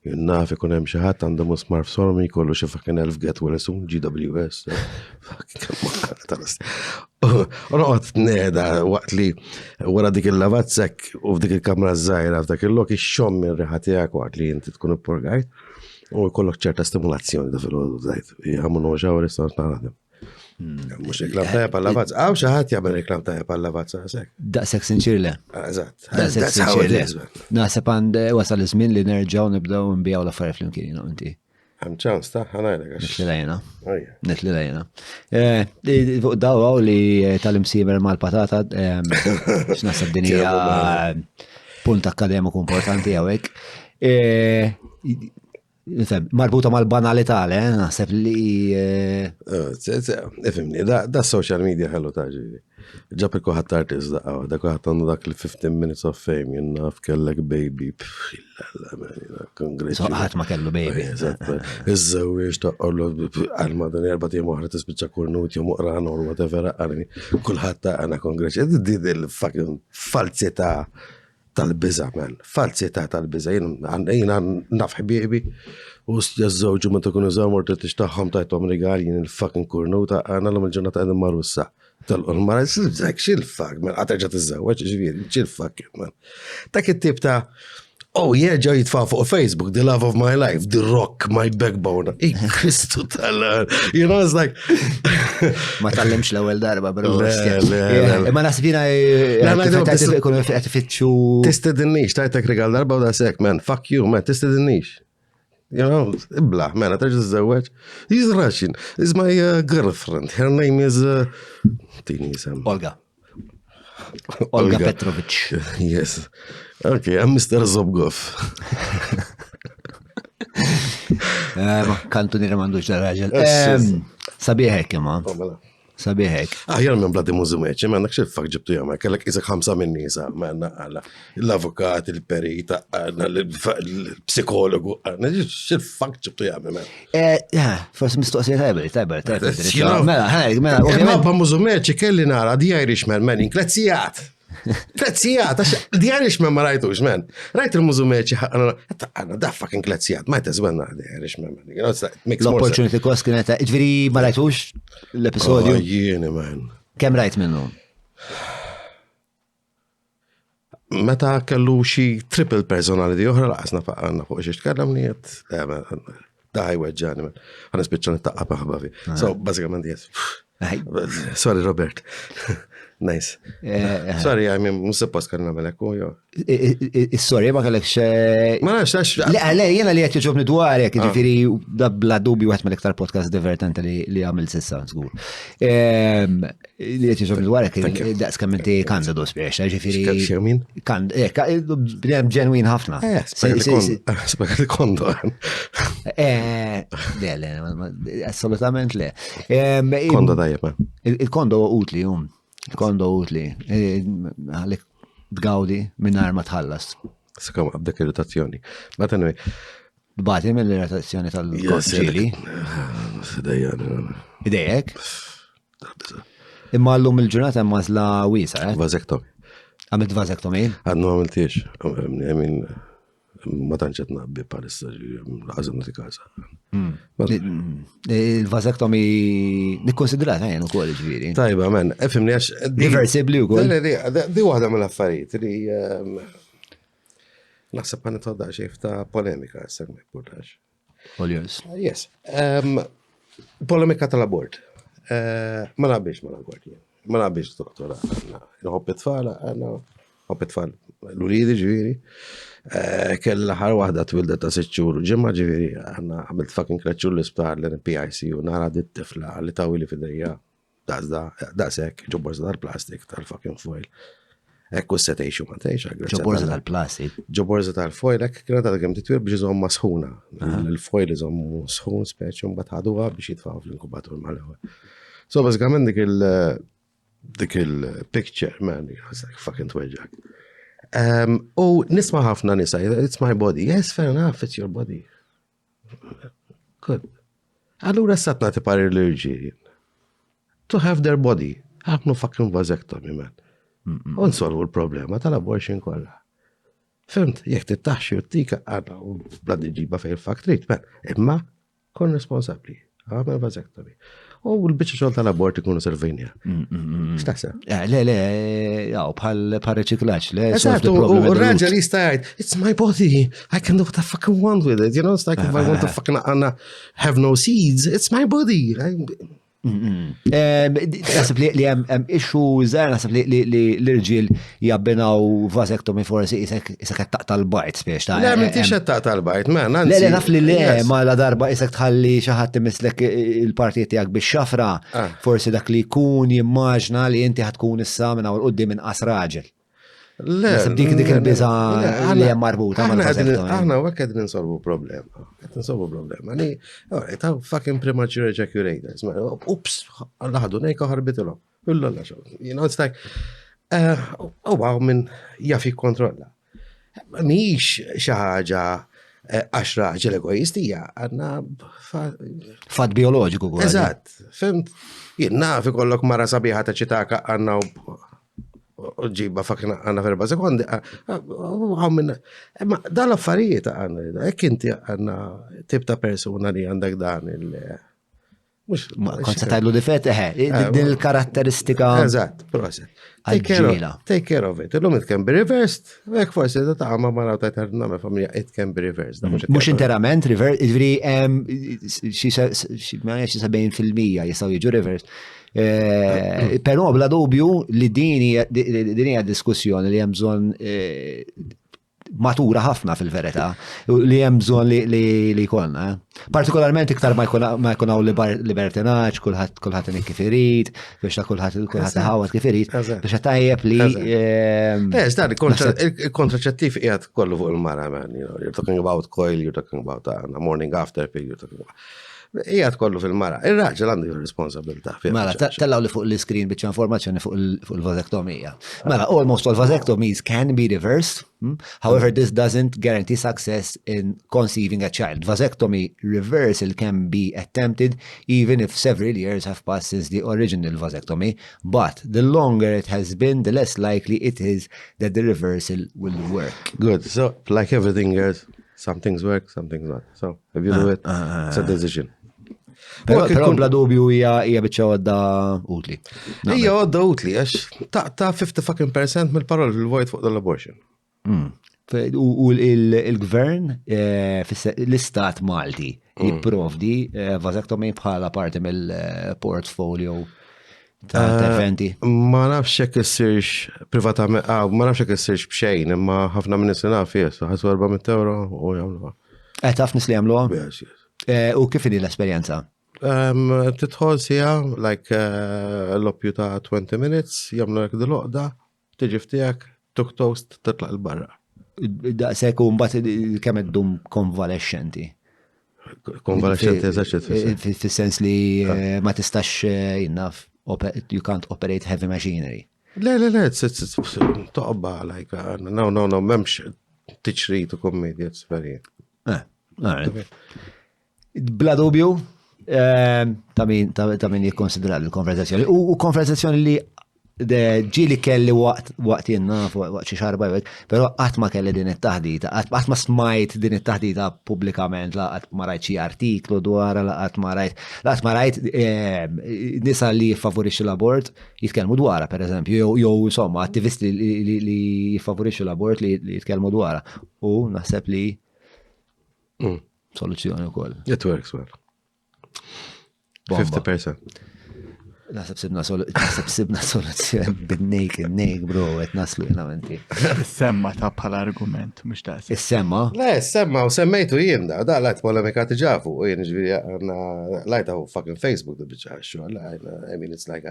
naf ikun hemm xi ħadd għandu musmar f'sormi jkollu xi fucking elf get well soon GWS. U noqgħod neda waqt li wara dik il-lavazzek u f'dik il-kamra żgħira f'dak il-lok ixxomm ir-riħa tiegħek waqt li inti tkun ippurgajt u jkollok ċerta stimulazzjoni da fil-ħodu żgħid. Jagħmlu xawer issa naħdem. Mux reklam tajja pal-lavazza. Għaw xaħat jgħamil reklam tajja pal-lavazza. Daqsek sinċirle. Eżatt. Daqsek sinċirle. Naħseb għand wasal iż-żmien li nerġgħu nibdew nbijaw l-affarijiet flimkien inti. Hemm ċans ta' ħanajlek għax. Nitlilajna. Nitlilajna. Daw li tal-imsiber mal-patata x'naħseb din hija punt akademiku importanti hawnhekk. Marbuta mal-banalità, naħseb li. Ifimni, da social media ħallu taġi. Ġab il-kuħat artist daqqa, da kuħat għandu dak il-15 minutes of fame, jinnaf kellek baby. So ħat ma kellu baby. Iż-żewiex ta' orlu għalma dan 4 tim oħra tispiċċa kurnut jom uqran or whatever għarni. Kulħadd ta' għana kongreċ. Di il-fucking falsità tal-biza, man. Falsità tal-biza. Jina naf ħbiebi u jazzawġu ma tkunu zamur t-tixtaħħom tajtom regali jien il-fucking kurnuta għana l-om il-ġurnata għedin marrussa. Tal-qolmara, xil-fak, man, għaterġa t-żawġ, ġviri, xil-fak, man. Dak it-tip ta' jerġa' jitfa' fuq Facebook, the love of my life, the rock, my backbone. Kristu tal-għar. You know, it's like... Ma tallimx l-ewwel darba, bro. Le. Ma nasbina kun fitxu. Tistedinniex, tajtek regal darba u da sek, man, fuck you, man, tistedinniex. You know, ibla, man, għaterġa t-żawġ. He's Russian, he's my girlfriend, her name is... Tini jisem. Olga Petrovich. Yes. Okay, I'm Mr. Zobgov. Kantu nirmandux da-raġel. Sabiħek, ma. Sabiħek. Jgħal minn bladi mużumeċi, ma għandek xil-fak ġibtu jgħamma, kellek izak 5 minn nisa, ma għanna għalla l-avukat, il-perita, għanna l-psikologu, għanna xil-fak ġibtu jgħamma. Forse mistoqsija tajber. Mela, pa mużumeċi kelli nara di Irishman, man, inklezzijat. Klezzijat, di Irishman ma rajtux, man. Rajt il-mużumeċi, għanna da fucking klezzijat, ma jtezwenna di Irishman, man. L-opportunity cost kienet, ġviri ma rajtux l-episodju? Jieni, man. Kem rajt minnu? Meta kellu xi triple personality oħra laqasna għanna fuq xiex tkellamniet, daħi weġġani, man. Għanna spiċċan it-taqqa paħbavi. So, basikament, yes. Sorry, Robert. Nice. Sorry, I mean, mus suppost kan namelek u jo. Is-sorry, ma kellekx. Ma nafx, Le, jena li qed joġobni dwarek, ġifieri da bla dubju wieħed mill-iktar podcast divertenti li għamil sissa żgur. Li qed joġobni dwarek daqs kemm inti kandidu spiex, ġifieri. Xemin? Bniem ġenwin ħafna. Speka li kondo. Le, assolutament le. Kondo dajjeb, ma. Il-kondo utli, il-kondo utli. Għalek tgawdi minnar ma tħallas. Sakam għabdek irritazzjoni. But anyway. Dbati mill-irritazzjoni tal-konċili. Idejek? Imma l-lum il-ġurnata mażla wisa, Vazektomi. Għamilt vazektomi? Għadnu għamiltiex. Ma tanċet nabbi palissa għazim nati kaza. Il-vazektomi nikkonsiderata jenu kol ġviri. Tajba, man, fimni għax. Reversibli u kol. Di waħda mill-affarijiet li naħseb għan it-todda xejf ta' polemika, s-sag ma jpurtax. All yours. Yes. Polemika tal-abort. Ma nabbiex ma l-abort. Ma nabbiex doktora. Nħobb it-tfal, nħobb it-tfal. L-ulidi ġviri. Kella ħar wahda twilda ta' 6 xhur ġimma ġifieri għandna għamilt fucking kreċċur l-isptar l-PIC u nara dit tifla li tawili fidejja daqshekk ġobborza tal-plastik tal-fucking foil. Ekku setejxu ma tgħix Ġobborza tal-plastik. Ġobborza tal-foil hekk kienet għadha kemm titwil biex iżomm masħuna. Il-foil iżomm sħun speċi mbagħad ħaduha biex jitfgħu fl-inkubatur mal-ewwel. So bażikament dik il-picture man, it's like fucking tweġġak. Nisma ħafna nisa, it's my body. Yes, fair enough, it's your body. Good. Allura s-satna tipari l-irġieri. To have their body. Għabnu fucking vasectomy, man. Unsolvu l-problema tal-abortion kolla. Fimt, jek tittaxxi u t-tika għadna u bladi ġiba fej il-factory, man. Imma, kon responsabli. Għamil vasectomy. U l-bicċa xol tal-abort ikunu servinja. X'taħseb? Le, bħal reċiklaċ, le. Eżatt, u r-raġel jistajt, it's my body, I can do what I fucking want with it, you know, it's like if I want to fucking have no seeds, it's my body. Nasib li hemm ixu żgħar nasib li l-irġiel jabbinaw vasektomi forsi isek qed taqta' l-bajt spiex ta' Le, m'intix qed taqta' l-bajt, man, Le, naf li le, ma la darba isek tħalli xi ħadd imislek il-partijiet tiegħek bix-xafra, forsi dak li jkun jimmaġna li inti ħatkun issa minn hawn qudiem inqas raġel. Nasib dik il-biża li hemm marbuta mal-vasektomi. Aħna hekk qegħdin insolvu problema. Qed insolvu problema. Ta' fucking premature ejaculators. Ups, laħdu nejka ħarbitilhom. Ullalla xo. You know, it's like, għaw minn jafi kontrolla. Mhix xi ħaġa 10 raġel egoistija, għandna Fad bioloġiku kol. Eżatt, fimt. Jien naf ikollok mara sabiħa ta' ċitaka għandna ġiba fakna għanna ferba sekondi, ma dal-affarijiet għanna, ekk inti għanna tip ta' persona li għandak dan Mux. Kont se tajlu difett, din il-karatteristika. Eżatt, proset. Take care of it. Illum it can be reversed. Ek forsi da ta' ma maraw ta' tarna familja, it can be reversed. Mux interament, reverse, ġviri, xi 70% jistaw jiġu reverse. Pero bla dubju li din hija diskussjoni li hemm bżonn matura ħafna fil-verità li hemm bżonn li jkollna. Partikolarment iktar ma jkun hawn libertinaġġ, kulħadd inik kif irid, biex ta' kulħadd iħawad kif irid, biex tajjeb li. Dan il-kontraċettiv qiegħed kollu fuq il-mara, man. You're talking about coil, you're talking about morning after pill, you're talking about. Ijat kollu fil-mara. Il-raġel għandu responsabilta. Mela, tellaw li fuq l-screen bieċa informazzjoni fuq il-vasectomija. Mela, almost all vasectomies can be reversed. However, this doesn't guarantee success in conceiving a child. Vasectomy reversal can be attempted even if several years have passed since the original vasectomy, but the longer it has been, the less likely it is that the reversal will work. Good. So, like everything else, some things work, some things not. So, if you do it, it's a decision. Pero bla dubju hija biċċa għodda utli. Hija għodda utli, għax ta' 50% mill-parol fil-vojt fuq dal-abortion. U il-gvern l-istat Malti jipprovdi vasectomy bħala parti mill-portfolio ta' interventi. Ma nafx hekk issirx privatament, ma nafx hekk issirx b'xejn, imma ħafna minn nies naf jessu ħassu €400 u jagħmluha. Taf nis li jagħmluha? Yes. U kif inhi l-esperjenza? Titħol sija, like l-oppju ta' 20 minutes, jamlu jek dil-oqda, tiġi ftijak, tuk toast, titlaq il-barra. Daqsek u mbagħad kemm iddum konvalescenti. Konvalescenti eżaċet fis-sens li ma tistax jinnaf, you can't operate heavy machinery. Le, toqba, like, no, memx tiċrit u kommedja, it's very. Bla dubju, ta' min jikkonsidra l-konverzazzjoni. U konverzazzjoni li ġili kelli waqt jenna, waqt xi xarba, pero qatt ma kelli din it-taħdita, qatt ma smajt din it-taħdita pubblikament, qatt ma rajt xi artiklu dwar, qatt ma rajt nisa li jiffavorixxu l-abort jitkellmu dwarha, pereżempju, jew insomma attivisti li jiffavorixxu l-abort li jitkellmu dwarha. U naħseb li soluzzjoni wkoll. It works well. 50%. Naħseb sibna soluzzjoni bin-nejk, bro, qed naslu jnamenti. Semma ta' bħala argument, mhux ta' Is-semma? Le, semma u semmejtu jien da lajt polemika tiġafu u jien ġviri għanna lajta u fucking Facebook da bieċa xo, I mean, it's like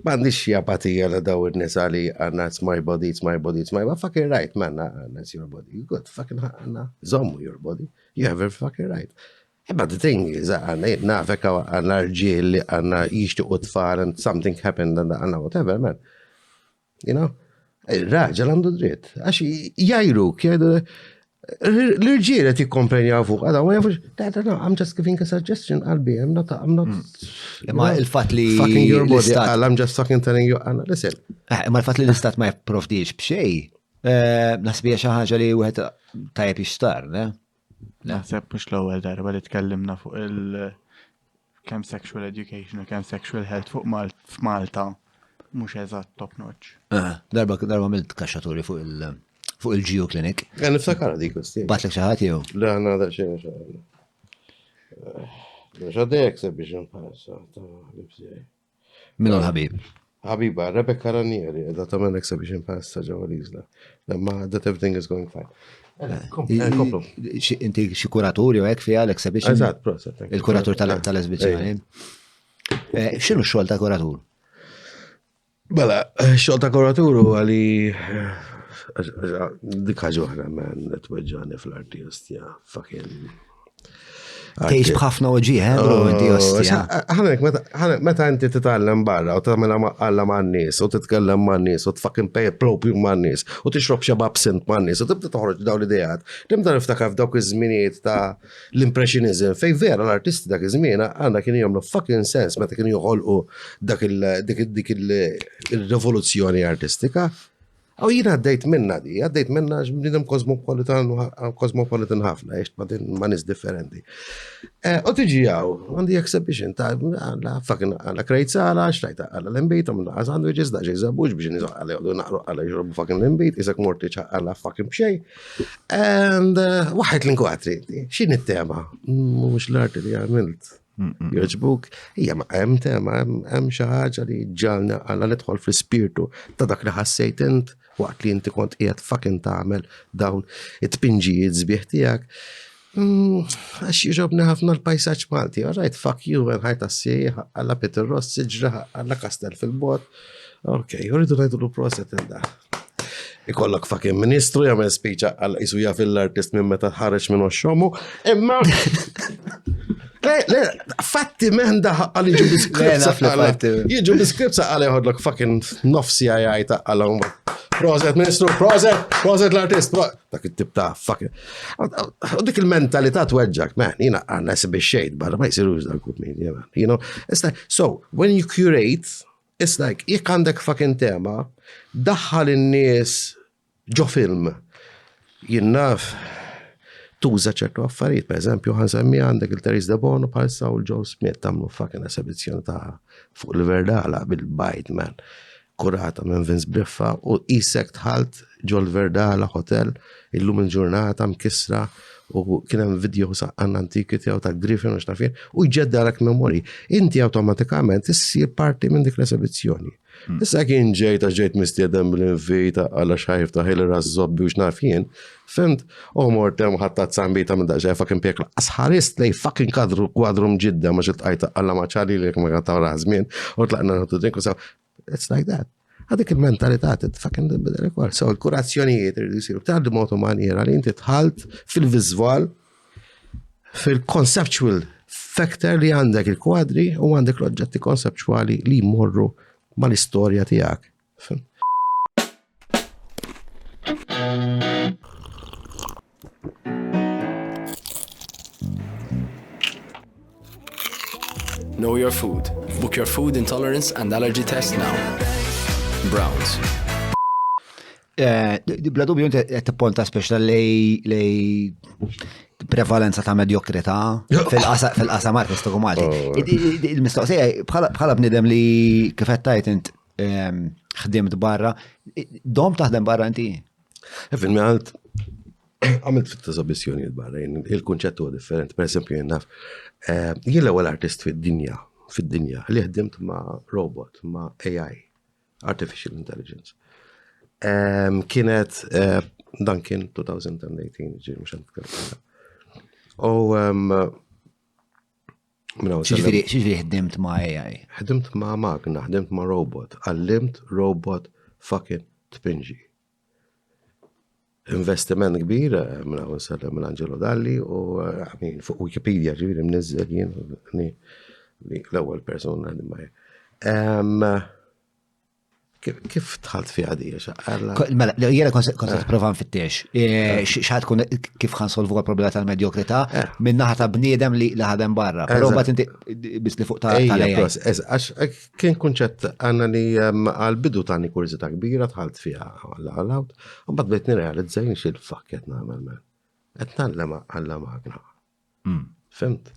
m'għandix japatija la daw il-nisa li għanna it's my body, fucking right, man, it's your body. You got fucking għanna zommu your body. You have a fucking right. But the thing is, għanna fekka għanna rġiel li għanna jishtu u tfal and something happened and għanna whatever, man. You know? Raġel għandu dritt. Għax jajruk, l-rġiel għet jikkomprenjaw fuq, għada, no, I'm just giving a suggestion, Albi, I'm not. Ma il-fat li. Fucking your body, I'm just fucking telling you, għanna, listen. Ma il-fat li l-istat ma jipprovdiġ bxej, nasbija xaħġa li u għet tajab jishtar, ne? Naħseb mhux l-ewwel darba li tkellimna fuq kemm sexual education u kemm sexual health f'Malta mhux eżatt top notch. Darba mill kaxxaturi fuq il-Geo Clinic. Niftakar dik usti. Batlek xi ħadd jew? Le, għandna daqsxejn xaħna. X'għaddej exhibition bħalissa ta' libsijaj. Min ħabib? Habiba, Rebecca Ranieri, da ta' men exhibition bħalissa ġewwa l-Iżla. Lemma that everything is going fine. Inti xi kuraturi u hekk fiha l-exhibition? Eżatt, proset. Il-kuratur tal-eżbizzjoni. X'inhu x-xogħol ta' kuratur? Bella, xogħol ta' kuratur huwa li dik ħaġa oħra man tweġġani fl-artist, fucking. Tgħix b'ħafna oġieħ, bro, inti ostja. Meta inti titgħallem barra u tagħmel għalla man-nies u titkellem man-nies u tfucking propju man-nies u tixrob xi absint man-nies u tibda toħroġ dawn l-idejat. Tibda niftakar f'dawk iż-żminijiet ta' l-impressionizm fejn vera l-artisti dak iż-żmien għandha kienu jagħmlu fucking sens meta kienu joħolqu dik il-rivoluzzjoni artistika. Aw jina għaddejt minna ġbnidem cosmopolitan ħafna, jiex ma nis differenti. U tiġi għaw, għandi exhibition ta' għalla krejtzala, xtajta għalla l-imbit, għamna sandwiches, daġi zabux biex nizu għalla jgħodu naqru għalla jġrobu fucking l-imbit, jizak mortiċa għalla fucking bxej. And waħet l-inkwatri, xin it-tema? Mux l-arti li għamilt. Joġbuk, hija ma' hemm tema, hemm xi ħaġa li ġalna għalla nidħol fl-ispirtu ta' dak li ħassejt int waqt li inti kont qiegħed fucking tagħmel dawn it-tpinġijiet sbieħ tiegħek. Għax jiġobni ħafna l-pajsaġġ Malti, alright, fuck you, ħajta s-sieħ, għalla Peter Ross, siġra, għalla Kastel fil-bot. Ok, uridu ngħidu proset il-da. Ikollok fucking ministru jagħmel speech għal isuja fil-artist minn meta ħareġ minn oxxomu, imma fatti meħnda għal jiġu biskripsa għal jħodlok fucking nofsi għajaj ta' għalom. Proset, ministru, proset l-artist, dak it-tip ta' fucking. U dik il-mentalità tweġġak, man, jina għanna sibi xejt, barra ma jisirux dal-kut media, man. You know, it's like, so, when you curate, it's like, jek għandek fucking tema, daħħal in-nies ġo film, jinnaf, tuża ċertu affarijiet, per eżempju, ħansemmi għandek il-Teris de Bono palsa u l-Joe Smith tamlu fucking esibizzjoni ta' fuq il-Verdala bil-bajt, man, kurata minn Vince Briffa u isek tħalt ġo l-Verdala Hotel illum il-ġurnata mkisra u kienem video saqqan antiki tijaw ta' Griffin u xtafir u jġeddalek memori. Inti automatikament issir parti minn dik l-esibizzjoni. Issa kien ġejt mistiedem bil-invita għalla xajf ta' Hiller Razzobbi u xnafjien, fimt, u mortem ħatta t-sambita minn daġġaj fucking pekla. Asħarist lej fucking kwadru mġidda ma ġilt għajta għalla maċali li ma għataw rażmin u tlaqna nħutu drink u saw, it's like that. Għadik il-mentalità t-fucking d-bidel ikwar. So, il-kurazzjonijiet irridu jisiru b'taqdi motu maniera li inti tħalt fil-vizual, fil-conceptual factor li għandek il-kwadri u għandek l-oġġetti konceptuali li jmorru mal-istorja tijak. Know your food. Book your food intolerance and allergy test now. Browns. Bla dubju inti qed tipponta speċta lej prevalenza ta' medjokrita fil-qasam artistiku Malti. Il-mistoqsija bħala bnidem li kif qed tajt int ħdimt barra, dom taħdem barra inti? Fil-mi għamilt fit-eżabizzjonijiet barra, il-kunċett huwa differenti. Per esempio, jennaf, jien l-ewwel artist fid-dinja li ħdimt ma' robot, ma' AI, Artificial Intelligence. Kienet dan kien 2018 ġi mux għandkar. Xieġviri ħdimt ma' AI? ħdimt ma' magna, ħdimt ma' robot, għallimt robot fucking tpinġi. Investiment kbir minna għunsallem minn Angelo Dalli u fuq Wikipedia ġiviri mnizzel jien l-ewwel persona ħdim ma' Kif tħalt fi għadija xaqqa? Mela, jena konset provan fit-tiex. Xaħat kun kif ħan solvu għal-problema tal-medjokrita minnaħa ta' bniedem li ħadem barra. Pero bat inti bis li fuq tal-AI. Għax kien kunċett għanna li għal-bidu tani kurzita kbira tħalt fija għal-għal-għal. U bat bejt nirrealizzajn xil-fak jett namel men. Etnallema għalla-magna. Fimt?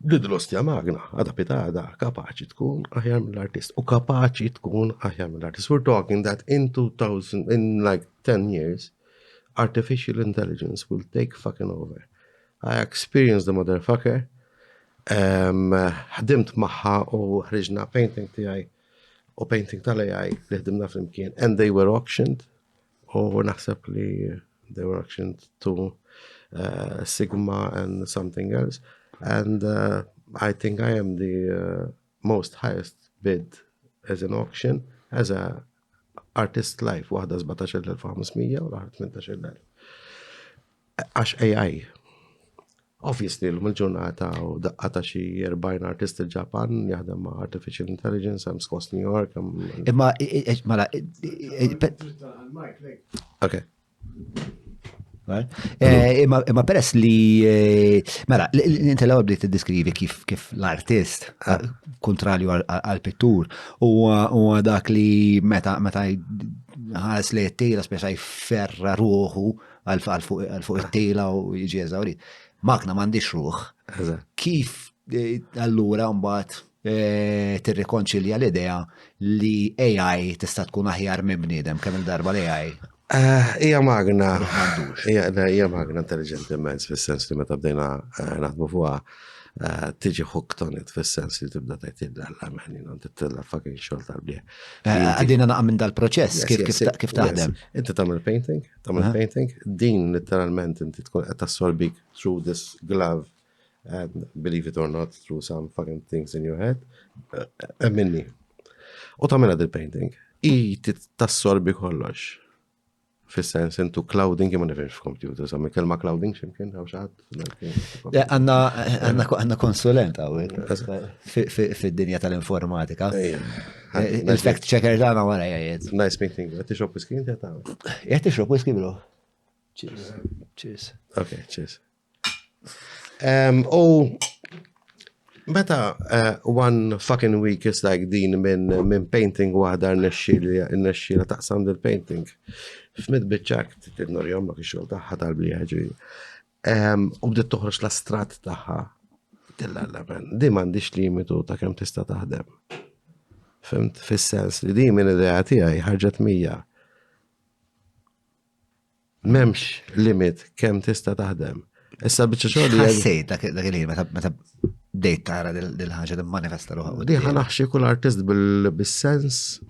L-idlostja magna, għada pitada, kapaċi tkun aħjar mill-artist. U kapaċi tkun aħjar mill-artist. We're talking that in 10 years, artificial intelligence will take fucking over. I experienced the motherfucker. Ħdimt maħħa u ħriġna painting tijaj u painting tal-AI li ħdimna fl-imkien. And they were auctioned. U naħseb li they were auctioned to Sigma and something else. And I think I am the most highest bid as an auction, as a artist life. Waħda 17,500 u l-ħar 18,000. Għax AI. Obviously, l-ġurnata u daqqata xi 40 artist il-Ġapan jaħdem ma' Artificial Intelligence, hemm skos New York. Imma, Okay. Imma peress li mela, inti l-ewwel bdiet tiddiskrivi kif l-artist kontrarju għal-pittur u dak li meta ħares li t-tila speċa jferra ruħu għal fuq it-tila u jiġi eżawrit. Makna m'għandix ruħ. Kif allura mbagħad tirrikonċilja l-idea li AI tista' tkun aħjar minn bniedem kemm il-darba l-AI? Hija magna. Hija magna intelligenti immens fis-sens li meta bdejna naħdmu fuqha tiġi hooked on it fis-sens li tibda tgħidilha l-amen titilla fucking xogħol tal-bdieħ. Għaddina naqam minn dal-proċess kif taħdem. Inti tagħmel painting, din literalment inti tkun qed tassorbik through this glove and believe it or not through some fucking things in your head minni. U tagħmel il-painting. Tassorbi kollox. Fis-sens intu clouding ma nifhimx f'computers, għamil kelma clouding x'imkien hawn xi ħadd. Għandna konsulent fid-dinja tal-informatika. Il-fact checker tagħna wara jgħid. Nice meeting. Qed tixrob whisky inti qed tagħmel? Qed tixrob whisky bro. Cheers. Okay, cheers. Meta one fucking week is like din minn painting waħda n-nexxila taqsam del-painting. F'mid biċċak t-tidnorjom l xogħol tagħha tal-bliħ ġiri. U bdiet toħroġ l-astrat tagħha. Tilla l-amen, di m'għandix limitu ta' kemm tista' taħdem. Fimt, fis-sens li di minn idea tiegħi ħarġet 100. M'hemmx limit kemm tista' taħdem. Issa biċċa xogħol ħassejt dak il-ħin meta bdejt tara dil-ħaġa timmanifesta ruħha. Di ħanaħxi kull artist bil-sens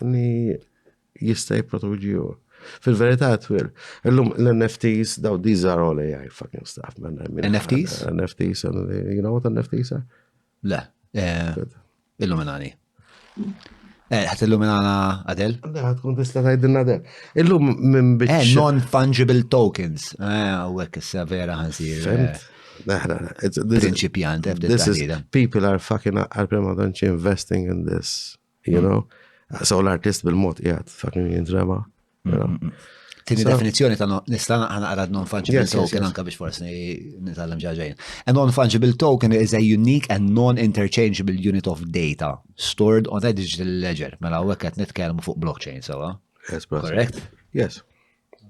li jista' jipproduġiju. Fil-verità twil, illum l-NFTs, these are all AI fucking stuff, man. NFTs? NFTs, you know what NFTs are? Le, illuminani. Ħat illuminana Adel? Tkun tista' tgħidilna Adel. Illum minn biċċa. Non-fungible tokens. Għek issa vera ħansir. Principjant, people are fucking għal-prema investing in this, you know? So l-artist bil-mod jgħat fucking jintrema. Tini definizjoni ta' nistana għana non-fungible token anka biex forsi nitallem ġaġajn. A non-fungible token is a unique and non-interchangeable unit of data stored on a digital ledger. Mela għu għet nitkellmu fuq blockchain, sawa? Yes, correct? Yes.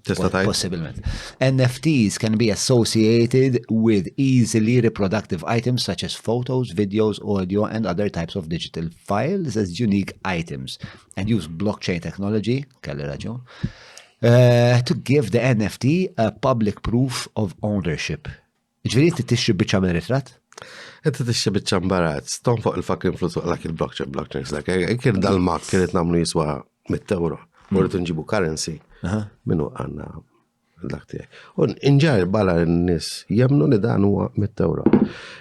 Possibilment. NFTs can be associated with easily reproductive items such as photos, videos, audio, and other types of digital files as unique items and use blockchain technology, kelli raġun, to give the NFT a public proof of ownership. Ġveri inti tixxi biċċa minn ritrat? Inti tixxi biċċa mbarazz, ton fuq il-fucking flus fuq il-blockchain, kien dal-mak kienet namlu jiswa 100 euro, morritu nġibu currency. Minnu għanna l-aktijaj. Un inġar bala n-nis jemnu li dan huwa 100 euro.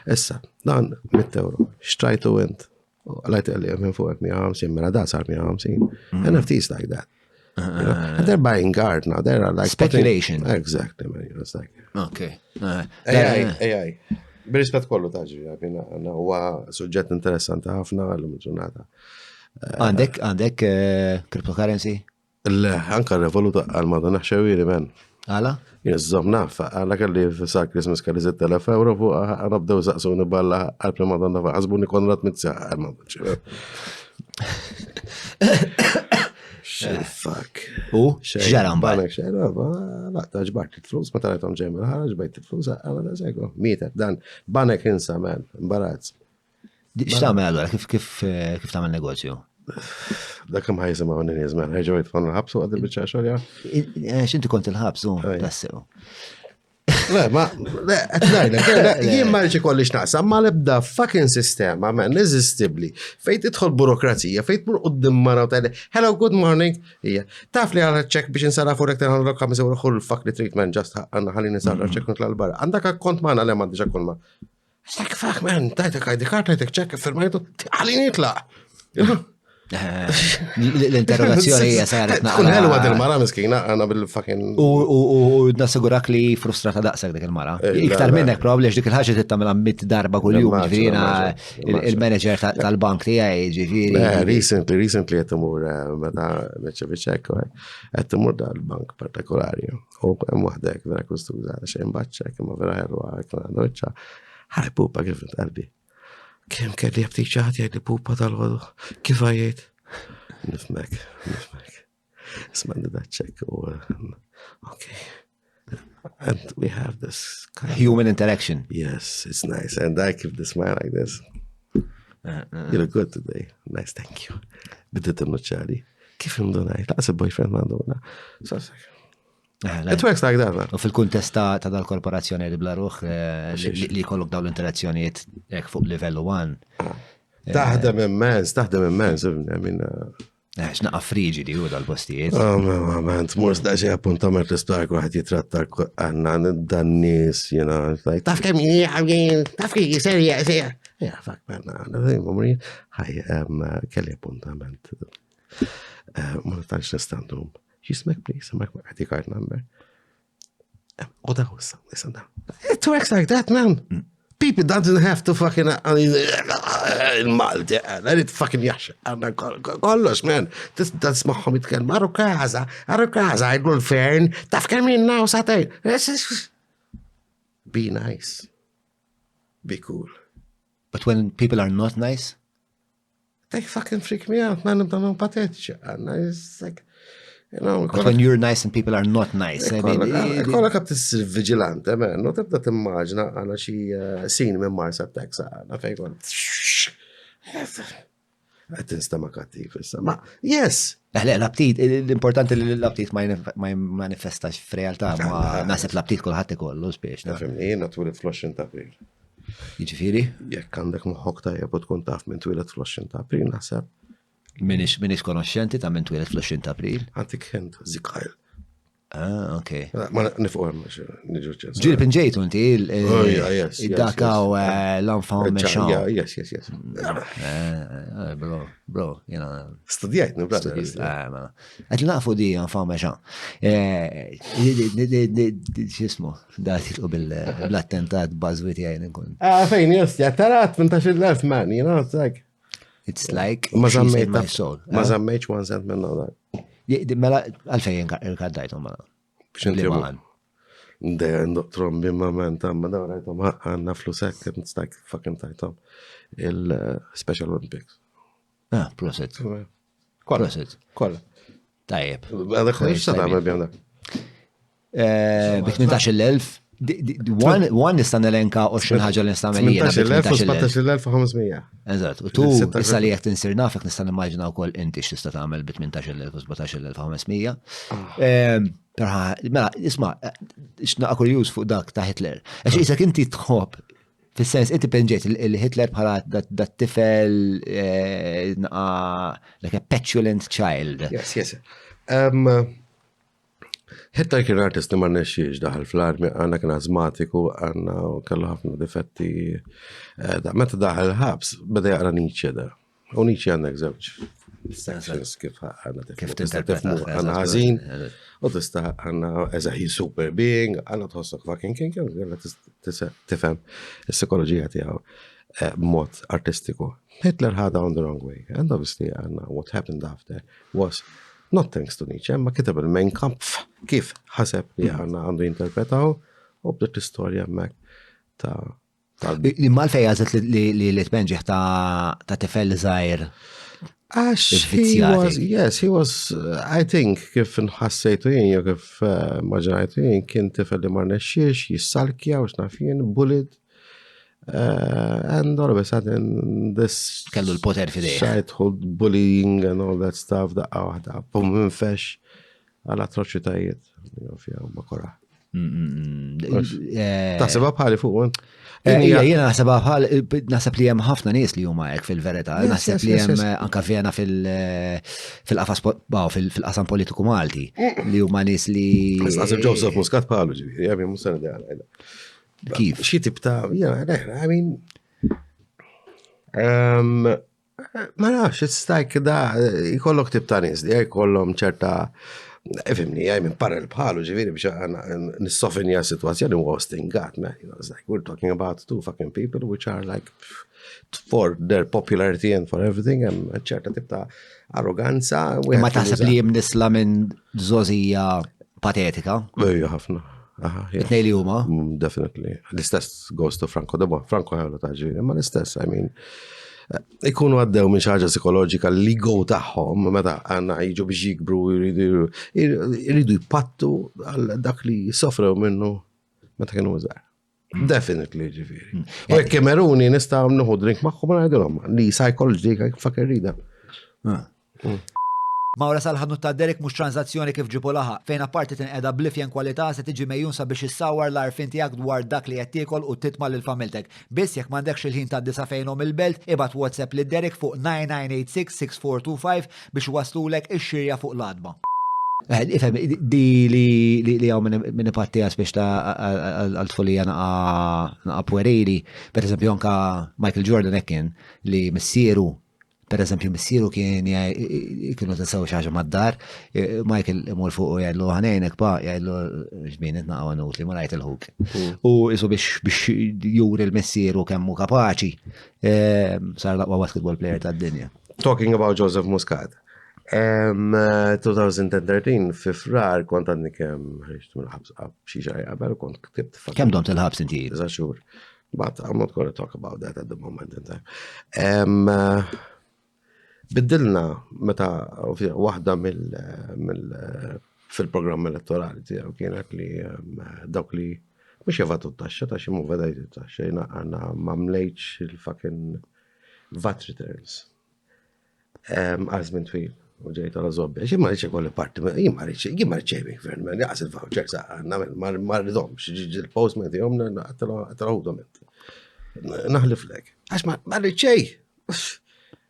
Issa, dan 100 euro. Xtrajtu int. Għalajt għalli minn fuq 150, mela da sar 150. NFTs like that. And they're buying art now. They're like speculation. Exactly, man. It's like. Okay. AI. Birispet kollu taġi, għanna huwa suġġett interessanti ħafna għallum ġurnata. Għandek cryptocurrency? Anka revoluta għal-madu naħxewiri, men. Għala? Jizzom naffa, għalla kalli f'sar Christmas kalli 6,000 euro fuq għana bdew saqsuni balla għal-premadonna fa' għazbuni konrat mitza għal-madu. Fuck. Xġaran bħal. Laqta ġbart il-flus, ma tarajtom ġemil, ħara ġbajt il-flus, għala da zego. Mieter, dan, banek insa, men, imbarazz. X'tagħmel allura, kif tagħmel negozju? Da kem ħajsima għon n-nizman, ħajġu jitfon l-ħabsu għad il-bicċa xorja? Xinti kont il-ħabsu, tassew. Le, għetnajna, jien marġi kolli xnaqsa, ma lebda fucking sistema, man, irresistibli, fejt idħol burokrazija, fejt mur qoddim mara u tajli, hello, good morning, taf li għala ċek biex nsara furek tenħan l-5 euro xull fuck li treatment, just għanna ħalli nsara ċek nutla l-barra. Għandak kont maħna le mandiġa kol ma. Stak, fuck, man, tajtek ID card, tajtek ċek, firmajtu, ħalli nitla. L-interrogazzjoni hija saret naqra. Tkun ħelwa dil-mara miskina għana bil-fucking. U nassigurak li frustrata daqsak dik il-mara. Iktar minnek probabli dik il-ħaġa tittamela 100 darba kull-jum, ġifirina il-manager tal-bank tiegħi ġifiri. Recently qed imur meta neċċevi ċekk, qed imur dal-bank partikolari. U hemm waħdek vera kustużata xejn baċċek, imma vera ħelwa noċċa. Ħaj pupa kif qalbi. Kem kelli jabtik ċaħat jgħid li pupa tal-ħodu, kif għajiet? Nifmek. Smandi that check. Okay. And we have this kind of, Human interaction. yes, it's nice. And I keep the smile like this. You look good today. Nice, thank you. Bidet il-nuċċali. Kif imdunaj? Laqas il-boyfriend manduna. So it's like, it works like that, man. U fil-kuntest ta' dal-korporazzjoni li bla ruħ li kollok daw l-interazzjonijiet fuq livellu 1. Taħdem immens. I mean, X'naqa friġidi u dal-postijiet. man, tmur staġi appuntament l-istorku għad jitratta għanna dan-nis, you know, like, taf kem serja. Yeah, fuck, man, għanna, ħaj, kelli appuntament. Ma nistax nistandum. Jismek, please, għati card number. Oh, that was listen down. It works like that, man. People doesn't have to fucking il-Malti, għarit fucking jaxxa, għanna kollox, man. Tas maħħom jitkellem, għarru kaza, għajdu l-fern, taf minna u satajn. Be nice. Be cool. But when people are not nice, They fucking freak me out, man. I'm patetiċi. It's like, you know, but when you're nice and people are not nice, I mean, kolla kap tissir vigilante, man. No tibda timmaġna għana xie sin minn Mars Attacks għana fejn għan. Għatin stama kattif, ma, yes. l-aptit, l-importanti li l-aptit ma manifestax f'realtà, ma nasib l-aptit kolħat ikollu spiex. Nafimni, jena twilet fl-20 ta' april. Jiġifieri? Jekk għandek moħħok tajjeb u tkun taf minn twilet fl-20 ta' april, naħseb. Minix konoxxenti ta' minn twilet fl-20 ta' april? Għantik hint, zikajl. Ok. Ma nifqom, nġu ċens. Ġili pinġejtu inti yes. id-dakaw l-enfant méchant. Yes. Bro, you know. Studijajt, brother. Għet naqfu di enfant méchant. Xismu, daħtiqu bil-attentat bazwiti għajn nkun. Fejn, just, tara 18,000 man, you know, it's like. It's like Ma she's in zammejt my soul. Ma zammejt 1 cent minna dak. Mela, għalfejn il-kaddajtum mela. Bxintibu. Ndeja ndoktorom bimma man tamma daw rajtom għanna flusek nistak fucking tajtom il-Special Olympics. Proset. Kolla. Proset. Kolla. Tajjeb. Għadda kħuħiċ sa tamma bjam dak. Bi 18,000. One nistan elenka 20 ħagġa li nistan melija. 18,500. Eżat, u tu issa li jek tinsir nafek nistan immaġina u koll inti x'tista tagħmel bi 18,000 u 17,500. Mela, isma, x'naqa kurjuż fuq dak ta' Hitler. Għax isek inti tħobb, fis-sens, inti penġejt il-Hitler bħala dat tifel like a petulant child. Yes. Hitler kien artist li ma nexxiex daħal fl-armi, għanna kien azmatiku, għanna kellu ħafna difetti. Meta daħal ħabs, beda jaqra Nietzsche da. U Nietzsche għandek żewġ sections kif għanna tifmu. Għanna ħażin, u tista' għanna as a super being, għanna tħossok fucking king, għanna tifhem is-psikoloġija tiegħu b'mod artistiku. Hitler ħada on the wrong way. And obviously għanna what happened after was not thanks to Nietzsche, ma kitab il-Mein Kampf kif ħaseb li għandu interpretaw u bdiet l-istorja mek ta' Mal fej għazet li tbenġiħ ta' tifel zaħir. He was, I think, kif nħassejtu jien, jew kif maġnajtu jien, kien tifel li marnexxiex, jissalkja, u xnafjen, bullied. And all of a sudden, this kellu l-poter fidej. childhood bullying and all that stuff, da' għawħda, pum minfex, għal atroċitajiet, ma korra. Taħseba bħali fuq, Jena naħseb bħal, naħseb li jem ħafna nies li huma hekk fil-verità, naħseb li jem anka vjena fil-qasam politiku Malti, li huma nies li. Naħseb Joseph Muscat bħalu ġiviri, jgħami mussana diħala. Kif? Xie tip ta' I mean, ma nafx, it's like da, jkollok tip ta' nies li jkollhom ċerta. Fimni, minn parallel bħalu ġiviri biex nissofinja situazzjoni u għostingat, man. It's like we're talking about two fucking people which are like for their popularity and for everything, and ċerta tip ta' arroganza. Ma taħseb li jimnisla minn zozija patetika? Ejja, ħafna. Itnej li huma? Definitely. L-istess goes to Franco Debo. Franco ħawla ta' ġiviri, ma l-istess, I mean, ikunu għaddew minn xaġa psikoloġika l-ego tagħhom meta għandna jiġu biex jikbru jridu jpattu għal dak li jisofrew minnu meta kienu żgħar. Definitely ġifieri. U jekk Kemeruni nistgħu nieħu drink magħhom ngħidulhom li psychology fucking rida. Mawra Salħadnu ta' Derek mhux tranzazzjoni kif ġibu laħa, fejn apparti tinqeda blifjen kwalità se tiġi mejjun sabiex issawar l-arfin tiegħek dwar dak li qed tiekol u titma' lil familtek. Biss jekk m'għandekx il-ħin ta' disa fejnhom il-belt, ibad WhatsApp lil Derek fuq 9986-6425 biex waslulek ix-xirja fuq l-adba. Ifhem, di li għaw minn ipattijas biex ta' għal-tfulija naqa puerili, per eżempju anka Michael Jordan ekken li missieru, per eżempju missieru kienu t-saw xaġa mad-dar, Michael imur fuq u jgħidlu ħanejnek pa, jgħidlu ġbienet naqqa għanut li marajt il-ħuk. U isu biex juri l-missieru kemmu kapaċi, sar laqwa basketball player ta' d-dinja. Talking about Joseph Muscat. 2013 fi frar kont għandni kemm ħriġt mill-ħabs xi xahar qabel kont ktibt Kemm dom il-ħabs inti? 9 xhur. But I'm not going to talk about that at the moment in time. Biddilna meta waħda fil-programm elettorali tiegħu kienet li dawk li mhux jevatu t-taxxa ta' xi mu vedajt it-taxxa jiena għandna ma mlejtx il-fucking VAT returns. Għazmin twil. U ġejt għala zobbi, xie marriċ kolli parti, jien marriċ ċejmi, gvern, jaqs il-voucher saqqa, marridom, il-postman tijom, għatrawdom. Naħlif lek. Għax marriċ ċej.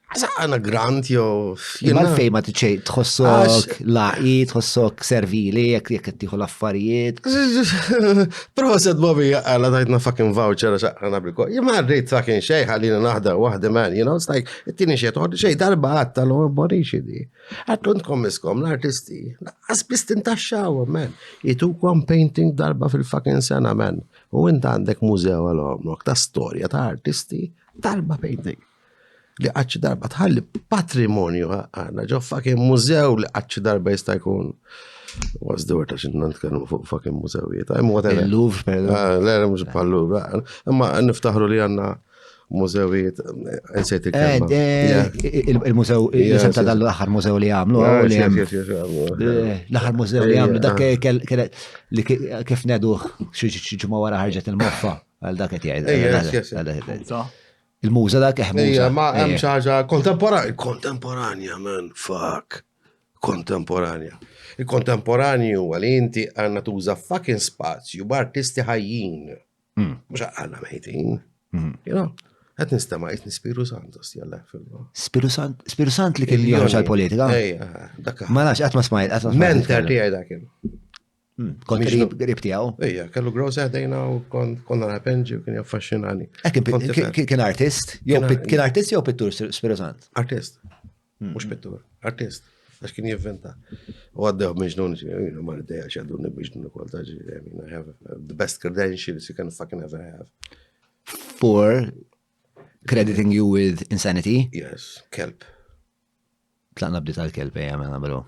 Għana grant jo. Mal-fej ma t-ċej, tħossok laqi, tħossok servili, jek tiħu l-affarijiet. Proset Bobby għala dajtna fucking voucher għana briko. Jimarrit fucking xej għalina naħda wahda man, you know, it's like, it-tini xej toħdi xej darba għatta l-għu boriċi di. Għatlunt kommiskom l-artisti. Għasbist intaxxaw, man. Jitukom painting darba fil-fucking sena, man. U inta għandek mużew għal-għomlok ta' storja ta' artisti, darba painting. Li għacċi darba tħalli patrimonju għanna ġo fucking mużew li għacċi darba jista' jkun. What's the word għaxin nantkellmu fuq fucking mużewijiet. Il-Louvre, per l-għera mux pal-Louvre. Imma niftaħru li għanna mużewijiet, nsejt il-kelma. Il-mużew, jisem ta' dal-axar mużew li għamlu. L-axar mużew li għamlu, dak kif nedu xieġuma wara ħarġet il-moffa għal dak jgħid. Il-muża dak Ija, ma hemm xaġa kontemporanja, man, fuck. Kontemporanja. Il-kontemporanju għal inti għanna tuża fucking spazju b'artisti ħajjin. Mux għanna mejtin. You know? Għet nistama jitni Spiru Santos jalla fil-ma. Spiru Sant li kien jgħu għal-politika? Ejja, dakka. Ma nafx, għatma smajt. Mentor tijaj dakin. Kont rib tijaw? Ija, kellu grow seħdejna u konna rapenġi u kien jaffaxxinani. Kien artist? Kien artist jew pittur Spiru Sant? Artist. Mux pittur. Artist. Għax kien jivventa. U għaddew meġnun, ma l-ideja xaddu meġnun u kol taġi. I have the best credentials you can fucking ever have. For crediting you with insanity? Yes, kelp. Tlaqna bdi tal-kelp, mela bro.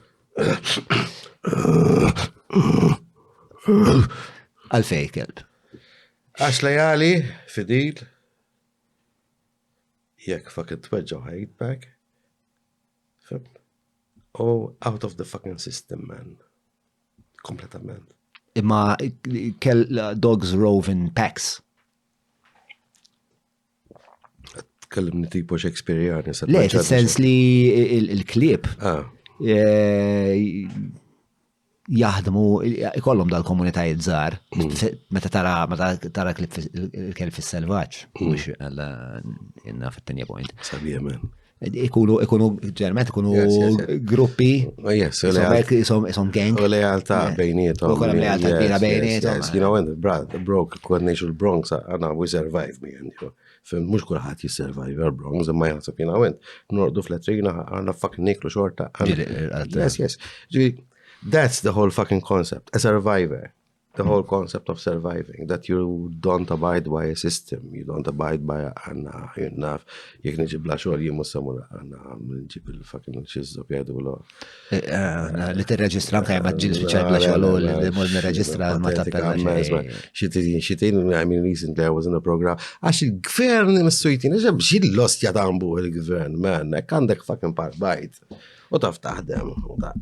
Għalfej kelb. Għax lejali, fidil, jek fucking tweġġaw ħajt back. Oh, out of the fucking system, man. Kompletament. Imma kell dogs rove in packs. Tkellimni tipo Shakespeareani. Le, fil-sens li il-klip jaħdmu, ikollhom dal-komunitajiet żgħar, meta tara klip il-kelb fis-selvaġġ, mhux inna fit-tinja point. Sabiħ man. Ikunu ġermet, ikunu gruppi, jisom gang. U lealta bejnietom. U kollha lealta kbira bejnietom. You know, when the broke coordination Bronx, għana we survive me, and you know. Fim, mux kullħat jissurvive għal-Bronx, ma jgħasab jina għent, nordu fl-etrina, għanna fucking niklu xorta. Yes. That's the whole fucking concept. A survivor. the whole concept of surviving, that you don't abide by a system, you don't abide by għanna, jinnaf, jek nġib la xogħol jimu samur għanna nġib il-fucking xizzu bjadu l Li t-reġistra anka jabba ġil speċjal bla xogħol li mod nirreġistra ma tappella xejn. Xitin, I mean, recently I was in a program, għax il-gvern mis-sujtin, xil-lostja tambu il-gvern, man, għandek fucking part bajt. U taf taħdem,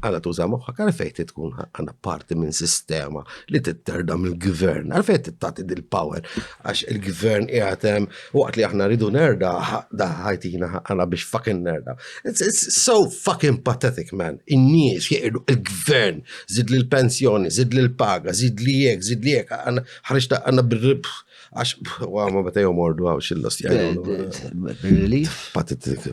għala tuża moħħa, għal fejt tkun għanna parti minn sistema li titterda mill-gvern, għal fejt tati dil-power, għax il-gvern jgħatem, u għat li aħna ridu nerda, daħħajtina għanna biex fucking nerda. It's so fucking pathetic, man. In-nies jgħidu il-gvern, zid li l-pensjoni, zid li l-paga, zid li jek, ħarġta għanna bil-rib, għax, ma bata jom ordu għaw xil-lost Relief? Pathetic.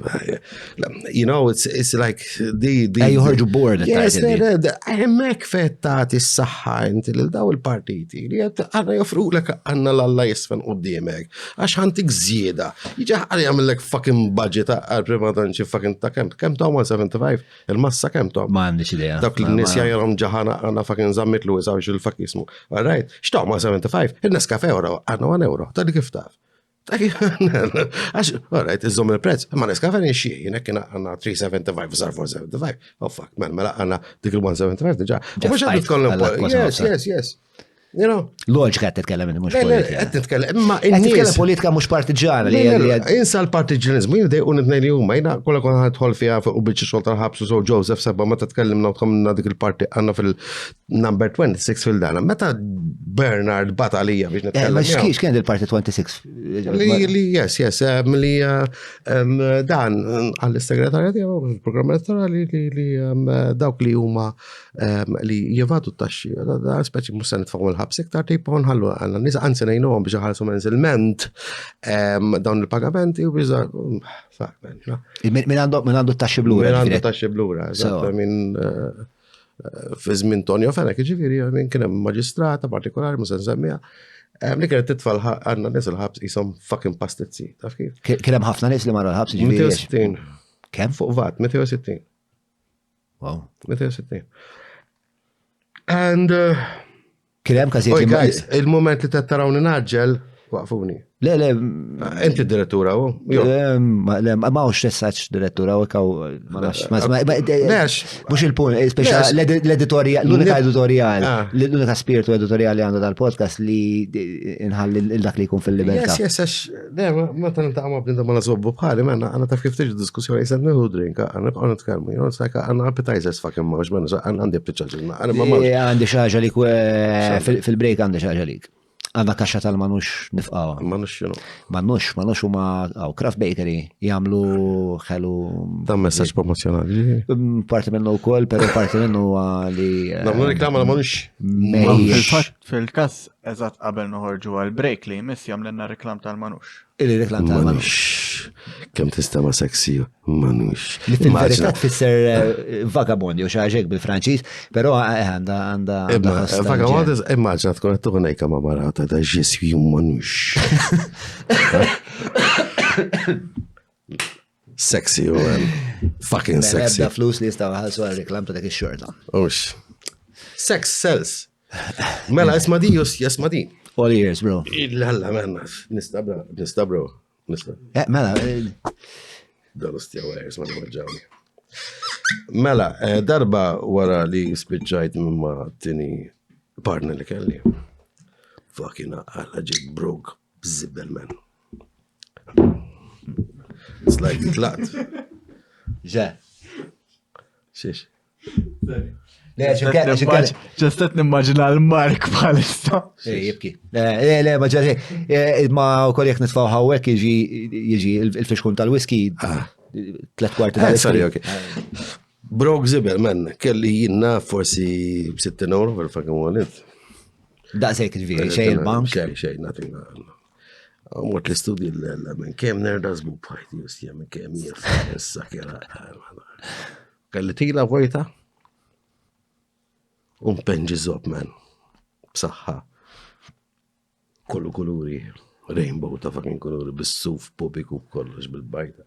You know, it's like Joħorġu board. Yes, għemmek fettati s-saxħa inti l-daw il-partiti li għanna joffru l għanna l-alla jisfen u d-diemek għax ħantik zjeda jġaħ għalli għamillek fucking budget għal-primatanċi fucking ta' kem tom 175 il-massa kem tom Ma għandix idea. dak l-nis jgħajrom ġaħana għanna fucking zammit l għizaw xil-fakismu għarrajt xtom 175 il-nes kafe euro għanna 1 euro ta' di kif taf għax, alright, iżom il-prezz, ma neskafe nixie, jinek kena għanna 375, zar 475, oh fuck, man, mela għanna dik il-175 diġa. Just fight, Yes. You know? Loġika għed t-tkellem mux politika. Għed t-tkellem, imma Għed t-tkellem in-nies. politika mux partiġana li Insa l-partiġanizmu, jien dejqu nitnej li huma, jina kolla kon ħadħol fija u bieċi xol tal-ħabsu so Joseph Sebba, meta tkellimna u tkomna dik il-parti għanna fil-number 26 fil-dana. Meta Bernard bat għalija biex Ma nitkellem. xkiex kien il-parti 26? Yes, li dan għall-segretarja tiegħu il-programm elettorali li dawk li huma li jevadu t-taxxi, da speċi mhux se nitfgħu il-ħabs iktar tipo nħallu għandna nies anzi ngħinuhom biex iħallsu mensilment dawn il-pagamenti u biex Min għandu t-taxxi blura? Min għandu taxxi blura, eżatt, minn fi żmien Tonio Fenek, ġifieri minn kien hemm maġistrata partikolari mhux se nsemmija. Li kienet titfal għandna nies il-ħabs qishom fucking pastizzi, taf kif? Kien hemm ħafna nies li marru l-ħabs ġifieri. 260. Kemm? Fuq vat, 260. Wow. 260. And Kien hemm każijiet li guys, il-moment li tattarawni naġġel, waqfuni. Le, Inti d-direttura u? ma ux tessaċ direttura u kaw, ma nafx. Mux il-punt, speċa l-editorial, l-unika editorial, l-unika spiritu editoriali għandu dal-podcast li inħalli il-dak li jkun fil-libertà. Yes, ma t-nintaqma b'dinda ma nazobbu bħali, ma għanna taf kif tiġi diskussjoni, jisad neħu drink, għanna bqaw nitkalmu, għanna appetizers fucking mawx, għanna għandi appetizers, għandi xaġa li fil-break għandi xaġa li. Għanna kaxxa tal-manux nifqawa. Manux xinu. Manux u ma Craft Bakery jgħamlu xelu. Dan messaġ promozjonali. Parti minnu u koll, pero parti minnu li. Namlu reklama la manux. Fil-kas, eżat qabel noħorġu għal-break li jmiss jamlenna reklam tal-manux. Il-reklam tal-manux. Kem tistama seksi, manux. Li fil-verità tfisser vagabondi u xaġek bil-Franċiż, pero għanda. Vagabondi, immaġna tkun għattu għunajka ma marata da ġeswi manux. Sexy, man. Fucking sexy. Ebda flus li jistaw ħalsu għal-reklam ta' dak il-xorta. Ux. Sex sells. Mela, isma di, jasma di. All years, bro. Illa, man, nista, bro. Mela. Dal-ustja għajers, ma nħuġġawni. Mela, darba wara li spiċċajt mimma t-tini partner li kelli. Fucking għalla ġib brog bżibbel, man. It's like tlaqt. Ġa. Xiex. Ġastet nimmaġina l-Mark bħalissa. Jibki. Le, ma u koll jek nitfaw ħawek jiġi il-fiskun tal-whisky 3 kwarti Sorry, ok. Brog zibel, man, kelli jinna forsi 60 euro per fucking wallet. Daqsek ġviri, xej il-bank. Xej, nothing. Mort l-istudji l-men, kem nerda zbu bħajti, justja, men kem sakera. Kelli tila vojta? Un penġi zob, man. B'saħħa. Kollu kuluri. Rainbow ta' fucking kuluri. Bis-suf, pubiku, kollox bil-bajta.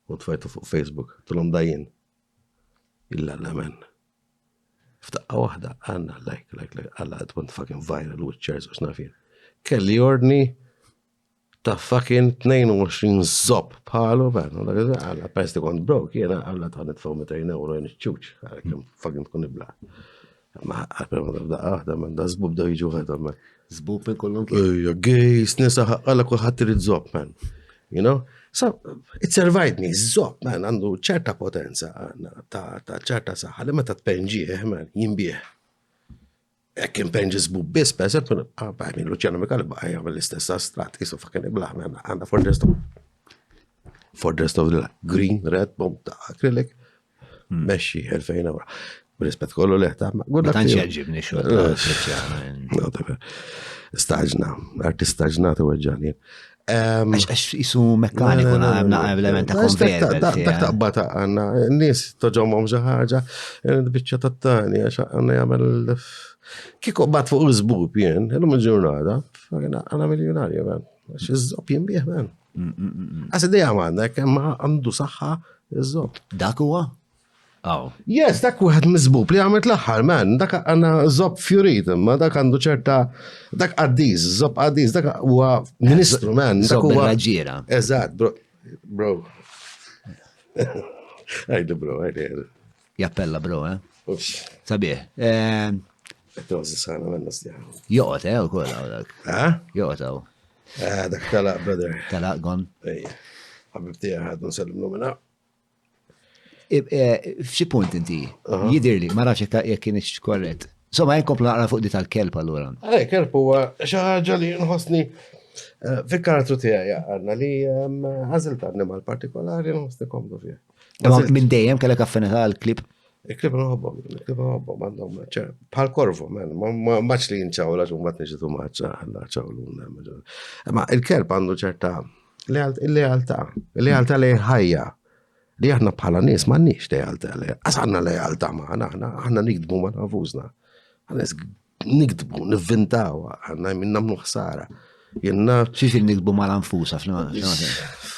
U tfajtu fuq Facebook. Tulom dajin. Illa la, man. F'daqqa waħda għanna għalla għad fucking viral with chairs u xnafin. Kelli ordni ta' fucking 22 zob bħalu, għalla pesti kont broke, jena għalla ta' nitfaw 200 euro jen iċċuċ, għalla kem fucking tkun ibla. Ma għalla f'daqqa waħda, man da zbub da jiġu għedha, man. Zbub minn kollum Ejja, gejs, nisa għalla kullħat trid zob, man. You know? So, it survived me, zob, man, għandu ċerta potenza, ta' ċerta saħħa, li meta tpenġieħ, man, jimbieħ. Ek impenġi zbub bis, per esempio, min Luciano Mikali baqqa jgħamil l-istessa strat, kisu fakken iblaħ, man, għanda for the rest of the green, red, bomb ta' acrylic, meċi, 2000 euro. B'rispet kollu leħta, ma' għudda. Tanċi għġibni Staġna, artist staġnati u għġġani. Għax jisu mekkaniku għamna element ta' konvejer. Dak taqbata għanna, n-nis toġomom ġaħġa, bicċa tattani, għax għanna jgħamil kiko bat fuq użbub jen, l-lum il-ġurnata, għanna miljonarja, man. Għax iż-zob jimbieħ, man. Għas id-dija għanna, kemma għandu saħħa iż-zob. Dak huwa? Aw. Yes, dak u għed mizbub li għamet l-axħar, man, dak għanna zob fjurit, ma dak għandu ċerta, dak għaddiz, zob għaddiz, dak huwa ministru, man. Zob bil-raġġiera. Eżat, bro. Għajdi, bro, għajdi. Jappella, bro, Ux, Sabiħ. għettozi sana menna stjaħ. Joqot, u kolla, dak. Joqot, u. Dak talaq, brother. Talaq, gon. Ej, ħabibti għad nsellim numina. F'xi punt inti, jidirli, ma nafx jekk kienx korret. Insomma, jenkomplu naqra fuq di tal-kelb allura. Kelb huwa xi ħaġa li nħossni fil-karattru tiegħi għandna li għażilt animal partikolari nħossni komdu fih. Minn dejjem kellek affinità għall-klib? Il-klib nħobbom għandhom bħal korvu, maċ li jinċaw laġu mat nġitu maċ ċaw l-unna. Ma il-kelb għandu ċerta lealtà li ħajja. Li aħna bħala nies ma nix lealtà li. Għasanna lealtà ma aħna nikdbu ma nafuzna. Għanna nikdbu, nivvintaw, għanna minn namlu ħsara. Jenna. Xiex nikdbu ma l-anfusa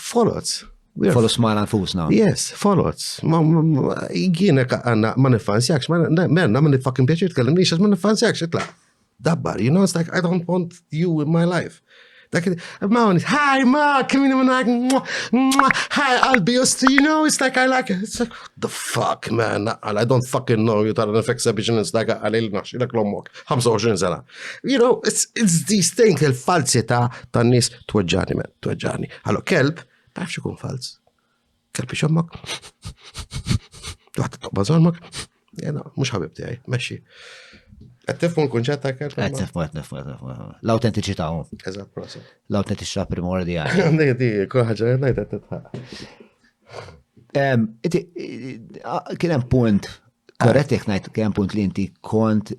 Folots. Folos ma l-anfusna. Yes, folots. Jienek għanna ma nifansjakx, ma nifakin pjaċir tkellimniex, ma nifansjakx, itla. Dabbar, you know, it's like I don't want you in my life. Hi, Ma, come in, hi, I'll be you know, it's like I like it. It's like, what the fuck, man? I don't fucking know you tara nifek exhibition, it's like għalil naxxilek l-ommok, 25 sena. You know, it's these things, il-falsità tan-nies tweġġani, man, tweġġani. Allo, kelb, taf xikun fals. Kelb ixommok, waħda tobba zormok, jena, mux ħabib tijaj, meċi. Għattifmu l-kunċett ta' kelb? Għattifmu. L-autentiċità. Eżat, prosa. L-autentiċità primordjali. Għandegi, kullħagġa, najt għattitħaq. Kien hemm punt, korrett jekk ngħid kien hemm punt li inti kont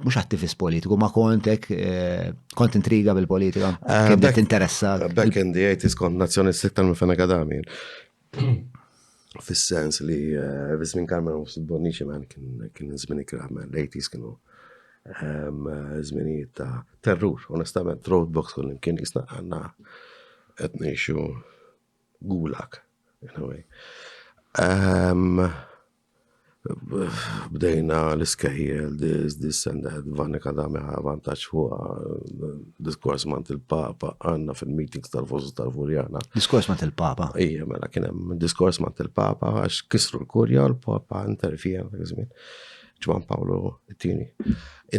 mhux attivist politiku, ma kont intriga bil-politika. Kien qed interessa. Back in the 80s kont nazzjonist iktar minn fejn akadami. Fis-sens li żmien Carmen u Bonici man kien żmien ikra man, l-80s kienu żminijiet ta' terrur, onestament, roadblocks kullin kien jisna għandna qed ngħixu gulag, in a way. Bdejna l-iskejjel, this and that, Vanika Damiħa vantaġġ fuq diskors mant il-Papa għanna fil-meetings tal-Fosu tal-Furjana. Diskors mant il-Papa? Ija, mela kien hemm diskors mant il-Papa għax kisru l-kurja u l-Papa intervjena dak iż-żmien. Ġwan Pawlu it-tieni.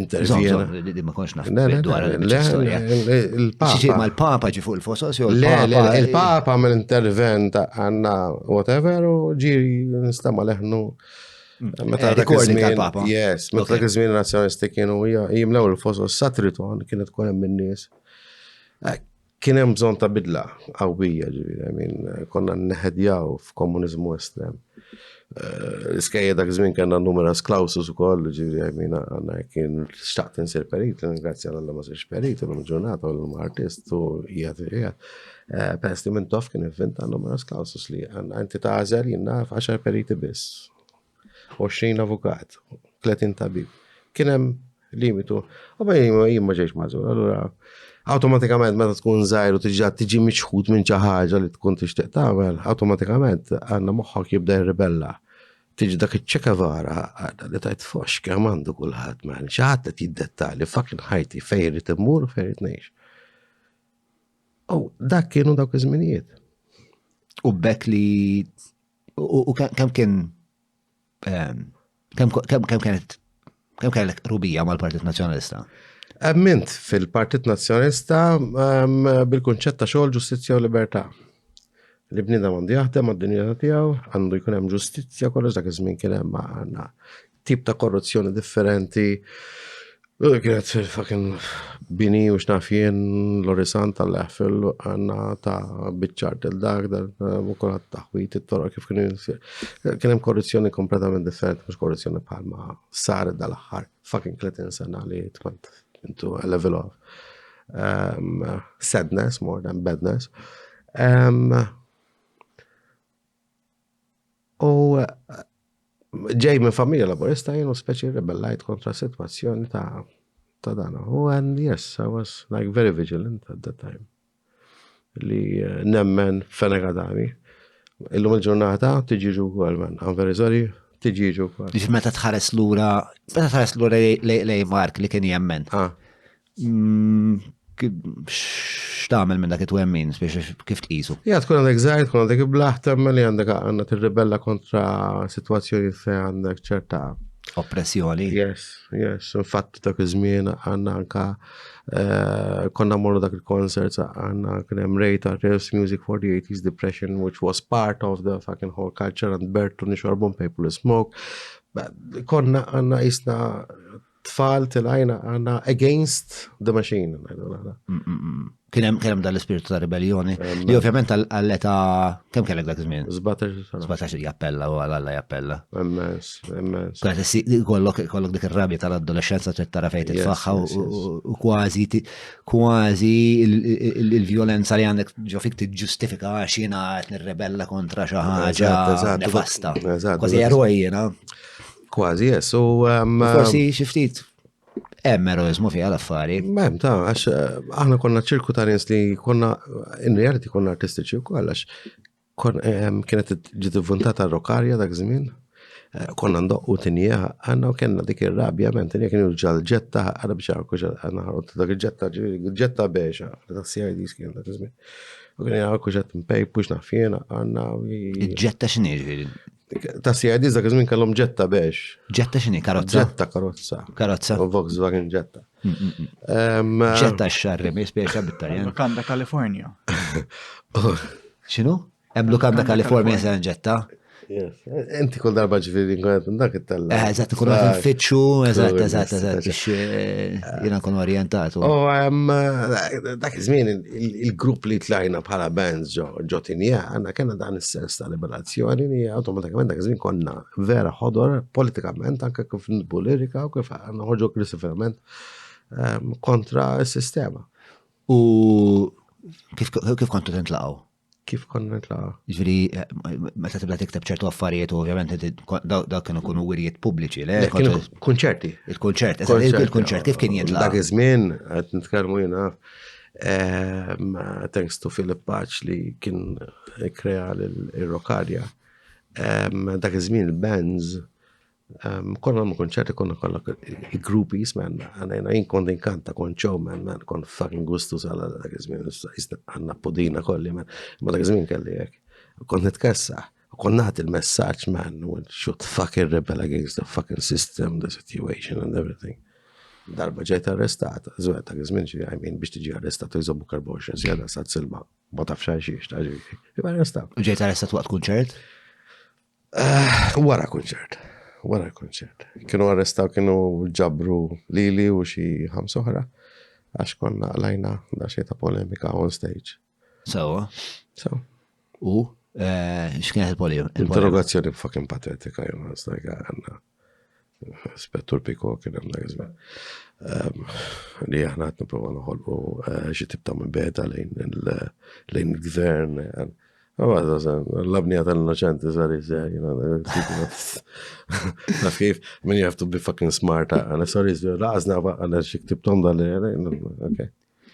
Intervjena. Ma konx naf dwar il-Papa. Ma l-Papa ġi fuq il-Fosos jew il-Papa mill-intervent għandna whatever u ġiri nistama leħnu. Meta recording tal-Papa. Yes, meta dak iż-żmien nazzjonisti kienu jimlew il-Fosos satriton kienet tkun hemm min-nies. Kien hemm bżonn ta' bidla qawwija ġifieri, konna nneħedjaw f'komuniżmu estrem. Iskejja dak żmien kellna numerous clausus ukoll, ġifieri għandna kien xtaqt insir perit, ringrazzja Alla ma sirx perit, illum ġurnata u llum artist u qiegħed. Pesti minn tof kien inventa numerous clausus li għandna inti tażel jinnna f'10 periti biss. 20 avukat, 30 tabib. Kien hemm limitu, u jien ma ġejx mażur, allura automatikament meta tkun żgħir u tiġi miċħud minn xi ħaġa li tkun tixtieq tagħmel, automatikament għandna moħħok jibda jirribella. tiġi dak iċ-ċekavara li tajt fox kemm għandu kulħadd man, xi ħadd qed jiddettali fucking ħajti fejn irid immur u fejn irid ngħix. Dak kienu dawk iż-żminijiet. U bekk li u kemm kien kemm kellek rubija mal-Partit Nazzjonalista? Mint fil-Partit Nazzjonalista bil-kunċett ta' xogħol, ġustizzja u libertà. Li bniedem għandu jaħdem għad-dinja tiegħu, għandu jkun hemm ġustizzja kollox dak iż-żmien kien hemm għandna tip ta' korruzzjoni differenti. Kienet fucking bini u xnafjen l-orisant tal-leħfel għanna ta' bitċart il-dak, u kolħat taħwit it-torra kif kien hemm korruzzjoni kompletament differenti, mux korruzzjoni bħalma saret dal-aħħar fucking Clinton sena li tmant into a level of sadness more than badness. U ġej minn familja laborista jenu speċi rebellajt kontra situazzjoni ta' dana. And yes, I was like very vigilant at that time. Li nemmen f'Enegadami. Illum il-ġurnata tiġiġu għal man. I'm very sorry, tiġiġu għal. Ġif meta tħares lura lej Mark li kien jemmen. X'tagħmel minn dak it-twemmin biex kif tqisu? Ja, tkun għandek żgħir, tkun għandek blaħ temmel li għandek tirribella kontra sitwazzjoni fejn għandek ċerta oppressjoni. Yes. Infatti dak iż-żmien għandna anka konna morru dak il-concerts għandna kien hemm Rate Artists Music for the 80s Depression, which was part of the fucking whole culture, and Bertu nixorbhom People Smoke. Konna għandna isna tfal tilajna għanna against the machine. Kienem dal-ispiritu ta' ribellioni. Li ovvjament għall-eta kemm kellek dak iż-żmien? 17 jappella u għal-alla jappella. Immens. Kollok dik ir-rabja tal-adolescenza tara fejn titfaħħa u kważi il-vjolenza li għandek ġo fik tiġġustifika għax jiena qed nirrebella kontra xi ħaġa nefasta. Kważi erojjina. Kważi, yes. Forsi xiftit eroizmu fija l-affari. Mem, għax aħna konna ċirku ta' nies li konna, in reality konna artistiċi u għallax kienet ġiet vuntata rokarja dak żmien. Konna ndoqqu tinija għanna u kienna dik ir-rabja, tinija kienu ġal-ġetta għara biex għarku għanna ħarot dak il-ġetta biex, dak CIDs kien dak żmien. U kienu għarku ġett mpej, pux nafjena għanna. Ġetta x'inhi? Ta' CIDs dak żmien kellhom ġetta biex. Ġetta x'inhi? Karozza? Ġetta karozza. Karozza. U Volkswagen ġetta. Ġetta x-xarri, mi spiexa bit-Taljan. Lukanda California. X'inhu? Hemm Lukanda California se ġetta? Inti kull darba ġifieri nkun dak it-tella. Eżatt, ikun qed nfittxu, eżatt, biex jiena nkun orjentatu. Dak iż-żmien il-grupp li tlajna bħala bands ġo tinija għandna kellna dan is-sens ta' liberazzjoni li awtomatikament dak iż-żmien konna vera ħodor politikament anke kif nitbu lirika u kif noħorġu aggressivament kontra s-sistema. U kif kontu tintlaqgħu? Kif konna nitlaqgħu? Ġifieri meta tibda tikteb ċertu affarijiet u ovvjament dak kienu kunu wirjiet pubbliċi, le? Kienu kunċerti. Il-kunċert, il-kunċert kif kien jintlaq? Dak iż-żmien qed nitkellmu jiena thanks to Philip Patch li kien ikkrea l-Rokarja. Dak iż-żmien il-bands konna ma konċerti konna kollok il-groupies, man, għanajna jien kont inkanta, kon showman, man, kon fucking gustus għalla dak iż-żmien, għanna podina kolli, man, ma dak iż-żmien kelli jek. Kont nitkessa, kon naħt il-messaġġ, man, should fucking rebel against the fucking system, the situation and everything. Darba ġejt arrestata, żwet dak iż-żmien biex tiġi arrestata jżobbu karboxen, zjada sa' silma, ma tafx xiex, taġi. Arrestat. Ġejt arrestat waqt kunċert? Wara kunċert. Kienu arrestaw, kienu ġabru lili u xi 5 oħra, għax konna għalajna da xie ta' polemika on stage. So. U? X'kienet il-polemika? Interrogazzjoni fucking patetika, għanna. Spettur Piko kien hemm dak iż-żmien. Li aħna qed nipprova noħolqu xi tip ta' mibeda lejn il-gvern. L-abnija tal-innoċenti sari naf kif, when you have to be fucking smart, għana sorry, raqzna għana xiktib tonda li,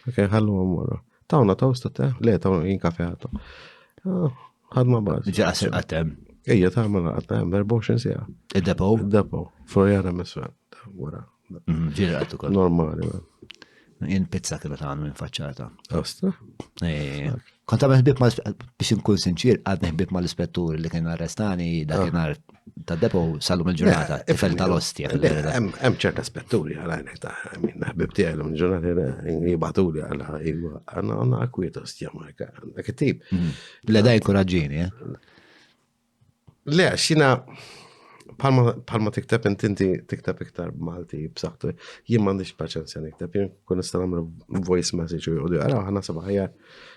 ok, ħallu għamurru. Tawna tosta te, le, tawna jien kafeħatu. Ħadma baz. Ġaqsir għattem. Ejja ta' ma għadna hemm 24 sija. Id-depo? Depo, Floriana Mesfan. Wara. Ġirrat ukoll. Normali, man. Jien pizza kienu ta' minn faċċata. Asta? Kont għamil ħbib biex nkun sinċir, għadni ħbib ma l-ispettur li kien arrestani dakinhar ta' depo sallu mill-ġurnata, tifel tal-ostja. Hemm ċerta spetturi għal-għajnek ta' minna ħbib tiegħi mill-ġurnata jibatuli għal-għanna akwiet ostja marka. Dak it-tip. Le da jinkoraġġini, Le, xina palma tikteb inti tikteb iktar b'Malti b'saħħtu. Jien m'għandix paċenzja nikteb, jien kun nista' nagħmel voice message u jgħidu ara ħana sabaħjar.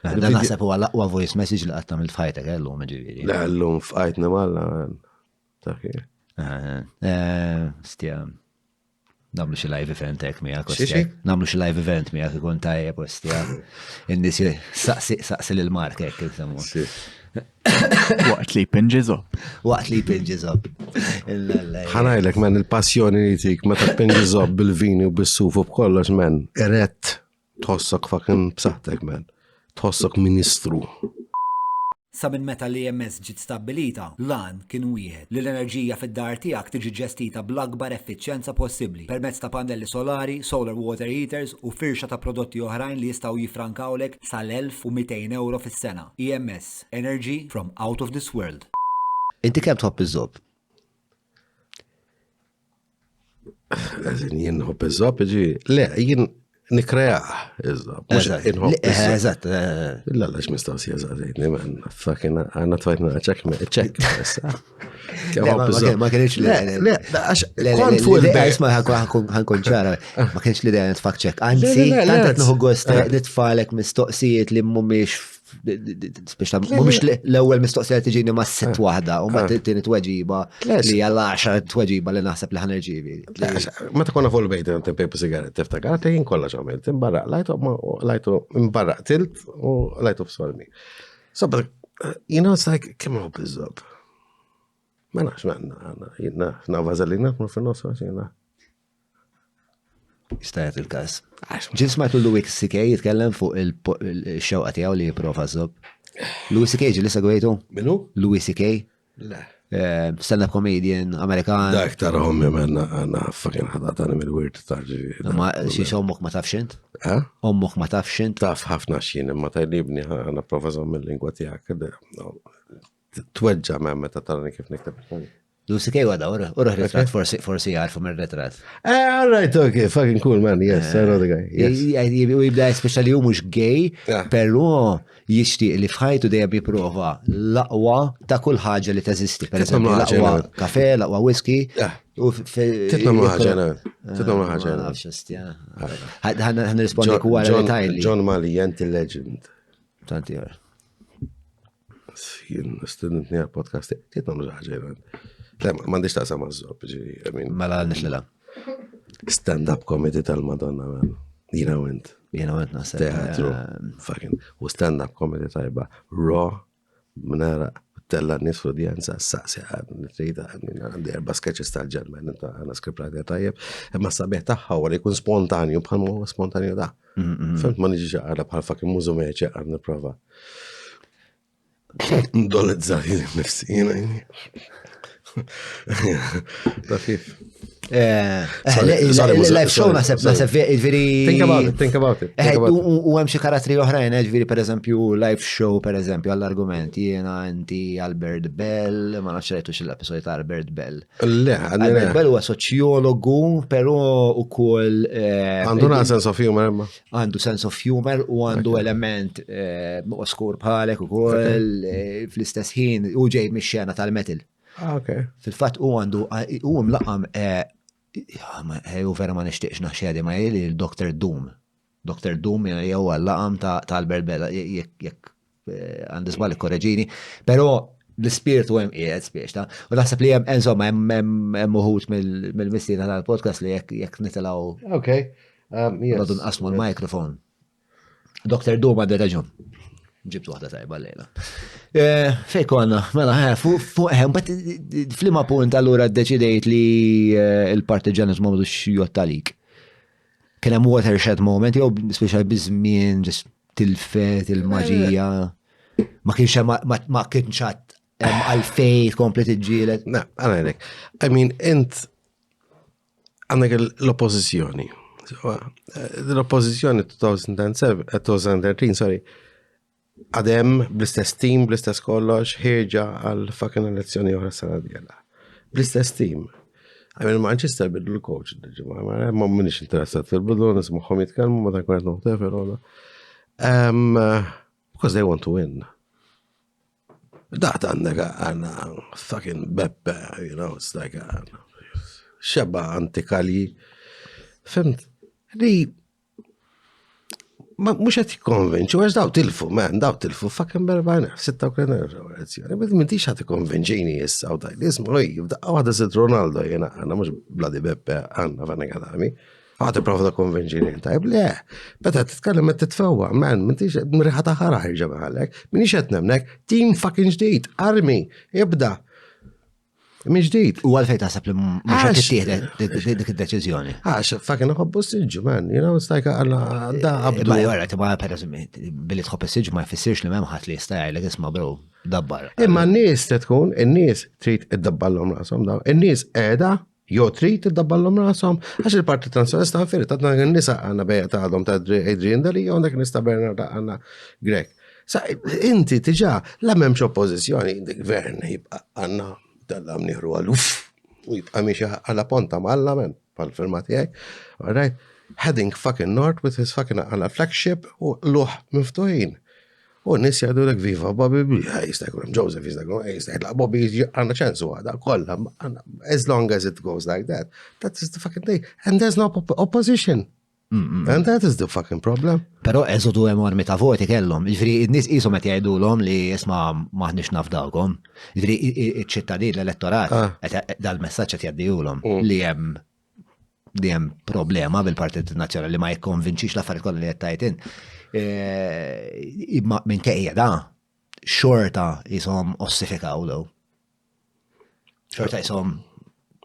Da naħseb huwa l-aqwa voice message li qatt tagħmel f'ħajtek llum ġifieri. Le llum f'qajtna malla ta' kif. Stja. Namlu xi live event hekk miegħek Xi? Namlu xi live event miegħek ikun tajjeb ostja. In-nies saqsi lil Mark hekk insemmu. Waqt li pinġiż up. Waqt li pinġiż up. Ħanajlek man il-passjoni li tik meta pinġiżob bil-vini u bis-suf u b'kollox man. Eret tħossok fucking b'saħħtek man. Tħossok ministru. Sa minn meta l-EMS ġiet stabbilita, lan kien wieħed li l-enerġija fid-dar tiegħek tiġi ġestita bl-akbar effiċjenza possibbli permezz ta' pannelli solari, solar water heaters u firxa ta' prodotti oħrajn li jistgħu jiffrankawlek sal-1,200 euro fis-sena. EMS, energy from out of this world. Inti kemm tħobb iż-żob? Jien nħobb iż-żob ġi. Le, jien nikrea iż-żob. Eżatt. La x'mistaqsija żgħidni man. Fucking għandna tfajtna ċekk issa. Ma kienx Le, kont fuq il-bejt. Isma' ħankun ċara, ma kienx l-idea nitfak ċek. Anzi, tant qed nieħu gost nitfalek mistoqsijiet li mhumiex mhumiex l-ewwel mistoqsija li tiġini ma' sitt waħda u ma tieni tweġiba li għal 10 tweġiba li naħseb li ħanerġivi. Meta konna fuq il-bejt timpejpu sigaret tiftakar jien kollha għamilt imbarraq lajtu imbarraq tilt u lajtu f'sorni. So, but it's like kemm hu biżob. Ma nafx jiena vażellina mur fin-nofs jiena. Jistajat il-kas. Ġin smajtu Louis C.K. jitkellem fuq il-xewqa tiegħu li jipprova żob. Louis C.K. ġi lissa gwejtu? Minu? Louis C.K. Le. Stand-up comedian, Amerikan. Dak tara hommi għanna fucking ħadatani mill-wirt tarġi. Ma xiex ommok ma tafxint? Ommok ma tafxint? Taf ħafna xin, ma tajlibni għanna professor mill-lingwa tijak. Tweġġa ma meta tarani kif niktab. Louis C.K. għada, ura retrat forsi għarfu mir retrat. All right, okay, fucking cool man, yes, I know the guy. U jibda speciali u mux gay, pero jishtiq li fħajtu dejjem jiprofa laqwa ta' kull ħaġa li teżisti. Per esempio, laqwa kafe, laqwa whisky. Titnom ħaġa, titnom ħaġa. Għan rispondi kuwa l-tajli. John Maliant, il-legend. Tanti għar. Jien student nija podcast, titnom ħaġa. Le, mandiċ ta' sama z-zob, Mela nixlila. Stand-up comedy tal-Madonna, man. Jina wint. Nasib. Teatru, fucking. U stand-up comedy tajba. Raw, mnera, tella nis fl-udjenza, s-saqsi għan, nitrida, għandi erba sketches tal-ġelmen, għana skriptati tajjeb, imma sabiħ taħħa għal jkun spontanju, bħal mu spontanju da. Femt ma niġi ġaqara bħal fucking mużu meċi għan niprofa. Ndolizzati nifsi, jina. Tafif. Live show nasib veri. Think about it. U hemm xi karattri oħrajn, ġifieri pereżempju live show pereżempju għall-argument jiena inti Albert Bell, ma nafx rajtu xil-episodju ta' Albert Bell. Le, Albert Bell huwa soċjologu, però ukoll għandu sense of humor. Għandu sense of humor u għandu element oskur bħalek ukoll fl-istess ħin u ġej mix-xena tal-metal. Okay. Fil-fatt u għandu u mlaqam u vera ma nixtieqx naħxedi ma jeli il-Dr. Doom. Dr. Doom jew għall-laqam ta' Albert Bell jekk għandi żball korreġini, però l-ispirtu hemm qiegħed spiex ta' u naħseb li hemm insomma hemm uħud mill-mistiena tal-podcast li jekk nitilgħu. Okay. Għadu nqasmu l-mikrofon. Dr. Doom għandu raġun. Ġibtu waħda tajba l-lejla. Fej konna, mela, bat flima punt allura d-deċidejt li il-partiġanizmu għamdu xjottalik. Kien hemm watershed moment, jew speċjal bizmin, ġest tilfet, il-maġija. Ma kienx għalfej tkompli tiġġieled. Na, għalajnek. I mean, għandek l-oppozizjoni. L-oppozizjoni 2013, sorry, għadem bl-istess team, bl-istess kollox, ħirġa għal fucking elezzjoni oħra sena djela. Bl-istess team. I mean, Manchester bidlu l-coach, ma minix interessat fil-bidu, nismuħom jitkalmu, ma ta' kwart noħtefer, because they want to win. Daħt għandek għanna fucking Beppe, you know, it's like xebba antikali. Fimt, li mux għet jikonvenċu, għax daw tilfu, fucking berbajna, 36 elezzjoni, bid mintix għet jikonvenċini jissa, u taj, ismu, għada zid Ronaldo, jena għanna, mux bladi Beppe, għanna fanna għadami, għad prova da konvenċini, tajb, le, beta titkallem għet titfewa, man, mintix mriħata ħaraħi ġabaħalek, minix għet nemnek, team fucking ġdijt, army, jibda, min ġdijt. U għalfej taħseb li mux għet tittieħed dik id-deċizjoni. Għax, fucking nħobbu s-sġu, man, you know, stajka għalla, da għabdu. Ma jgħara, tibba per billi tħobb s-sġu ma jfissirx li memħat li jistajaj li isma bro, dabbar. Imma n-nis tkun, n-nis trid id-dabballom rasom daw, n-nis edha, jo trid id-dabballom rasom, għax il-parti transjonista għanfiri, tatna n-nisa għanna beja ta' għadhom ta' Adrian Dali, għandek nista Bernard ta' għanna Grek. Sa' inti tiġa, la memx oppozizjoni, gvern jibqa għanna tal-għam niħru għal-uff, u jibqa miexa għalla ponta ma'alla men, pal-firmati għaj, all right, heading fucking north with his fucking għalla flagship u luħ miftuħin. U nis jgħadu l-ek viva, Bobby, jistajkulem Joseph, jistajkulem Bobby, għanna ċansu għada, kolla, as long as it goes like that, that is the fucking thing, and there's no opposition. And that is the fucking problem. Pero eżodu enormi ta' voti kellhom. Ġifri, id-nis jisom qed jgħidulhom li isma' maħniex nafdawkom. Ġifri, iċ-ċittadin l-elettorat dal-messaġġ qed jgħaddihulhom li hemm problema bil-Partit Nazzjonali li ma jikkonvinċix l-affarijiet kollha li qed tajtin. Imma minkejja da, xorta jisom ossifikaw lew. Xorta jisom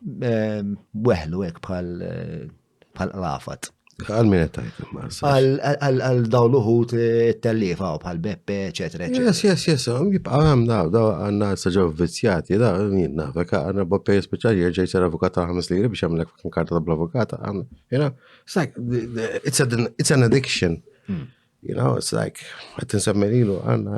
weħlu hekk bħal rafat. Għal-min għettajt, Għal daw l-uħut t-tellifa u bħal Beppe, eccetera, eccetera. Yes, jibqa għam daw għanna s-saġaw vizzjati, daw minna, veka għanna Beppe speċali jirġaj s avukata 5 liri biex għamlek fucking karta tal-avukata, you know, it's like, it's an addiction, you know, it's like, għet nsemmelilu għanna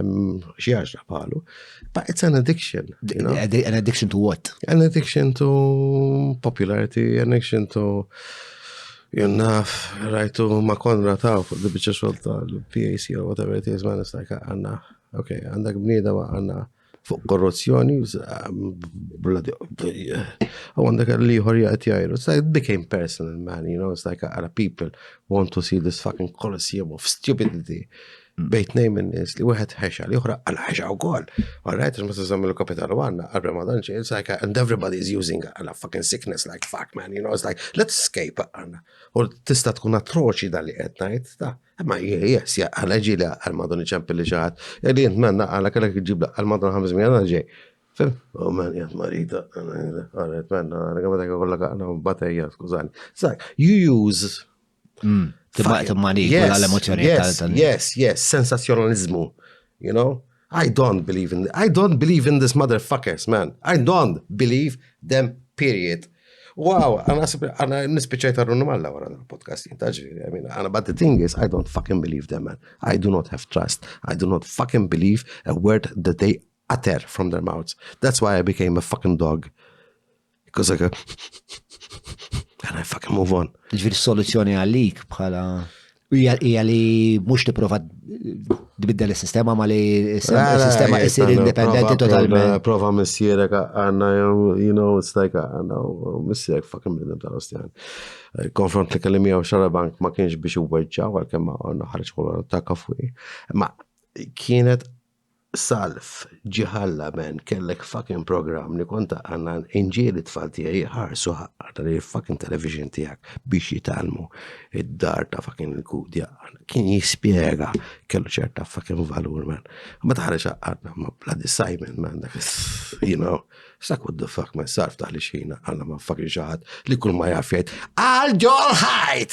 xieġra bħalu, but it's an addiction, you know. An addiction to what? An addiction to popularity, an addiction to Jennaf, rajtu ma konra ta' fuq di bieċa xolta l-PAC or whatever it is, man, it's like għanna, okay, għandak bnida ma għanna fuq korruzzjoni, għandak li ħorja għatjajru, it's like it became personal, man, you know, it's like għala people want to see this fucking coliseum of stupidity. Bejt nejn nis li wieħed ħexa li uħra għal ħexa u kol. Alright, ma s-sammil kapitalu għanna, għal Ramadan, it's like, and everybody is using a fucking sickness, like, fuck man, you know, it's like, let's escape għanna. U tista tkun atroċi dal-li għetnajt, ta' ma yes, għal ġili għal Madon iċempi li ġaħat, jgħalli jint manna għala kellek ġibla għal Madon 500 għana ġej. Fim? Oh man, jgħat marita, għalet manna, għamet kollha għana batteja, skużani. It's like, you use Yes, sensationalism. You know, I don't believe in this motherfuckers, man. I don't believe them, period. Wow, għana nispiċajta r-numalla għara l-podcast jintaġri. I mean, but the thing is, I don't fucking believe them, man. I do not have trust. I do not fucking believe a word that they utter from their mouths. That's why I became a fucking dog. Because I go... And I fucking move on. Ġviri soluzzjoni għalik bħala hija li mhux tipprova tbiddel is-sistema ma li s-sistema jsir indipendenti totalment. Prova missierek għandna, you know, it's like għandna missierek fucking bidem tal-ostjan. Konfront li kelli miegħu xarabank ma kienx biex uweġġaw għalkemm ma għandna ħareġ kollha ta' kafwi. Ma kienet salf ġiħalla men kellek fucking program li konta għanna inġieli tfal tijaj ħarsu ħarta li fucking television tijak biex jitalmu id-dar ta' fucking il-kudja kien jispiega kellu ċerta fucking valur man ma taħreċ għadna ma bloody Simon man you know sak what the fuck man sarf taħli xina għanna ma fucking ġaħat li kull ma jaffjajt għal ġolħajt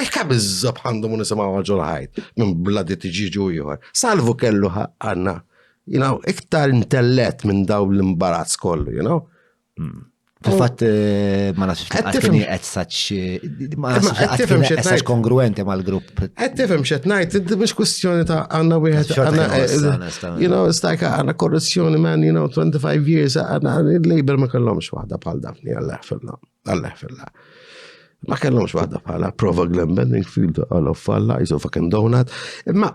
ikka bizzab għandhom nisamaw għal ġolħajt minn bloody tiġiġu juħar salvu kellu għanna iktar intellett minn daw l-imbarazz kollu, Fil-fatt, ma nafx, għatkini ma nafx, għatkini kongruenti mal-grupp. Tifhem xed ngħid, mhux kwestjoni ta' għandna wieħed għandna korruzzjoni man, 25 years għandna il-Labor ma kellhomx waħda bħal Daphne Alla filla. Ma kellhomx waħda bħala Prova Glen Bedingfield all of Falla, jisu fucking donut. Imma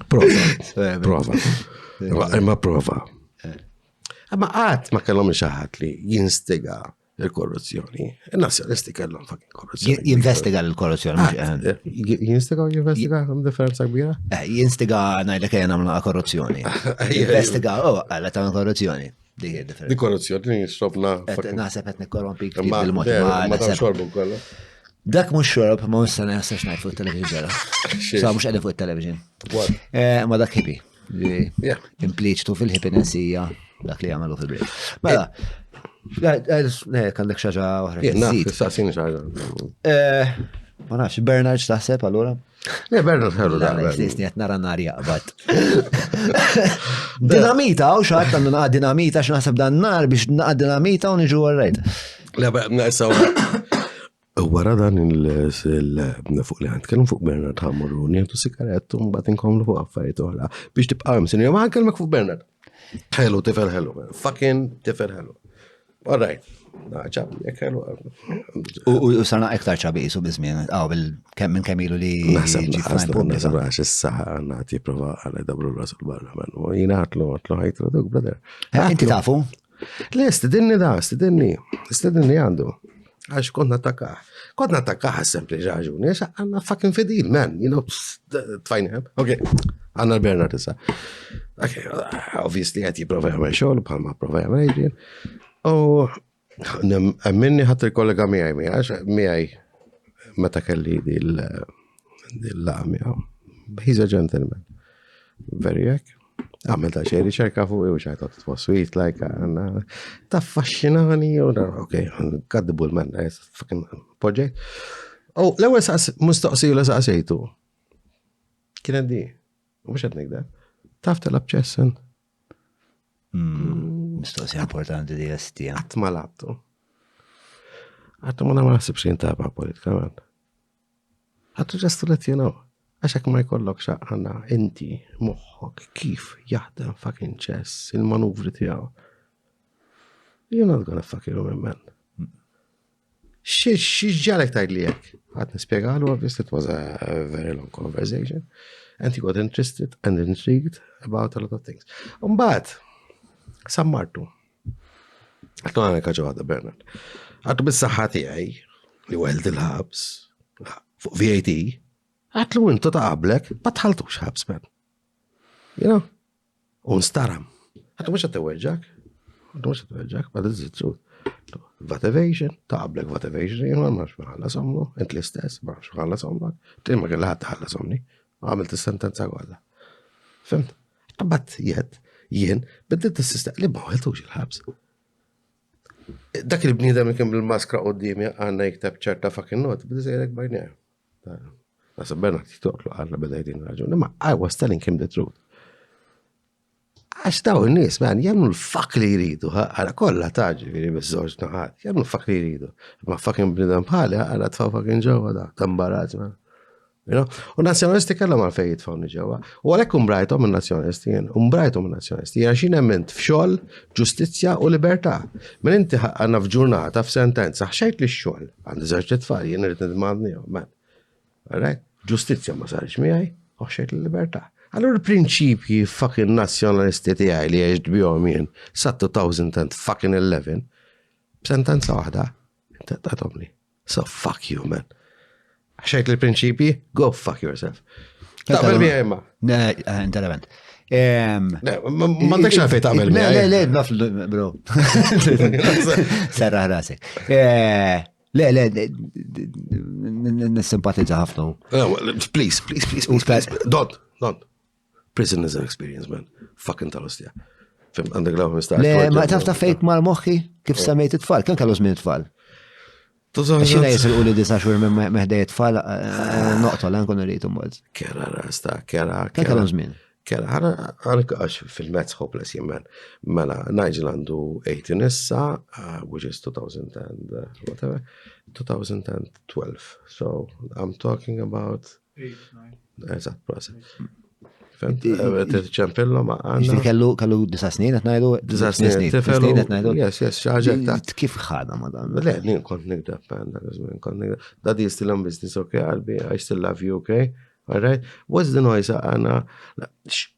Prova. Imma prova. Imma għat ma kellhom xaħat li jinstiga il-korruzzjoni. Il-nazjonisti kellhom fucking korruzzjoni. Jinvestiga l-korruzzjoni. Jinstiga u jinvestiga għam differenza kbira? Jinstiga najdlek jena għamla korruzzjoni. Jinvestiga, għalla ta' korruzzjoni. Di korruzzjoni xrobna. Naħseb għet nikkorrompi bil-mod. Ma ta' xorbu kollu. Dak mux xorb, ma mux sana jastax najt fuq il-television. Sa' mux għedin fuq il-television. Ma dak hippie. Impliċtu fil-hippinessija dak li għamalu fil-break. Mela, għandek xaġa uħra. Saqsini xaġa. Ma nafx, Bernard xtaħseb għallura? Bernard ħellu da. Stisni għet nara nar jaqbad. Dinamita, u xaħt għandu naqa dinamita, xnaħseb dan nar biex naqa dinamita u niġu għarrejt. Wara dan fuq li għandkellem fuq Bernard ħammurru nieħdu sigarettu mbagħad inkomlu fuq affarijiet oħra biex tibqa' msinja ma nkellmek fuq Bernard. Ħelu tifel ħelu, fucking tifel ħelu. All right. Ċab, jekk ħelu. U sarna iktar ċabi jisu bizmien, minn kemilu li Naħseb issa nagħti prova għal dabru rasul barra man. U jiena għatlu ħajtlu duk, brother. Inti tafu? Le, stidinni għandu. Għax konna attakkaħ sempli ġaġuni, għax għanna fucking fedil, man, tfajni, ok, għanna Bernard issa. Ok, obviously għet jiprofa jgħamil xol, bħalma profa jgħamil Adrian. U minni ħatri kollega miħaj, meta kelli dil-laqmi, he's a gentleman, very jek. Għamil ta' xej riċerka fuq u xajtot t-fossuit, għanna taffaxxinani, ok, għaddibu l-man, fucking project. U l-ewel mustoqsiju la saqsejtu. Kienet di, u mux għednik da, taf tal-abċessan. Mistoqsija importanti di għastija. Għatma labtu. Għatma ma naħsibx jintaba politika, man. Għattu ġastu let you know. Għaxak ma jkollok xaqħana inti moħħok kif jaħdem fucking chess, il-manuvri tijaw. You're not gonna fucking remember. Xieġġalek tajd li jek? Għad nispiegalu, obviously it was a very long conversation. And he got interested and intrigued about a lot of things. Umbat, sammartu. Għattu għana kħagġu għadda Bernard. Għattu bis-saħħati għaj, li għeld il-ħabs, fuq VAT, għatlu intu ta' qablek, ma tħaltux ħabs, man. Unstaram. Għatlu mux għatteweġġak, but this is the truth. VAT evasion, ta' qablek VAT evasion, jenu għal maħalla somlu, ent l-istess, maħalla somlak, timma kella ħatta ħalla somni, għamilt il-sentenza għalla. Fimt? Għabat jien, biddit il-sistem, li ma għaltux il-ħabs. Dak il-bnidem kien bil-maskra qoddimi għanna jiktab ċerta fucking not, biddi sejrek bajnija. Nasa Bernard jitoklu għalla badajdin raġun, ma I was telling him the truth. Għax daw il-nis, man, jamnu l-fak li jridu, għala kolla taġi, viri bizzoġ naħat, jamnu l-fak li jridu. Ma fucking bnidem bħali, għala tfaw fucking ġewa da, tambarazz, man. U nazjonalisti kellhom għal fejt fawni ġewa. U għalek umbrajtom minn nazjonalisti, għaxin emment f'xol, ġustizja u libertà. Minn inti għanna f'ġurnata f'sentenza, xejt li x-xol, għandi zaġġet tfal, jien rrit nidmadni, man. Alright? Ġustizja ma sarx miegħi, u xejt li libertà. Allura il-prinċipji fucking nazjonalisti tiegħi li għeġt bihom jien sa 2011, b'sentenza waħda, inti għadhom li. So fuck you, man. Xejt l-prinċipji, go fuck yourself. Taqbel miegħi imma. Interament. Ma dak xafej taqbel miegħi. Le, naf, bro. Serraħ rasek. Le, nisimpatizza ħafna. Please. Don't. Prison is an experience, man. Fucking tal-ostja. Fim, għandek law mistax. Le, ma taf fejt mal moħħi kif semmejt it-tfal. Kan kallu żmien it-tfal? Xina jisilqu li 9 xhur minn meħdejiet tfal noqtol nkun rritu mbagħad. Kera rasta, kera. Kemm kellhom żmien? Kera, ħana għax fil-Mets hopeless jemmen. Mela, Nigel għandu 18 issa, which is 2000 and whatever, 2012. So, I'm talking about... 8, 9. Eżat, process. Fent, ċempillo ma Ġdi għanna. kellu 9 snin qed ngħidu? 9 snin, tifel qed ngħidu? Yes, xaġek ta' Kif ħadha ma dan? Le, nien kont nigdab, kont nigdab. Daddy is still on business, okay, Albi, I still love you, okay? All right? What's the noise? Anna,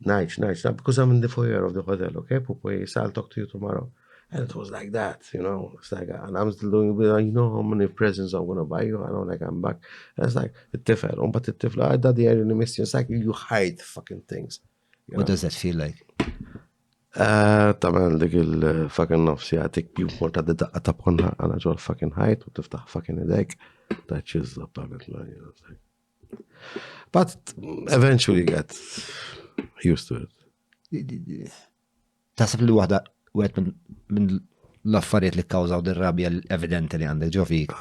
nice, because I'm in the foyer of the hotel, okay? Pupu, I'll talk to you tomorrow. And it was like that, you know, it's like, and I'm still doing, you know how many presents I'm going to buy you? I know, like, I'm back. And it's like, it-tifel, but it-tifel, daddy, I really miss you. It's like, you hide fucking things. What does that feel like? Tamen dik il-fucking nofsi għatik bjumor ta' d-daqqa ta' bħonna għana ġol fucking ħajt u tiftaħ fucking idejk ta' ċizla għamet But eventually get used to it. Tasab li waħda għet minn l-affarijiet li kkawżaw dir-rabja evidenti li għandek ġo fik.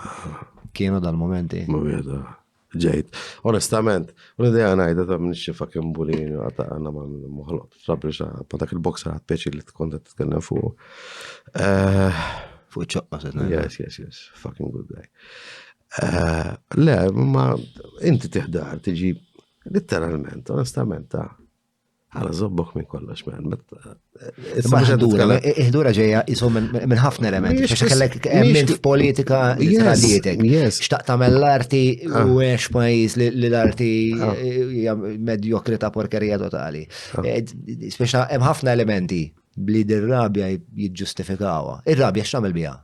Kienu dal-momenti. Ma bjeda, ġejt. Onestament, un-ideja għanajda ta' minn xie fucking bulini għata għanna ma' muħlot. Rabri xa, pa' dak il-boxer għat peċi li t-konta t-tkellem fuq. Fuq ċoqqa setna. Yes, fucking good guy. Le, ma inti tiħdar, tiġi literalment, onestament, ta' għala zobbok minn kollox, man. Iħdura ġeja jisom minn ħafna elementi. Biex kellek minn politika l-istralietek. Xtaq tamel l-arti u għex pajis li l-arti medjokrita porkerija totali. Speċa hemm ħafna elementi bli dir-rabja jiġġustifikawa. Ir-rabja x'tamel bija?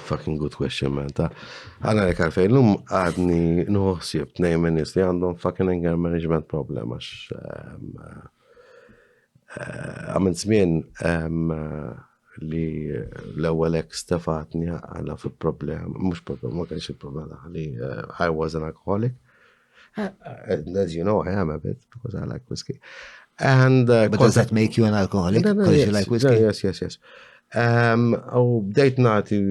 Fucking good question, man. Għana li karfej, l-lum għadni nuħsib t-nejn minnis li għandhom fucking anger management problem, għax għamint zmien li l-ewel ek stefatni għala fi problem, mux problem, ma kienx il-problema li I was an alcoholic. As you know, I am a bit, because I like whiskey. But does that make you an alcoholic? Because you like whiskey? Yes. U bdejt nati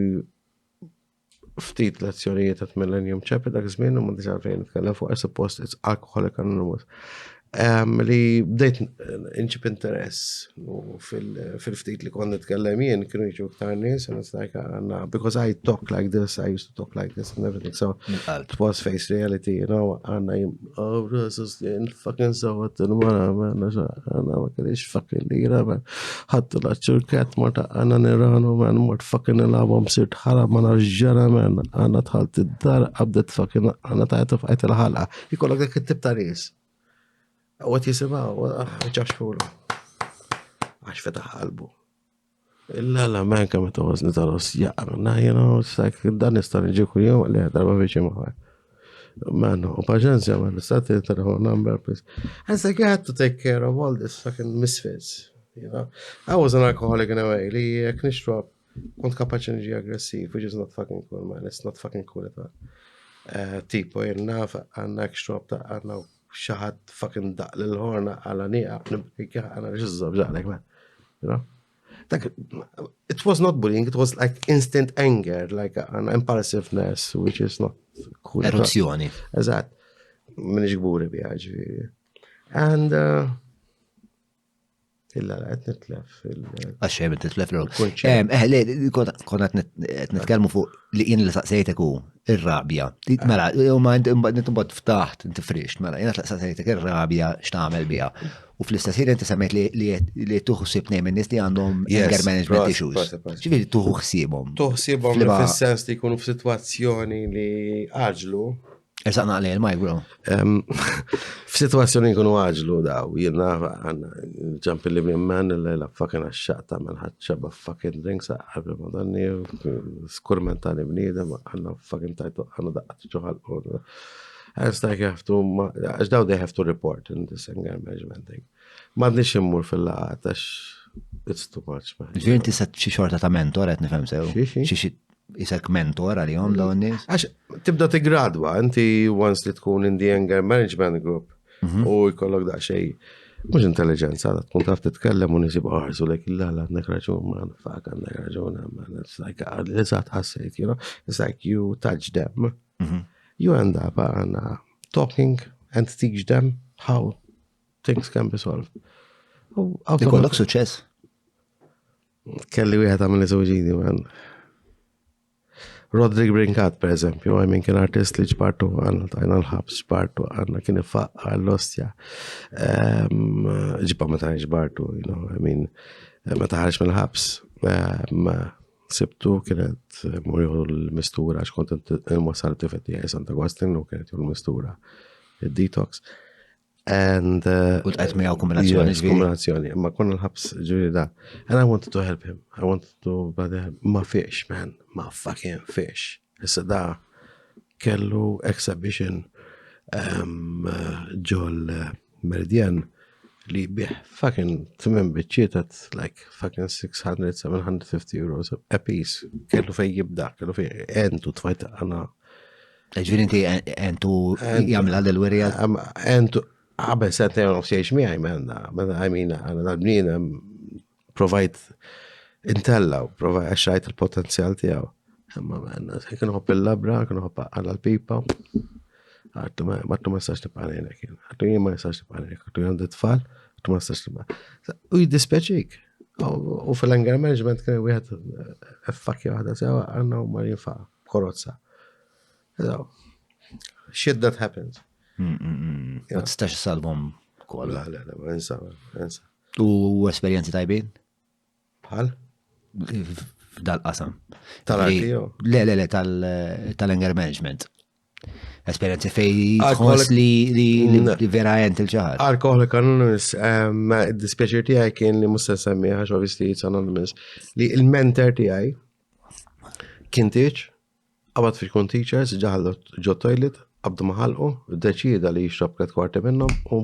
ftit lezzjonijiet ta' Millennium Chapel dak żmien u ma diġà fejn nitkellem fuq I suppose it's Alcoholics Anonymous. Li bdejt inċib interess u fil-ftit li kont nitkellem jien kienu jiġu aktar nies and it's like because I talk like this, I used to talk like this and everything. So it was face reality, you know, għanna this is fucking sawat il-mara, għanna ma kellix fucking lira, ħadd l-ċurket marta għanna niranu, mort fucking il-labom sirt ħarab ma narġġara, għanna tħalt id-dar, għabdet fucking għanna tajtu f'għajt il-ħalqa. Jikollok dak it-tip ta' nies. Għat jisimaw, ġax fuqlu. Għax fetaħ qalbu. Illa man kam għazni talos jaqna, you know, it's like dan nistan iġiku jom, li darba veċi maħħaj. Man, u paġenzja, man, istati telephone number, please. And it's like, you had to take care of all this fucking misfits, you know. I was an alcoholic in a way, li jek nixtrob, kont kapaċi nġi aggressiv, which is not fucking cool, man, it's not fucking cool at all. Tipo, jenna, għanna xtrob ta' għanna xaħat fucking daq l-ħorna għala niqa, nibkika għana ġizzob ġaqlek, man. You know? It was not bullying, it was like instant anger, like an impulsiveness, which is not cool. Eruzzjoni. Eżat. Minix gburi bi ġviri. And, illa għet nitlef. Għaxħem nitlef l-għol. Konat nitkelmu fuq li jien li saqsejtek u ir-rabja. Mela, ma nittumbad ftaħt, inti frixt, mela, jien saqsejtek ir-rabja x'tagħmel biha. U fl-istess inti semmejt li tuħu ħsieb nejn nis li għandhom anger management issues. Ġifieri tuħu ħsiebhom. Tuħu ħsiebhom fis-sens li jkunu f'sitwazzjoni li għaġlu. Ersaqna għalli il-mike, bro. F'sitwazzjoni jkunu għaġlu daw, jenna għanna ġamp li blimman l-lejla fucking għaxxaqta man ħadċaba fucking drinks għabli madanni, skurmentani bnidem, għanna fucking tajtu għanna daqqat ġoħal. And it's like you have to, għax daw they have to report in this anger management thing. Madni ximmur fil-laqat, it's too much, man. Ġviri inti sa' xi xorta ta' mentor, għet nifem sew? Xi isek mentor għal-jom daw n-nis? Għax tibda t-gradwa, inti once li tkun in the anger management group, u jkollok da' xej mux intelligenza, tkun taf titkellem u nisib għarżu lek la għandek raġun, man, fuck għandek raġun, man, it's like, l-eżat ħassejt, you know, it's like you touch them. You end up talking and teach them how things can be solved. Ikollok suċċess. Kelli wieħed għamil iżewġini, man. Roderick Brinkat, per eżempju, għajmin kien artist li ġbartu għanna, tajna l-ħabs ġbartu għanna, kien faqqa l-ostja. Ġibba meta ġbartu, you know, għajmin, meta ħarġ mill-ħabs, sibtu kienet muriħu l-mistura, xkontent il-mwassar tifetti għaj Santa Agustin, u kienet ju l-mistura, il-detox. And U tqajt miegħu kombinazzjoni ġviri. kombinazzjoni, ma konna l-ħabs ġviri da. And I wanted to help him. I wanted to, ma fiex, man, ma fucking fiex. Issa da kellu exhibition ġol Meridian li bieħ fucking tmim biċċietat like fucking 600-750 euros a piece. Kellu fej jibda, kellu fej entu tfajta għana. Ġviri inti entu jagħmilha l-wirja. Entu għabel sentejn u xiex miħaj menna, I mean, għana dal-bnina provajt intella u provajt għaxajt il-potenzjal tijaw. Imma menna, kienu hopp il-labra, kienu hopp għalla l-pipa, għattu ma jistax nipqanenek, għattu jien ma jistax nipqanenek, għattu jien d-tfal, għattu ma jistax nipqanenek. U jiddispeċik. U fil-anger management kienu wieħed effakja għada sewa għanna u ma jinfa, korozza. Shit that happens. Ma tistax salvom kollha. La, ensa. U esperjenzi tajbin? Bħal? Dal-qasam. Tal-arti, jo? Le, tal-anger management. Esperjenzi fej Alcoholic- tħoss li verament il-ċaħat. Alcoholic Anonymous, dispjaċir tijaj kien li musta semmiħa, obviously it's anonymous, li il-mentor tijaj kien teach, għabad fi kun teachers, ġaħal ġo toilet, għabdu maħalqu, deċida li jixrob kret kwarti minnom u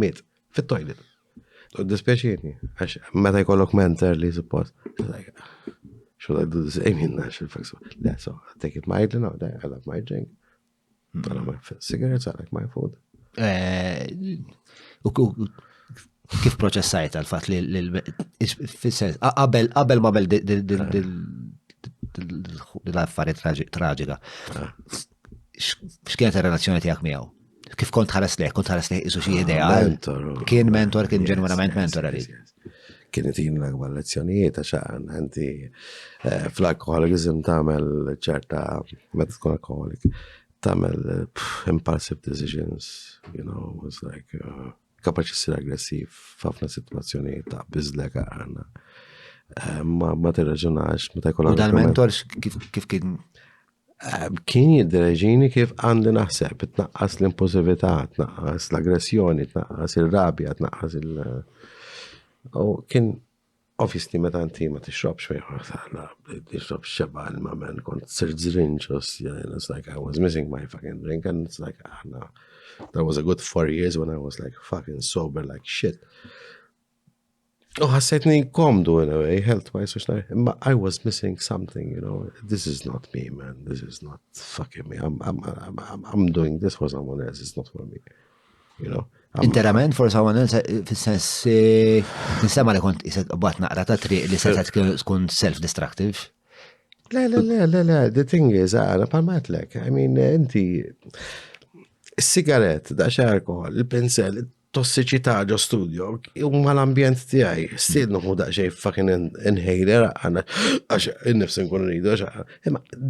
miet fit-toilet. U dispjaċirni, għax meta jkollok mentor li suppost. Should I do this? I mean, yeah, so I take it mildly now. I like my drink. I like my cigarettes, I like my food. Kif proċessajt għal-fat li fil-sens, qabel ma bel l-affarijiet traġika. X'kienet ir-relazzjoni tiegħek miegħu? Kif kont ħares leh isu xi idea? Kien mentor, kien ġenwinament mentor għalik. Kienet jien l-akbar lezzjonijiet għax għanti fl-alkoholizm tagħmel ċerta meta tkun alkoholik tagħmel impulsive decisions, you know, was like kapaċi ssir aggressiv f'ħafna sitwazzjonijiet ta' biżlek għandna. Ma tirraġunax meta jkollok. U dal-mentor kif kien kien jiddereġini kif għandi naħseb, tnaqqas l-impulsività, tnaqqas l-aggressjoni, tnaqqas il-rabja, tnaqqas il- U kien, obviously, meta inti ma tixrobx tixrob xeba l-mamen, kont sirt zrinġos, it's like I was missing my fucking drink, and it's like, no. That was a good 4 years when I was like fucking sober like shit. Oh, ħassejtni komdu in a way, health-wise, but I was missing something, you know. This is not me, man. This is not fucking me. I'm doing this for someone else. It's not for me, you know. interament for someone else, fil-sens, ninsema li kont bat naqra ta' triq li setat tkun self-destructive. La, the thing is, għana palmatlek, I mean, inti, il-sigaret, da alkohol, il-pinsel, tossiċità ġo studio, u mal-ambjent tijaj, stidnu mu da xej fucking inhaler, għana, għax, innifs nkun rridu,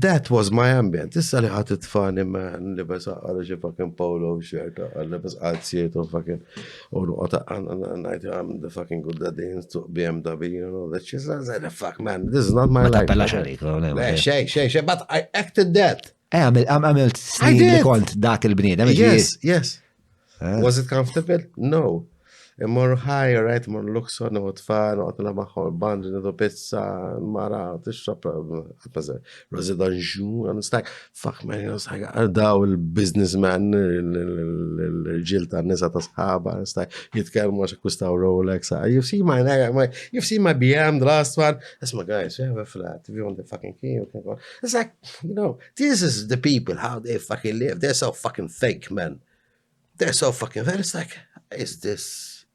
that was my ambient. Issa li ħat it-fani man, li besa għara xie fucking polo shirt, li besa għadziet u fucking, u nuqota għanajt, I'm the fucking good at the to BMW, you know, that shit, the fuck man, this is not my life. Tappella xarik, Xej, but I acted that. Għamilt snin li kont dak il-bniedem. Yes. Was it comfortable? No. More high, right? More luxor, no tfan, u għatla maħħor band, nidu pizza, mara, tixrab, Rosidanju, and it's like, fuck man, it's like, daw il-businessman, il-ġil ta' nisa ta' sħaba, it's like, jitkelmu għax kustaw Rolex, you've seen my BM, the last one, that's my guys, we have a flat, if you want the fucking key, you can go. It's like, you know, this is the people, how they fucking live, they're so fucking fake, man. They're so fucking fair. It's like, is this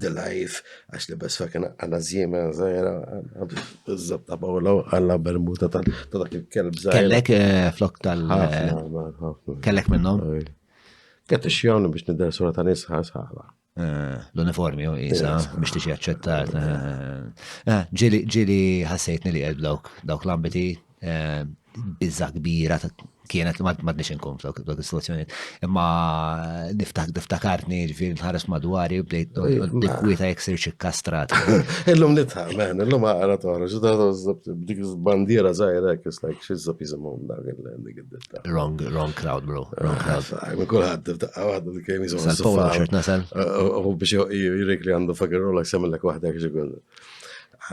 Dil-ħajf, għax li bes fakken għanna zjema zaħira, bizzab ta' bawla għalla bermuta ta' dak il-kelb zaħira. Kellek flok kellek minnom? Kett xjoni biex nidder sura ta' nisħa sħaba. L-uniformi u isa biex tiġi aċċettat. Ġili ħassejtni li għed dawk l-ambiti bizza kbira kienet madnix inkun f'dawk is-situazzjonijiet. Imma niftakartni ġifieri nħares madwari u bdejt dikwieta jek sirx ikkastrat. Illum nitħa, man, illum għara toħra, ġuda dik bandiera zaħira, kis like, xizzab jizamum dak il-ditta. Wrong crowd, bro. Wrong crowd. Minn kullħad, għadda dik kem jizamum. Sal-polo xert nasal. U biex jirik li għandu fakir rola jsemmelek wahda kħiġi għundu.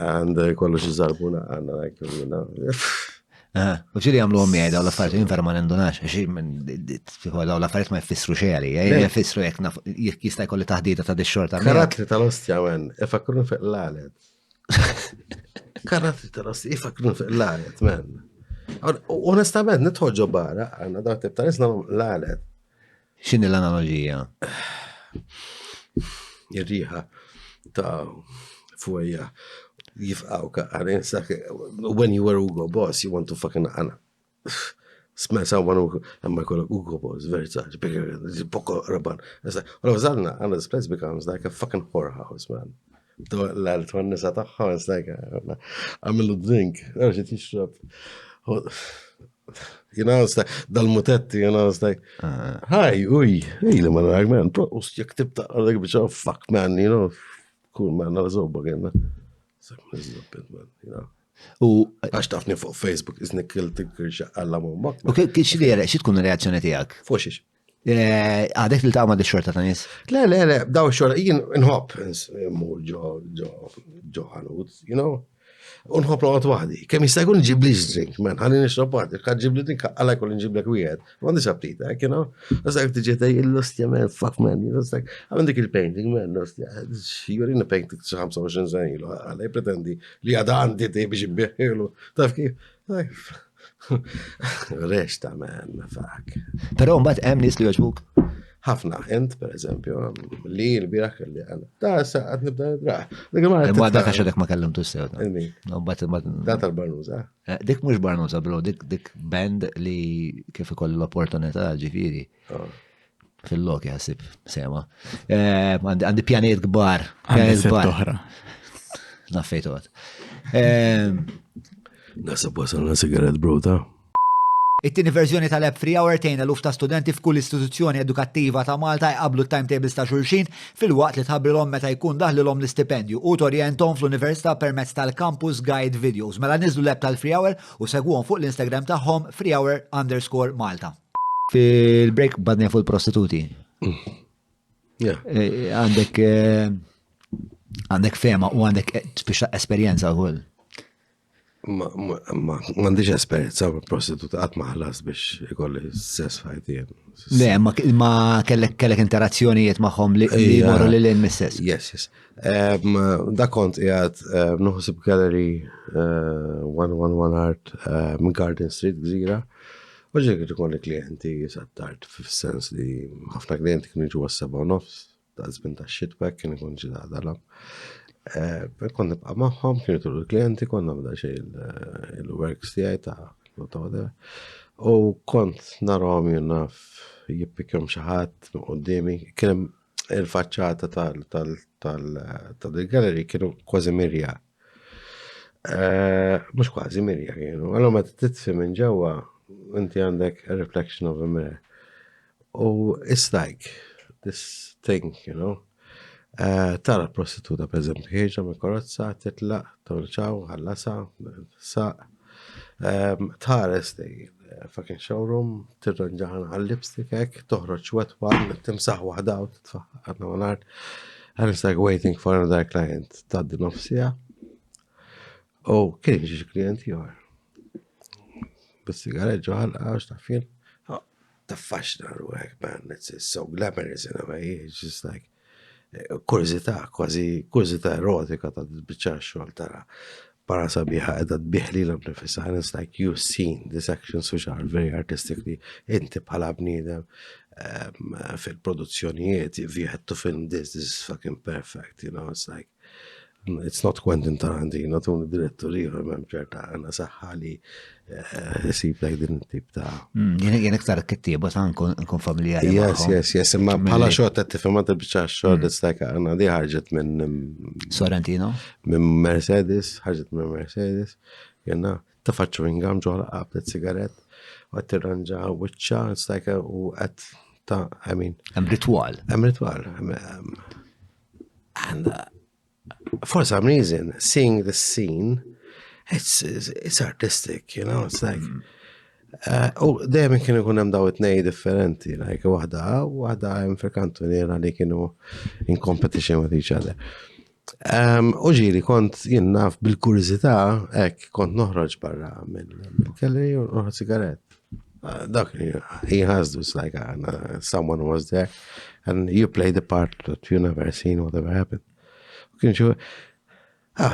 And kollu xizarbuna għanna, like, U ċili għamlu għommi għaj daw l-affariet, jinfer ma nendunax, daw l-affariet ma jfissru xeħli, jfissru jek jista jkolli taħdita ta' di-xorta. Karatri tal-ostja, men, ifakrun fiq l-għalet. Karatri tal-ostja, ifakrun fiq l-għalet, men. Onestament, nitħoġġo barra, għanna daw tibta nisna l-għalet. X'inhi l-analogija? Jirriħa ta' fuqja. Jifqawka, when you were Hugo Boss, you want to fucking smell someone who, I call it Hugo Boss, very such, poco raban. It's like, all of a sudden, this place becomes like a fucking whorehouse, man. L-twannis ataħħa, it's like, għamilu drink, għarġi t-ixrab. You know, it's like, dal-mutetti, you know, it's like, hi, uj, hey, li man, man, jek tibta, għalek biex, fuck, man, you know, cool, man, għal-zobba, man. Għax tafni fuq Facebook, isni kill-tikirxa għalla mummak. U xie tkun reazzjoni tijak? Fuxiex. Għadek li taqma di xorta ta' nis? Le, daw xorta, jien nħob, mur ġo ħanut, you know? Unħob l-għot wahdi. Kem jistajkun nġib li drink, man, ħalli nixrob wahdi, ħad ġib li drink, għalla jkun nġib li kwijed. Għandi sabtita, you know? Għazak tiġeta il-lostja, man, fuck, man, you know, għandik il-painting, man, lostja, jurin painting 25 sanilu, għalla jipretendi li għada għandi ti biex jibbiħilu, taf kif? Rexta, man, fuck. Pero mbagħad hemm nies li jogħġbuk? ħafna, ent, per eżempju, li l-biraħ li għana. Da, saqat nibda nidraħ. Imma dak għaxedek ma kellim tu-sew. Da tal-Barnuza. Dik mux Barnuza, bro, dik band li kif ikolli l-opportunità ġifiri. Fil-loki ħasib, sema. Għandi pjaniet gbar. Pjaniet gbar. Naffejtu għad. Nasab wasalna sigaret, bro, ta' It-tieni verżjoni tal-app Free Hour tgħin eluf ta' studenti f'kull istituzzjoni edukattiva ta' Malta jqablu t-timetables ta' xulxin fil-waqt li tħabbrilhom meta jkun daħlilhom l-istipendju u torjenthom fl-Università permezz tal-Campus Guide Videos. Mela niżlu l-app tal-Free Hour u segwhom fuq l-Instagram tagħhom freehour_Malta. Fil-break badni fuq il-prostituti. Għandek fema u għandek biex esperjenza ukoll. Mandiġ esperienza prostituta għat maħlas biex ikolli sess fajtien. Le, ma kellek interazzjonijiet maħħom li morru li l-missess. Yes. Da kont jgħat nuħsib gallery 111 Art minn Garden Street gżira. Uġi kolli klienti jisattart f-sens li ħafna klienti kienu ġu għas-7 nofs, ta' zbin ta' shitback kienu kun ġida dalam. Konna nibqa maħħom, kienu tullu l-klienti, konna bda xej il-works tijaj ta' u kont narom jennaf jippikjom xaħat qoddimi, kienem il-facċata tal-gallery kienu kważi mirja. Mux kważi mirja kienu, għallu ma t-titfi minn ġewa, inti għandek a reflection of a mirror. U it's like this thing, you know. Tara prostituta, per eżempju, ħieġa me korozza, titlaq, torċaw, ħallasa, saq. Tara stej, fucking showroom, tirranġaħan għal-lipstick ek, toħroċ wet one, timsaħ wahda u titfaħ għadna għanart. And it's like waiting for another client. Taddi nofsija. U kien ġiġi klienti għar. Bis-sigaret ġoħal, għax taffin. Taffaxna ruħek, man, it's so glamorous in a way. It's just like, kurzita, kważi kurzita erotika ta' d-bicċa xol tara para sabiħa edha d-biħli l-nifissa, and it's like you've seen these actions which are very artistically inti bħala bnidem fil-produzzjonijiet, if you had to film this is fucking perfect, you know, it's like, it's not Quentin Tarantino, tuni direttori, mem ċerta għanna saħħali sip like din tip ta' Jien iktar kittieba ta' nkun familjari. Yes, imma bħala xort għed tifem għad bieċa xort, it's like għanna di ħarġet minn Sorrentino? minn Mercedes, ħarġet minn Mercedes, jenna ta' faċċu ingam ġoħla qablet sigaret, u għed tirranġa wicċa, it's like u għed ta' I mean. Hemm ritwal. And for some reason, seeing the scene, it's artistic, you know, it's like, dejjem kienu kun hemm daw it-nej differenti, like waħda hemm fil-kantuniera li kienu in competition with each other. U ġiri kont jien naf bil-kurizità hekk kont noħroġ barra mill-kelli u noħroġ sigaret. Dak he has this like someone was there and you play the part that you never seen whatever happened. Kien xu,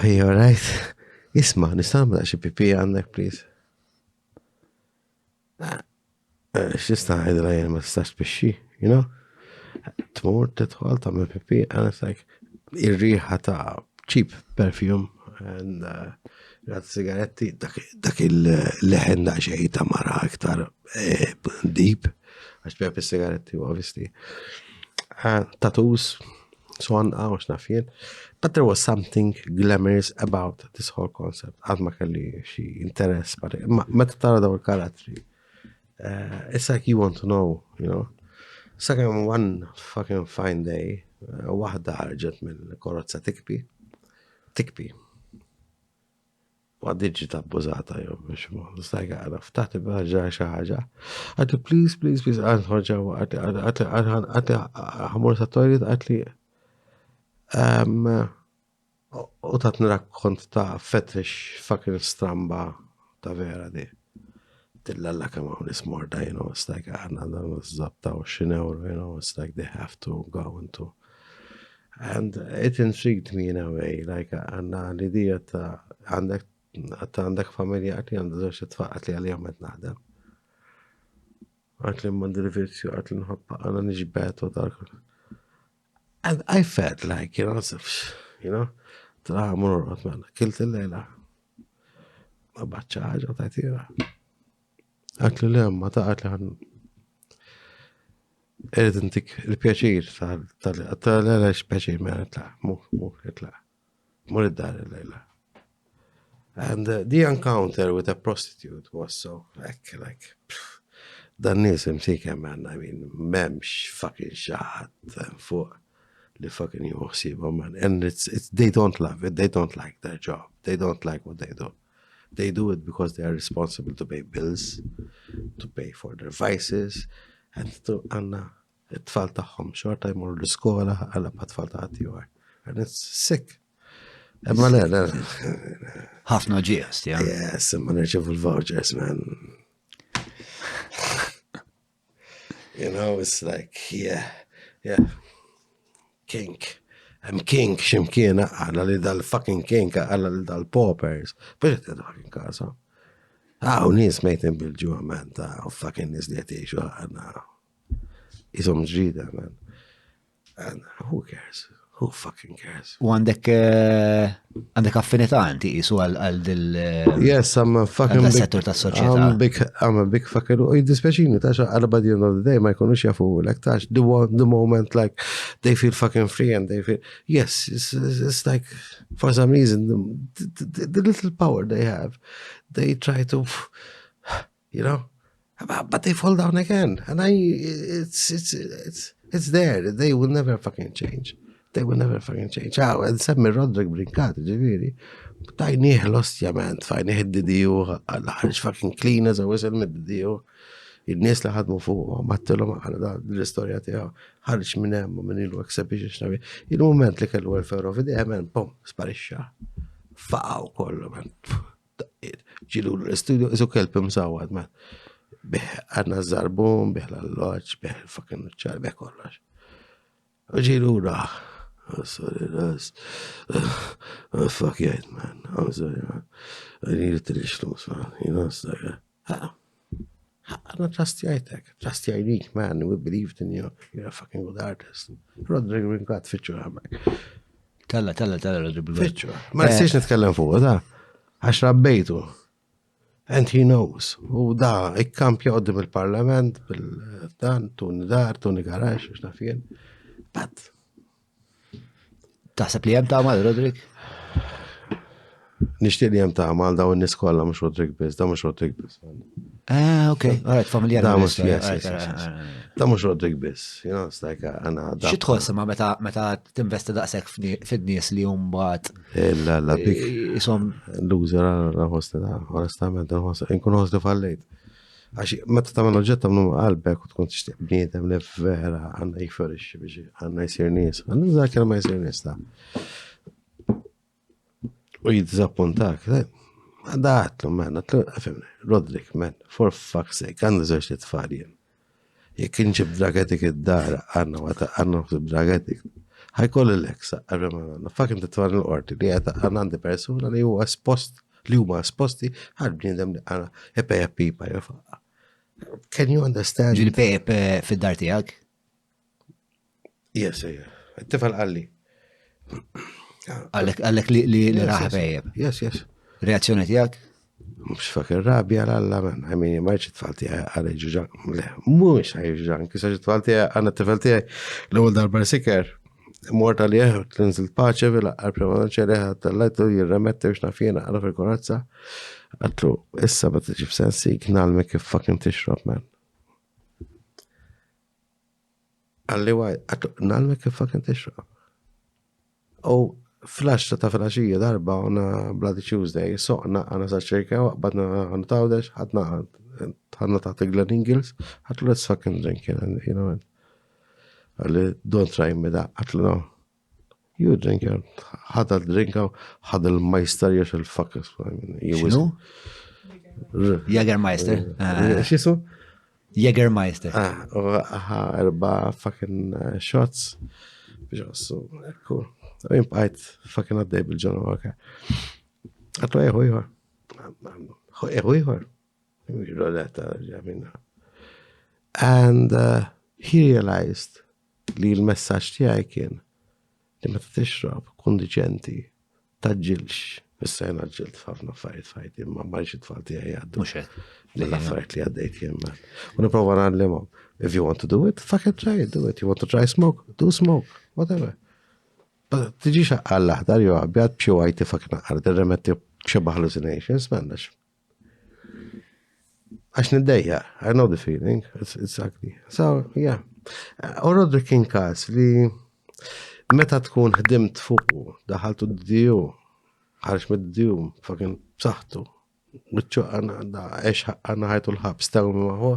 he all right. Isma, nistan bada xie pipi għandek, please. Xista għidra jen ma tistax bixi, you know? Tmur, titħol, tamil pipi, and it's like, ir-riħa ta' cheap perfume, and għad sigaretti, dak il-leħen da' xej ta' mara iktar deep, għax pepi sigaretti, obviously. Tattoos, so on, għax nafjen. But there was something glamorous about this whole concept. Għadma kelli xie interess, but meta tara daw il-karattri. It's like you want to know, you know. Second one fucking fine day, wahda ħarġet mill-korozza tikpi. Għaddiġi ta' bużata jow, biex mu. Stajka għada, ftaħti bħagġa xaħġa. Għadli, please, għadħorġa, għadli, ħamur sa' toilet, għadli, u tat nirakkont ta' fetish fucking stramba ta' vera di. Tillalla kama unis morda, you know, it's like għanna da' zabta 20 euro, you know, it's like they have to go into. And it intrigued me in a way, like għanna l-idija ta' għandek familja għatli għandu zoċ tfaq għatli għalijom għed naħdem. Għatli mandi l-virzju, għatli nħobba għanna nġibet u darkul. And I felt like, you know, traħa mur għatman, kilt il-lejla. Ma bħacċa ħagġa u tajtira. Għatli l-emma ta' għatli għan. Irrid intik il-pjaċir tal-lejla x-pjaċir ma jitla, mur jitla. Mur id-dar il-lejla. And the encounter with a prostitute was so like, dan nis imsik man, I mean, memx fucking xaħat fuq. Li fucking juħsibu, man. And they don't love it. They don't like their job. They don't like what they do. They do it because they are responsible to pay bills, to pay for their vices, and to għanna it-tfal taħħom xorta jmur l-skola għalla pa t-tfal taħħati and it's sick. Emma le. Ħafna ġiest, ja. Yes, emma nerċevu l-vouchers, man. You know, it's like, yeah. Kink. I'm kink, ximkien għalla li dal-fucking kink għalla li dal-paupers. Biex t-fucking kasa. U nis mejtin bil-ġuħ, man, u fucking nis li għatiexu għanna. Isom ġrida, man. And who cares? Who fucking cares? U għandek affinità anti jisu għal dil. Yes, I'm a fucking settur ta' soċjetà. I'm a big fucking, dispeċini, taċa għal by the end of the day, ma jkunux jafu, like, taċ, the moment, like, they feel fucking free and they feel, yes, it's like, for some reason, the little power they have, they try to, you know, but they fall down again. And it's there. They will never fucking change. They will never fucking change. And semmi Roderick Brinkat, ġiviri. Tajniħ l-ostjament, fajniħ id-didiju, għal-ħarġ fucking clean as a whistle mid-didiju. Il-nies li ħadmu fuq, mattilom għana da l-istoria tijaw, ħarġ minn hemm minn ilu exhibition xnabi. Il-moment li kellu għal-ferro fidi, man, pom, sparixxa. Faqaw kollu, man. Ġilu l-studio, isu kelb imsawad, man. Beħ għanna zarbum, beħ l-loċ, beħ fucking ċar, beħ kollox. Ġilu ra. Oh, sorry, that's... fuck it, man. I'm sorry, man. I need to finish those, man. You know, it's like... Għanna trustjajtek, trustjajnik, man, we believed in you, you're a fucking good artist. Rodrigo Brinkat, fitxu għamek. Tella, Rodrigo. Fitxu. Ma nistiex nitkellem fuq, da. Għax rabbejtu. And he knows. U da, ikkampja għoddim il-parlament, bil-dan, tuni dar, tuni garax, xnafjen. But. Taħseb li jem ta' mal, Rodrigo? Nishtiq li jem ta' mal daw n-nis kolla, mux Rodrigo biz, da mux Rodrigo biz. Okay, all right, familjar. Da mux, yes. Da mux Rodrigo biz, you know, it's like, għana da. Xi tħoss ma meta tinvesti daqshekk fid-nies li hum mbagħad La big isom loser għana hosti da, onestament, nkun hosti fallejt. Għaxi, meta ta' man oġġetta mnu qalbek u tkun tixtieq bniedem li vera għanna jifferix biex għanna jisir nies. Għanna zakir ma jisir nies ta' u jiddizappuntak. Da għatlu, man, għatlu, Rodrik, man, for fuck's sake, għanna zoċ li tfaljen. Jek inġib dragetik id-dar, għanna dragetik, ħajkolli l-eksa, għarrema, fucking t-tfaljen l-orti, li għanna għandi persona li huwa espost, li huma esposti, għal-bnidem li għanna, epeja pipa, Can you understand? ġili pejb fid-dar tiegħek? Yes, t-tifal għalli. Għallek li raħ pejb. Yes. Reazzjoni tiegħek? Mux fakir rabja l-alla, man. Għamini, marċi t-falti għalli ġuġan. Le, mux għaj ġuġan. Kisa t-falti għanna t-falti l-għol darbar siker. Morta li għu, t-linżil paċe, għal-premana ċereħa tal-lajtu jirremetti biex nafjena għana fil-korazza. Għatlu, issa ma t-ġib sensi, knalme kif fucking tixrob, man. Għalli għaj, għatlu, knalme kif fucking tixrob. U flash ta' flasġija darba għana Bloody Tuesday, soqna għana saċċerka, għabadna għana tawdex, għadna ta' Glen Ingles, għatlu, let's fucking drink, you know, għalli, don't try me that, għatlu, no. You drink it, ħadha l-drinka, ħadha l-majster jiex il-fuckers. Xinu? Jägermeister. Xisu? Jägermeister. Erba fucking shots. Bġossu, cool. Għim bħajt fucking għaddej bil-ġonu għaka. Għatlu eħu jħor. Eħu jħor. Rodetta ġamina. And he realized li l-messaġġ tiegħi kien li meta tixrob kun diċenti, taġġilx, issa jena ġilt ħafna fajt, imma marġi tfal tiegħi għaddu. Mhux hekk. L-affarijiet li għaddejt jien man. U nipprova nagħallimhom. If you want to do it, fucking try it, do it. You want to try smoke, do smoke, whatever. But tiġix għalla ħdar jew abjad b'xi għajti fucking għard, irremetti b'xi hallucinations, m'għandax. Għax niddejja, I know the feeling, it's ugly. So, yeah. U Rodrigo kien każ li meta tkun ħdimt fuqu, daħaltu d-diju, ħarġ mid-diju, fucking b'saħħtu. Nitċu għanna ħajtu l-ħabs taw maħu,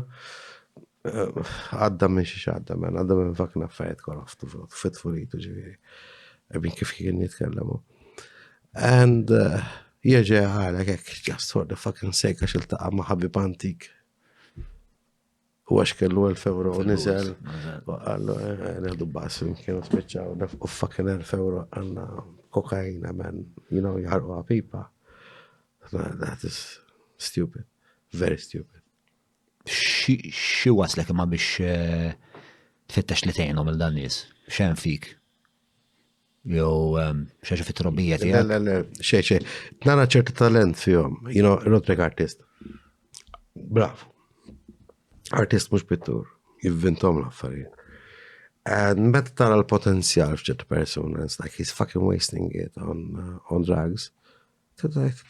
għadda minn xiex għadda minn fucking affarijiet koroftu, fit-furitu ġiviri. Għabin kif kien jitkellemu. And jieġe għalek, just for the fucking sake, għax il-taqqa maħabib antik. U għax kellu 1,000 euro u nizel, u għallu neħdu basim, kienu spiċċaw, u fucking 1,000 euro għanna kokaina, man, you know, jħarqu għapipa. That is stupid, very stupid. Xi waslek imma biex tfittex li tgħinhom il-dan nies? X'hemm fik? Jew xi fit-trobbija tiegħek? Le, xej. Nara ċertu talent fihom, you know, Rodrigo artist. Bravo. Artist mux pittur, jivvintom l-affarijiet. And meta tara l-potenzjal f'ċertu persuna, it's like he's fucking wasting it on drugs. Like,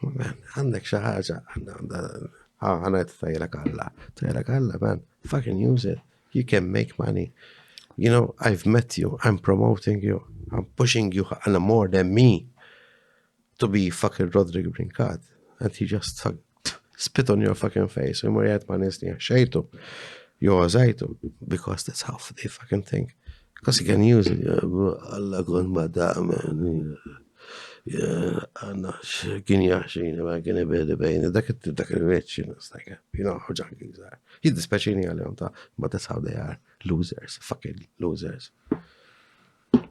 man, għandek xi ħaġa, għana tajlek Alla, man, fucking use it. You can make money. You know, I've met you, I'm promoting you, I'm pushing you more than me to be fucking Rodrigo Brinkat. And he just spit on your fucking face. U murjat ma nisni xejtu, joħazajtu, because that's how they fucking think. Because you can use it. Alla kun madam, għanna kien jaxin, ma kien ibedi bejni, dak il-reċin, you know how junkies are. Jiddispeċini għal-jom ta', but that's how they are. Losers, fucking losers.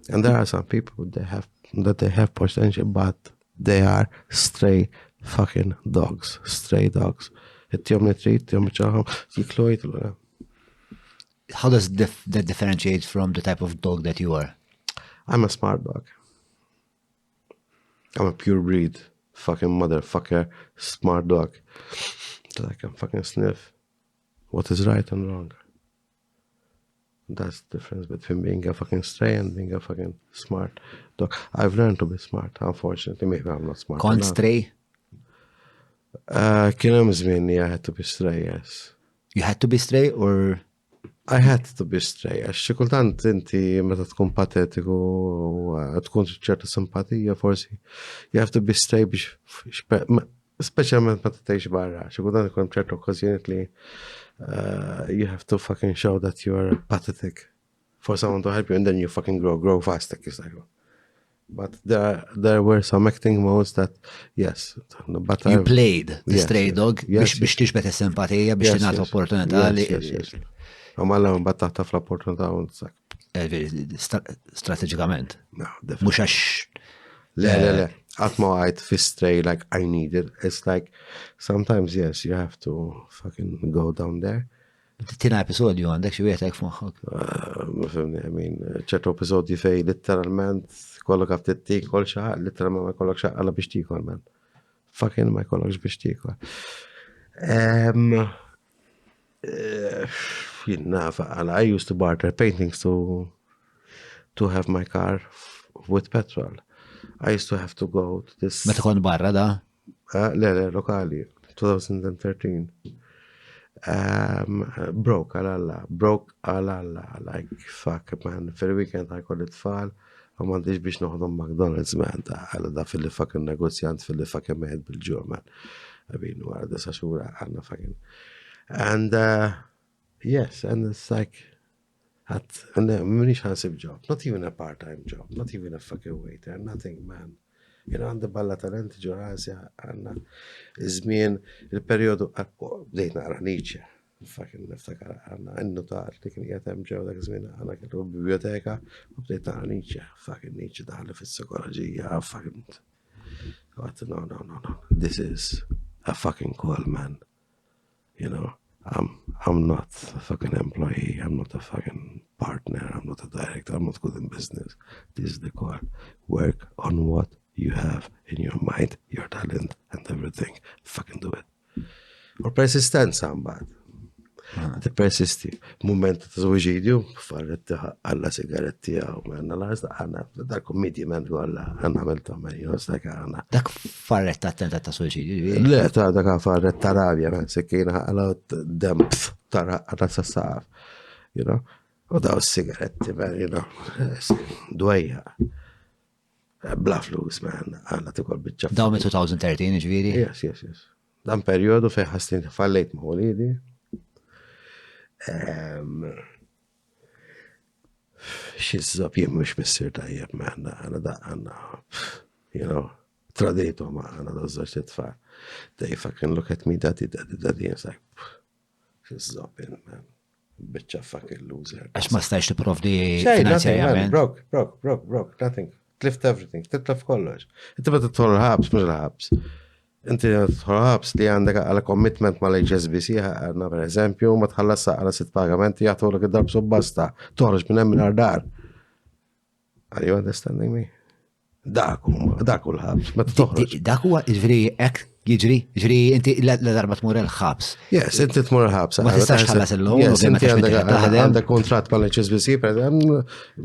And there are some people that they have potential, but they are stray fucking dogs, stray dogs. Ittihom li trid, ittihom ċaħom, jiklu jitlu. How does that differentiate from the type of dog that you are? I'm a smart dog. I'm a pure breed, fucking motherfucker, smart dog. That I can fucking sniff what is right and wrong. That's the difference between being a fucking stray and being a fucking smart dog. I've learned to be smart, unfortunately. Maybe I'm not smart. Kont enough. stray? Kien hemm żmien I had to be stray, yes. You had to be stray or I had to be stray. Għax xi kultant inti meta tkun patetiku u tkun ċerta simpatija forsi. You have to be stray biex speċjalment meta tgħix barra. Xi kultant ikun ċerta okkażjonijiet li you have to fucking show that you are pathetic for someone to help you and then you fucking grow fast. But there were some acting modes that, yes. But you played the yes, stray yes, dog yes, biex tixbet is-simpatija biex tingħata opportunità li Għamalla un battaħta fl-opportunità un sak. strateġikament. No, definitely. Mhux għax Le. Għatma għajt fi stray like I need it. It's like, sometimes yes, you have to fucking go down there. tina episodju għandek xi wieħed hekk f'moħħok. Mifimni, I mean, ċertu episodji fej literalment kollok għaf t-tikol xaħ, literalment ma kollok xaħ biex tikol, man. Fucking ma kollokx biex tikol. I used to barter paintings to have my car with petrol. I used to have to go to this... Meta kont barra da? Le, lokali, 2013. Broke għalalla, like, fuck, man, fil-weekend għajkoll it-tfal, għamandiġ biex noħdom McDonald's, man, għalla da fil-li fucking negozjant, fil-li fucking meħed bil-ġur, man. Għabin, għara disa xura, għanna fucking. And, yes, and it's like, minix ħansib job, not even a part-time job, not even a fucking waiter, nothing, man. Għandi balla talenti ġurasja għanna izmien il-periodu bdejt naqra Nietzsche. Fucking niftakar għanna n-notar li kien jgħatem ġew dak izmien għanna kellu biblioteka u bdejt naqra Nietzsche. Fucking Nietzsche daħli fil-psikologija. Fucking. No. This is a fucking call, man. You know, I'm not a fucking employee. I'm not a fucking partner. I'm not a director. I'm not good in business. This is the call. Work on what you have in your mind, your talent, and everything. Fucking do it. Or persistenza, mbagħad. Ti persisti. Moment ta' żwiġidju, farretti għalla sigaretti għaw, għanna l-għazda għanna, dal-kommedji men għalla, għanna għamilta men, jostak għanna. Dak farretta attenta ta' suġidju. Le, ta' dak farretta rabja, men, sekkina għalla dempf, tara għanna sassaf, you know? U daw sigaretti, men, you know, dwejja. Bla flus, man, għanna tikol bitċa. Daw me 2013, ġviri? Yes. Dan periodu fej ħastin fallejt maħolidi. Xizzab jien mux missir tajjeb, man, għanna, you know, traditu ma għanna dozzaċ t-tfal. They fucking look at me, daddy, it's like, xizzab jien, man. Bitċa fucking loser. Għax ma stajx t-provdi finanzjariament. Broke, nothing. Tlift everything, titlef kollox. Inti bada tħol ħabs, mux ħabs. Inti tħol ħabs li għandek għala commitment ma l-HSBC għanna per eżempju, ma tħallassa għala 6 pagamenti jgħatu l id-darb subbasta, toħroġ minn hemm mill-ardar. Are you understanding me? Daku l-ħabs, ma toħroġ. Daku ġviri ek jiġri, inti l-darba tmur il-ħabs. Yes, inti tmur il-ħabs. Ma tistax ħallas il-lum, yes, inti għandek kontrat ma l-HSBC, per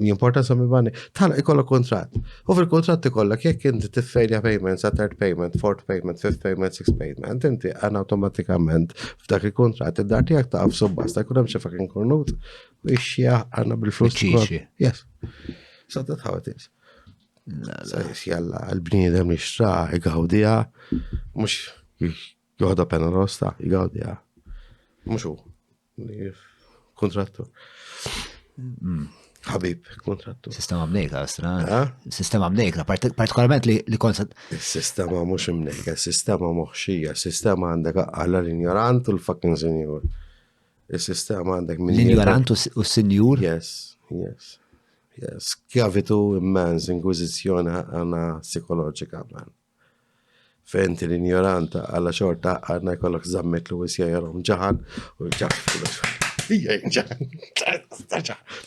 importanza mi bani, tħalla ikolla kontrat. U fil-kontrat ikollak, jekk inti tiffejlja payments, third payment, fourth payment, fifth payment, sixth payment, inti għan automatikament f'dak il-kontrat, id-dar tijak ta' f-subbasta, jkun hemm xi fucking kornut, u ixja għanna bil-flus. Yes. So that's how it is. Jalla, għal-bniedem li xtra, jgħawdija, mux jgħawda pena rosta, jgħawdija. Mux u, kontrattur. Ħabib, kontrattur. Sistema mnejka, strana. Sistema mnejka, partikolarment li konsat. Sistema mux mnejka, sistema moħxija, sistema għandek għalla l-ignorant u l-fucking senjur. Il-sistema għandek minn. L-ignorant u senjur? Yes. Skjavitu immens, inkwizizjoni għana psikoloġika, man. Fenti l-ignoranta għalla xorta għanna jkollok zammet l wisja jarom ġahan u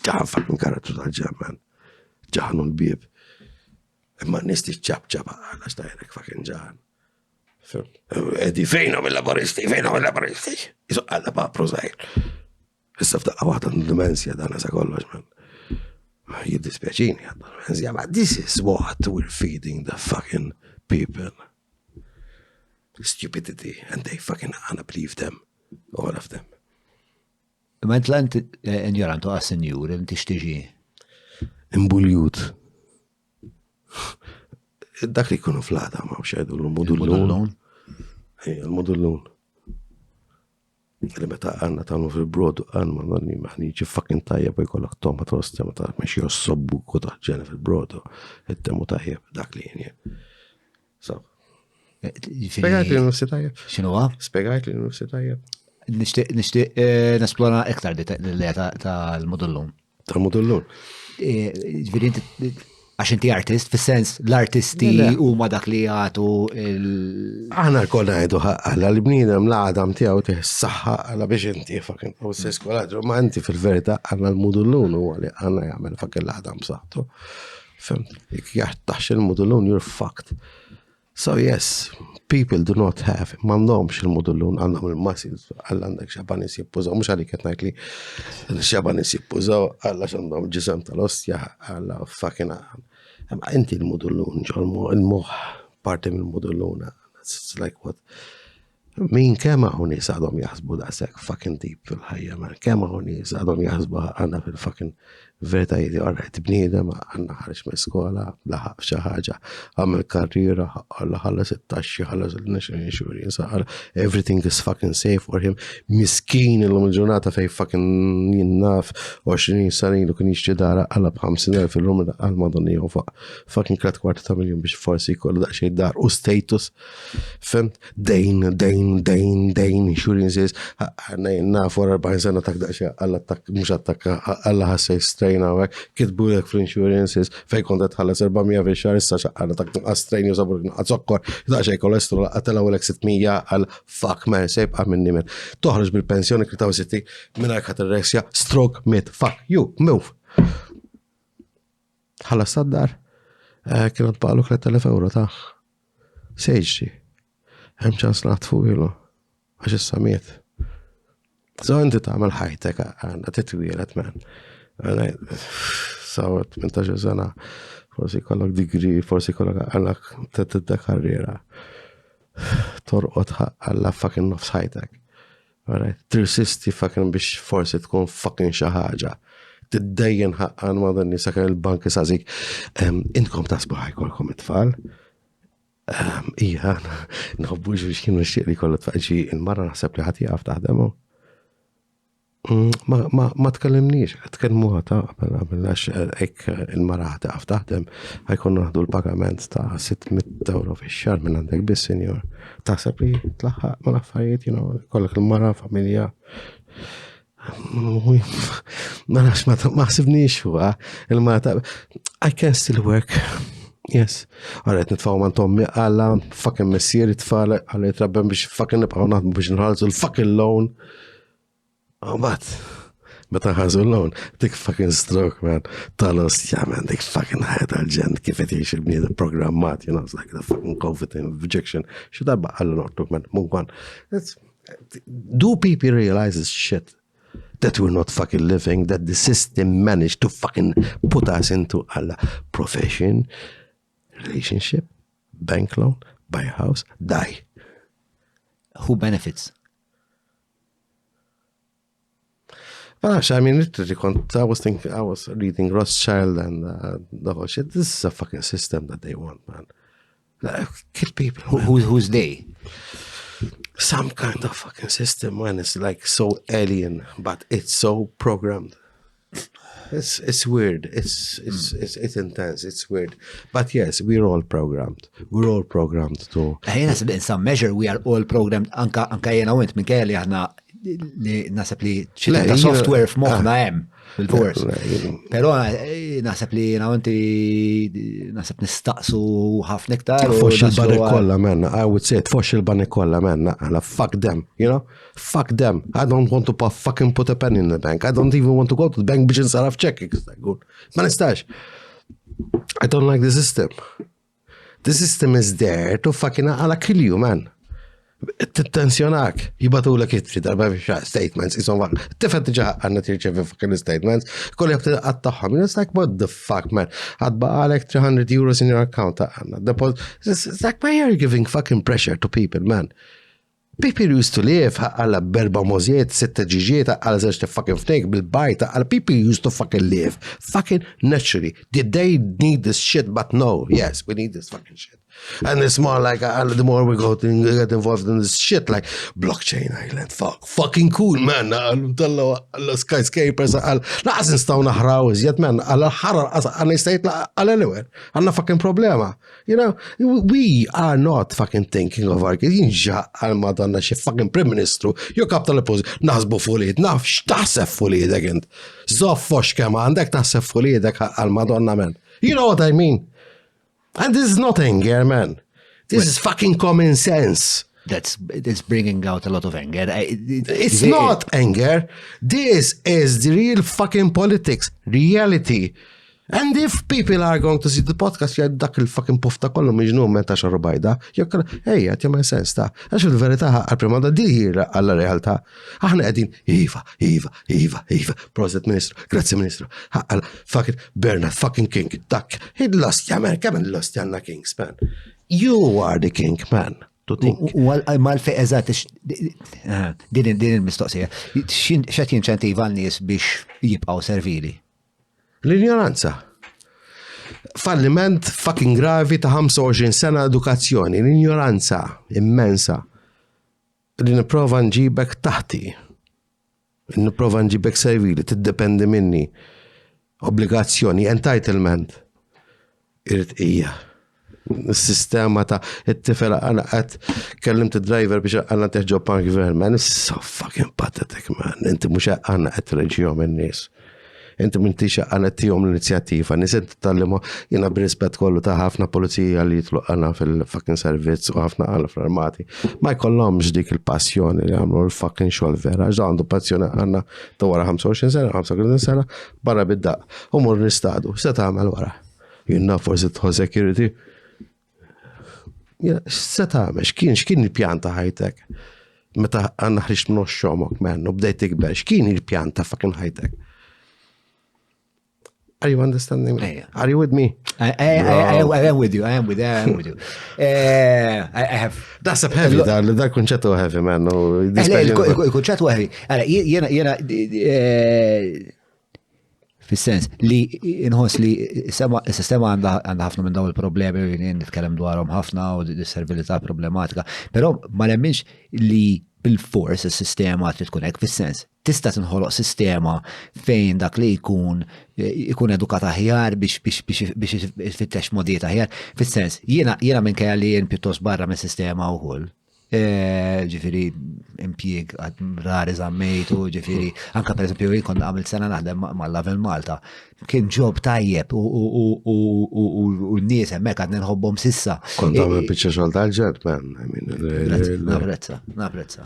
ġahan fucking karatru tal-ġan, man. Ġahan u l-bib. Imma nisti ċab għalla xtajrek fucking ġahan. Edi fejnom il-laboristi. Isu għalla ba' prozaħir. Issa f'daqqa waħda n-dimensja dana sa kollox, man. Jiddispjaċini għadda l-dimensja, ma this is what we're feeding the fucking people. Stupidity, and they fucking believe them, all of them. Ma int ignorantu għas-senjur, inti xtiġi? Imbuljut. Dak li kunu flada ma' xajdu l-modullun. Il-modullun. Li meta għanna tagħmlu fil-brodu għan ma' nonni maħniġi fucking tajjeb u jkollok tomat rosti ma ta' meċi jossobbu kuta ġene fil-brodu. Il-temu tajjeb, dak li jenje. So. Spiegajt li n-nufsi tajjeb. Xinu għab? Spiegajt li n-nufsi tajjeb. Nishtiq nesplora iktar l-leja tal-modullun. Tal-modullun. Ġviri, għax inti artist, fil-sens l-artisti u ma dak li għatu Aħna l-kolla għedu għalla l-bnidem l-għadam tijaw tiħ-saħħa għalla biex inti fakken u s-seskoladru, ma inti fil-verita għanna l-modullun u għalli għanna jgħamil fakken l-għadam saħtu. Femt, jek jaħtax il-modullun, you're fucked. So yes, people do not have, mandomx il-modullun, għandhom il-muscles, għalla għandek xabanis jippużaw, mux għalli ketnajt li xabanis jippużaw, għalla xandhom ġisem tal-ostja, għalla fucking inti il-modullun, il-moħ, parti mill-modullun, it's like what, min kema għuni għadhom jaħsbu daqsek fucking deep fil-ħajja, man, kema għuni għadhom jaħsbu għanna fil-fucking veritajiet, għarret bniedem, għanna ħarġ me skola, laħaq xaħġa, għamil karriera, għalla ħallas it-taxxi, ħallas il-national insurance, everything is fucking safe for him, miskin il-lum il-ġurnata fej fucking jinnaf 20 sanin u kien jixċidara għalla b'50,000 fil-rum għal-madonni u fucking $250,000 biex forsi kollu daqxie dar u status, femt, dejn, insurances, għanna jinnaf 40 sena tak daqxie għalla tak, mux għattak għalla ħassaj strejna għek, kitbu l-ek fl-insurances, fej kontet ħallas 400 fi xar, issa għalla tak għastrejn jużabur għadżokkor, daqxie kolesterol għatela u l-ek 600 għal fuck man, sejb għamminni minn. Toħroġ bil-pensjoni kritaw sitti minna katarreksja, stroke, mit, fuck you, move. ħallas tad-dar, kienet baqlu 3,000 euro taħ. Sejġi. Hemm ċans naħtfu ilu, għax issa miet. So inti tagħmel ħajtek għandha titwielet man. Sawet 18 sena, forsi kollok degree, forsi kollok għallak t-tidda karriera. Torqot għalla fucking nofs ħajtek. Tirsisti fucking biex forsi tkun fucking xaħġa. Tiddejjen ħaqqan madanni sakan il-bank sazik. Intkom tasbu ħajkolkom it-tfal. Ija, naħbux biex kienu xieq li kollu t-tfal il-marra naħseb li ħati għaf taħdemu. Ma tkellimniex, tkellmu ħata għax ek il-mara ħata għaf taħdem, ħajkun naħdu l-pagament ta' 600 euro fi xar minn għandek bis, senjor. Taħseb li tlaħħaq ma l-affarijiet, kollok il-mara, familja. Ma nafx ma ħsibniex huwa il-mara ta' I can still work. Yes. Għarret nitfaw man tommi għalla fucking messier it-tfal għalla jitrabbem biex fucking nibqaw naħdmu biex nħalżu l-fucking loan. But, meta ħazu l-loan, dik fucking stroke, man, talos, man, dik fucking ħed għal-ġen, kif jtiex il-bnieda programmat, it's like the fucking COVID injection. Xudar baqqallu noqtuk, man, mungwan. Do people realize this shit? That we're not fucking living, that the system managed to fucking put us into a profession, relationship, bank loan, buy a house, die. Who benefits? I mean, literally, I was reading Rothschild and the whole shit. This is a fucking system that they want, man. Like, kill people. Who's they? Some kind of fucking system, man. It's like so alien, but it's so programmed. It's weird. It's intense. It's weird. But yes, we're all programmed. We're all programmed to. In some measure, we are all programmed. Anka jena u int minn kelli aħna li nasab li Le, ċita jiena- software f'moħħna hemm fil-fors. Le, jiena- Però nasab li inti nasab nistaqsu ħafna iktar. u Fox naslu il-banek għal- kolla, man. I would say it, fox il-banek kolla, man. Naqla, fuck them, you know? Fuck them. I don't want to fucking put a penny in the bank. I don't even want to go to the bank biex nsaraf check. Ma nistax. I don't like the system. The system is there to fucking għala kill you, man. Tensjonak, jibatu l kitri darba biex statements, isom għal, tifet ġa għanna tirċevi fucking statements, kolli għabti għattaħħom, it's like, what the fuck, man, għadba għalek 300 euros in your account għanna, it's like, why are you giving fucking pressure to people, man? People used to live għalla berba moziet, sitta ġiġiet, għalla zerġ fucking fnejk bil-bajt, għalla people used to fucking live, fucking naturally. Did they need this shit? But no, yes, we need this fucking shit. And it's more like, the more we go to get involved in this shit, like blockchain island, fucking cool, man. Għallu skyscrapers, laqas nistaw naħraw iżjed, man. Għallu ħarar, għanna jistajt għal-anywhere. Għanna fucking problema. You know, we are not fucking thinking of our kids. Jinġa għal-madonna xie fucking prim ministru, jo kap tal-pozi, naħsbu fuliet, naf, xtaħseb fuliet, għint. Zoffox kema, għandek taħseb fuliet għal-madonna, man. You know what I mean? And this is not anger, man. This is fucking common sense. That's bringing out a lot of anger. It's not anger. This is the real fucking politics, reality. And if people are going to see the podcast, jgħad dak il-fucking pufta kollu miġnu meta xarru bajda, jokkala, hey, għat jgħamil sens ta' għax il-verita għal-prima da dir għalla-realtà. Aħna għedin, Iva, Proset Ministru, Grazie Ministru, għal fucking Bernard fucking King, dak, lost, jgħamil, kemm lost jgħanna Kings, man. You are the king, man. To think. Mal-fe eżat, din il-mistoqsija, xat jinċentiva għal-nies biex jibqaw servili? L-ignoranza. Falliment fucking gravi ta' 25 sena edukazzjoni. L-ignoranza immensa. Li niprofa nġibek taħti. Niprofa nġibek servili, tiddependi minni. Obbligazzjoni, entitlement. Irrit ija. Il-sistema ta' it-tifel għana għat kellimt il-driver biex għanna teħġob pan gvern, man, it's so fucking pathetic, man. Inti mux għanna għat reġjom il-nis. Inti mintix għanna tijom l-inizjattiva, nisent tal-limu jina b'rispet kollu ta' ħafna polizija li jitlu għanna fil-fucking servizz u ħafna għanna fl-armati. Ma jkollhomx dik il-passjoni li għamlu l-fucking xol vera, ġda għandu passjoni għanna ta' wara 25 sena, 35 sena, barra bid-daq, u mur nistadu, se ta' għamel wara. Jinna forsi tħol security. Se ta' għamel, xkien il-pjanta ħajtek? Meta għanna ħriċ minn xomok, man, u bdejt ikber, xkien il-pjanta fucking ħajtek? Are you understanding me? Are you with me? I am with you. I have. That's a heavy, da kunċettu heavy, man. Il-kunċettu heavy. Jena, fil-sens, li inħos li s-sistema għanda ħafna minn daw il-problemi u jien nitkellem dwarhom ħafna u d-servilità problematika, però ma nemminx li bil-fors il-sistema trid tkun hekk fis-sens. Tista' tinħoloq sistema fejn dak li jkun edukat aħjar biex ifittex modijiet aħjar. Fis-sens, jiena minkejja li jien pjuttost barra mis-sistema wkoll. Ġifieri impjieg rari żammejtu, ġifieri anke pereżempju jien kont għamilt sena naħdem mal-Lavel Malta. Kien ġob tajjeb u n-nies hemmhekk għadni nħobbhom sissa. Kont għamil biċċa xogħol tal-ġed, man. Naprezza.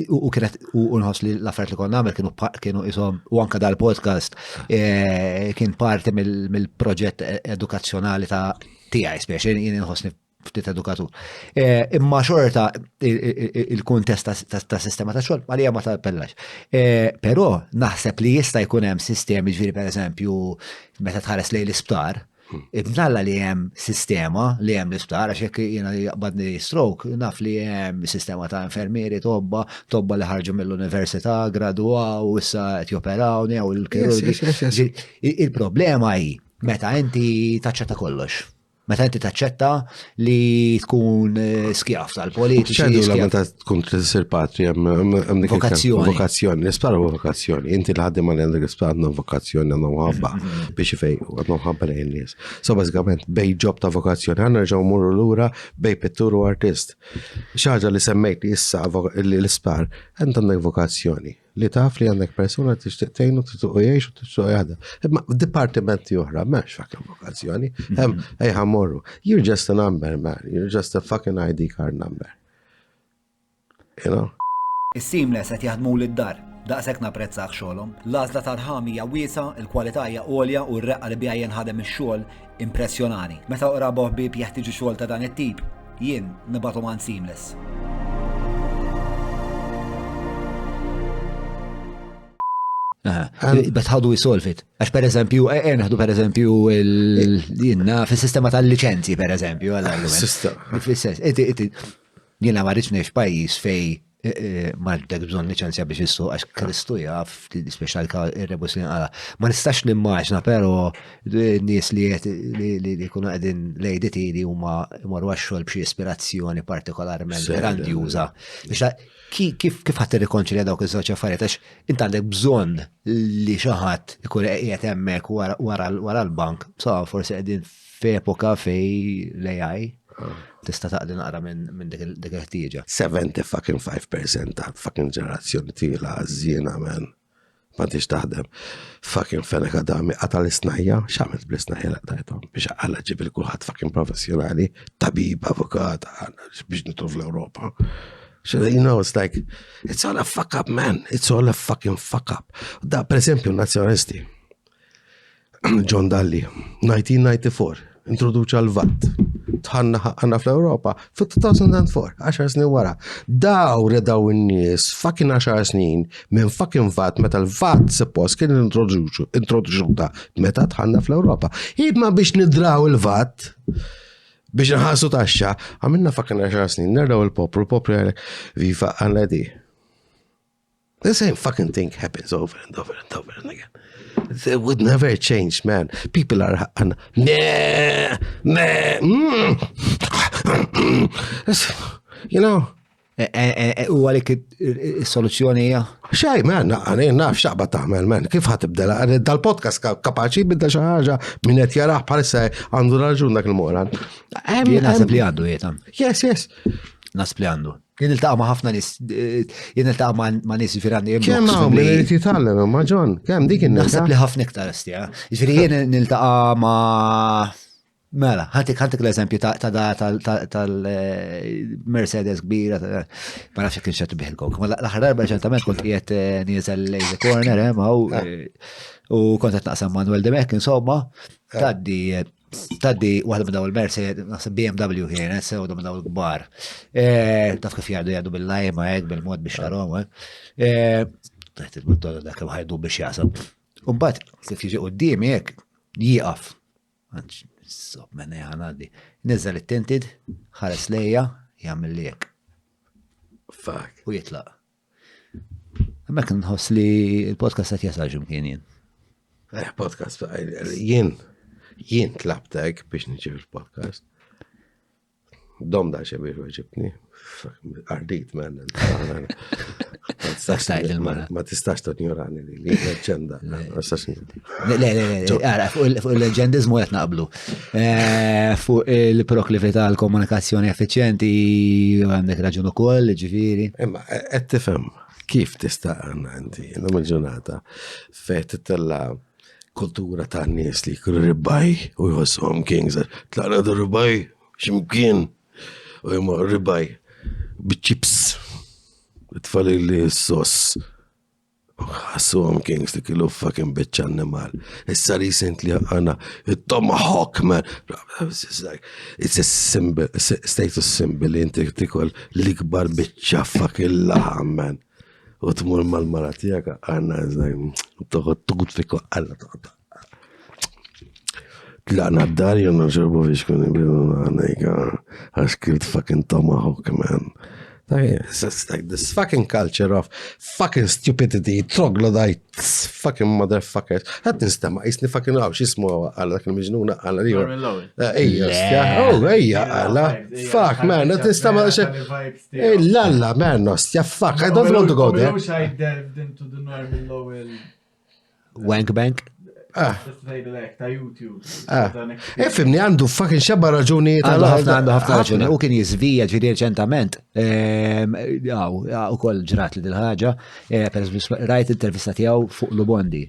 U nħoss li l-affarijiet li konna nagħmel kienu ishom u anke dal-podcast kien parti mill-proġett edukazzjonali ta' tiegħi spiex jien inħossni ftit edukatur. Imma xorta il-kuntest ta' sistema ta' xogħol għalija ma tappellax. Però naħseb li jista' jkun hemm sistemi ġifieri pereżempju meta tħares lejn l-isptar, ibnalla li hemm sistema li hemm l-isptar għax jekk jiena jaqbadni stroke, naf li hemm sistema ta' infermieri tobba li ħarġu mill-università, gradwaw u issa qed joperawni u l-kirurgi. Il-problema hi meta inti taċċetta kollox. Meta inti taċċetta li tkun skjaf tal-politiċi. ċedu la skjaf- meta tkun trisir patri hemm dik Vokazzjoni. vokazzjoni, l-isptar huwa vokazzjoni. Inti li ħaddim għal għandek l-isptar għandhom vokazzjoni għandhom ħabba biex ifej għandhom ħabba lejn nies. So bażikament bej ġob ta' vokazzjoni ħanna nerġgħu mmorru lura bej pittur u artist. Xi ħaġa li semmejt li issa l-isptar int għandek vokazzjoni li taf li għandek persuna tixtieq tgħinu tituq jgħix u tixtieq jgħadha. Imma dipartimenti oħra m'hemmx fucking vokazzjoni. Hemm ejja morru. You're just a number, man. You're just a fucking ID card number. You know? Is-seamless qed jaħdmu lid-dar. Daqshekk napprezzah xogħolhom. L-għażla tal-ħamija wiesa, il-kwalità hija għolja u r-reqqa li bija jinħadem ix-xogħol impressjonani. Meta oqrabu ħbieb jeħtieġu xogħol ta' dan it-tip, jien nibatu man Seamless. But how do we solve it? Għax per eżempju, naħdu per eżempju jinna fil-sistema tal-licenzji per eżempju, għal-argument. Jina marriċ nef pajis fej marrtek bżon licenzja biex jissu għax Kristu jaf, speċal il-rebus li għala. Ma nistax nimmaġna, pero nis li kunu għedin lejditi li huma marru għaxxol b'xi ispirazzjoni partikolarment grandjuża. Kif ħadd irrikonċilja dawk iż-żewġ affarijiet għax int għandek bżonn li xi ħadd ikun qiegħed hemmhekk wara l-bank, so forsi qegħdin f'epoka fej l-AI tista' taqdi naqra minn dik il-ħtieġa. 75% ta' fucking ġenerazzjoni tila żiena man. Ma tix taħdem fucking fenek għadami għatal isnajja, xamil bl-isnajja laqdajtom biex għalla ġibil kulħadd fucking professjonali, tabib, avukat, biex nitru fl-Europa. You know, it's like, it's all a fuck up, man. It's all a fucking fuck up. Da, per esempio, nazjonalisti. John Dalli, 1994, introduċa l-VAT. Tħanna fl-Europa f-2004, 10 snin wara. Daw redaw n-nies fucking 10 snin minn fucking VAT meta l-VAT suppost kien introduċuta meta tħanna fl-Europa. Idma biex nidraw il-VAT biex nħassu taxxa, għamilna fucking 10 snin, nerdaw il-popru għalek viva għalladi. The same fucking thing happens over and over and over and again. It would never change, man. People are, you know. U għalik il-soluzzjoni hija? Xej, man, għanin naf xaqba taħmel, man. Kif ħatibdela? Dal-podcast kapaċi bidda xaħġa minnet jaraħ parissa għandu raġun dak il-moran. Jien naħseb li għandu jietam. Yes. Naħseb li għandu. Jien il-taqa ma ħafna nis, jien il-taqa ma nis firandi Kem għaw, minn li titallem, ma ġon, kem dik naħseb li ħafna iktar istja. Ġifiri jien nil-taqa ma. Mela, ħantik l-eżempju tal-Mercedes kbira, ma nafx kien xattu biħilkom. L-aħħar darba ċentament kont qiegħed nieżel lejn corner u kont qed naqsam Manuel Demek, insomma, taddi waħda minn daw il-Mercedes, naħseb BMW kienet sewda minn daw il-kbar. Taf kif jgħadu bil-lajma hekk bil-mod biex tarom. Taħt il-buttol dak ħajdu biex jasab. Umbagħad kif jiġi qudiemi hekk jieqaf. Sob menna jgħanaddi. Nizzal it-tinted, ħares lejja, jgħamil lijek. Fuck. U jitlaq. Għammek nħoss li il-podcast għat jasaġum kien jien. Podcast, jien tlabtek biex nġib il-podcast. Dom da xebir weġibni. Ardit, man. Ma tistax tonjorani li leġenda. Fuq il-leġendizmu għet naqblu. Fuq il-proklivita l-komunikazzjoni effiċjenti għandek raġun ukoll, ġifieri. Imma qed tifhem kif tista' għandi l-lum il-ġurnata fejn titella kultura ta' nies li jkunu ribaj u jħossuhom kings. Tlaqna du ribaj x'imkien u jmur ribaj biċ-ċips. Tfali li s-sos. Għassuhom kings li kienu fucking bitch animal. Issa recently għana il-tomahawk, man. It's a symbol, status symbol li inti tikol l-ikbar bitcha fucking laħam, man. U tmur mal-mara tijak għanna toħod tuħud fikku għalla toħod. Tlaqna d-dar jonna ġorbu biex kun ibidu għanna jika għax kilt fucking tomahawk, man. It's like this fucking culture of fucking stupidity, troglodytes, fucking motherfuckers. Għad nistema, jisni fucking għaw, xismu għalla dak il-mġnuna għalla li Norman Lowell. ejja għalla. Fuck, man, għad nistema lalla, man, ostja, fuck, I don't want to go there. I wish I delved into the Norman Lowell Wank Bank. ta' YouTube. Fimni għandu fucking xabba raġuni. Għandu ħafna raġuni. U kien jizvija ġiri reċentament. U koll ġrat li dil-ħagġa. Per esempio, rajt intervista tijaw fuq Lubondi.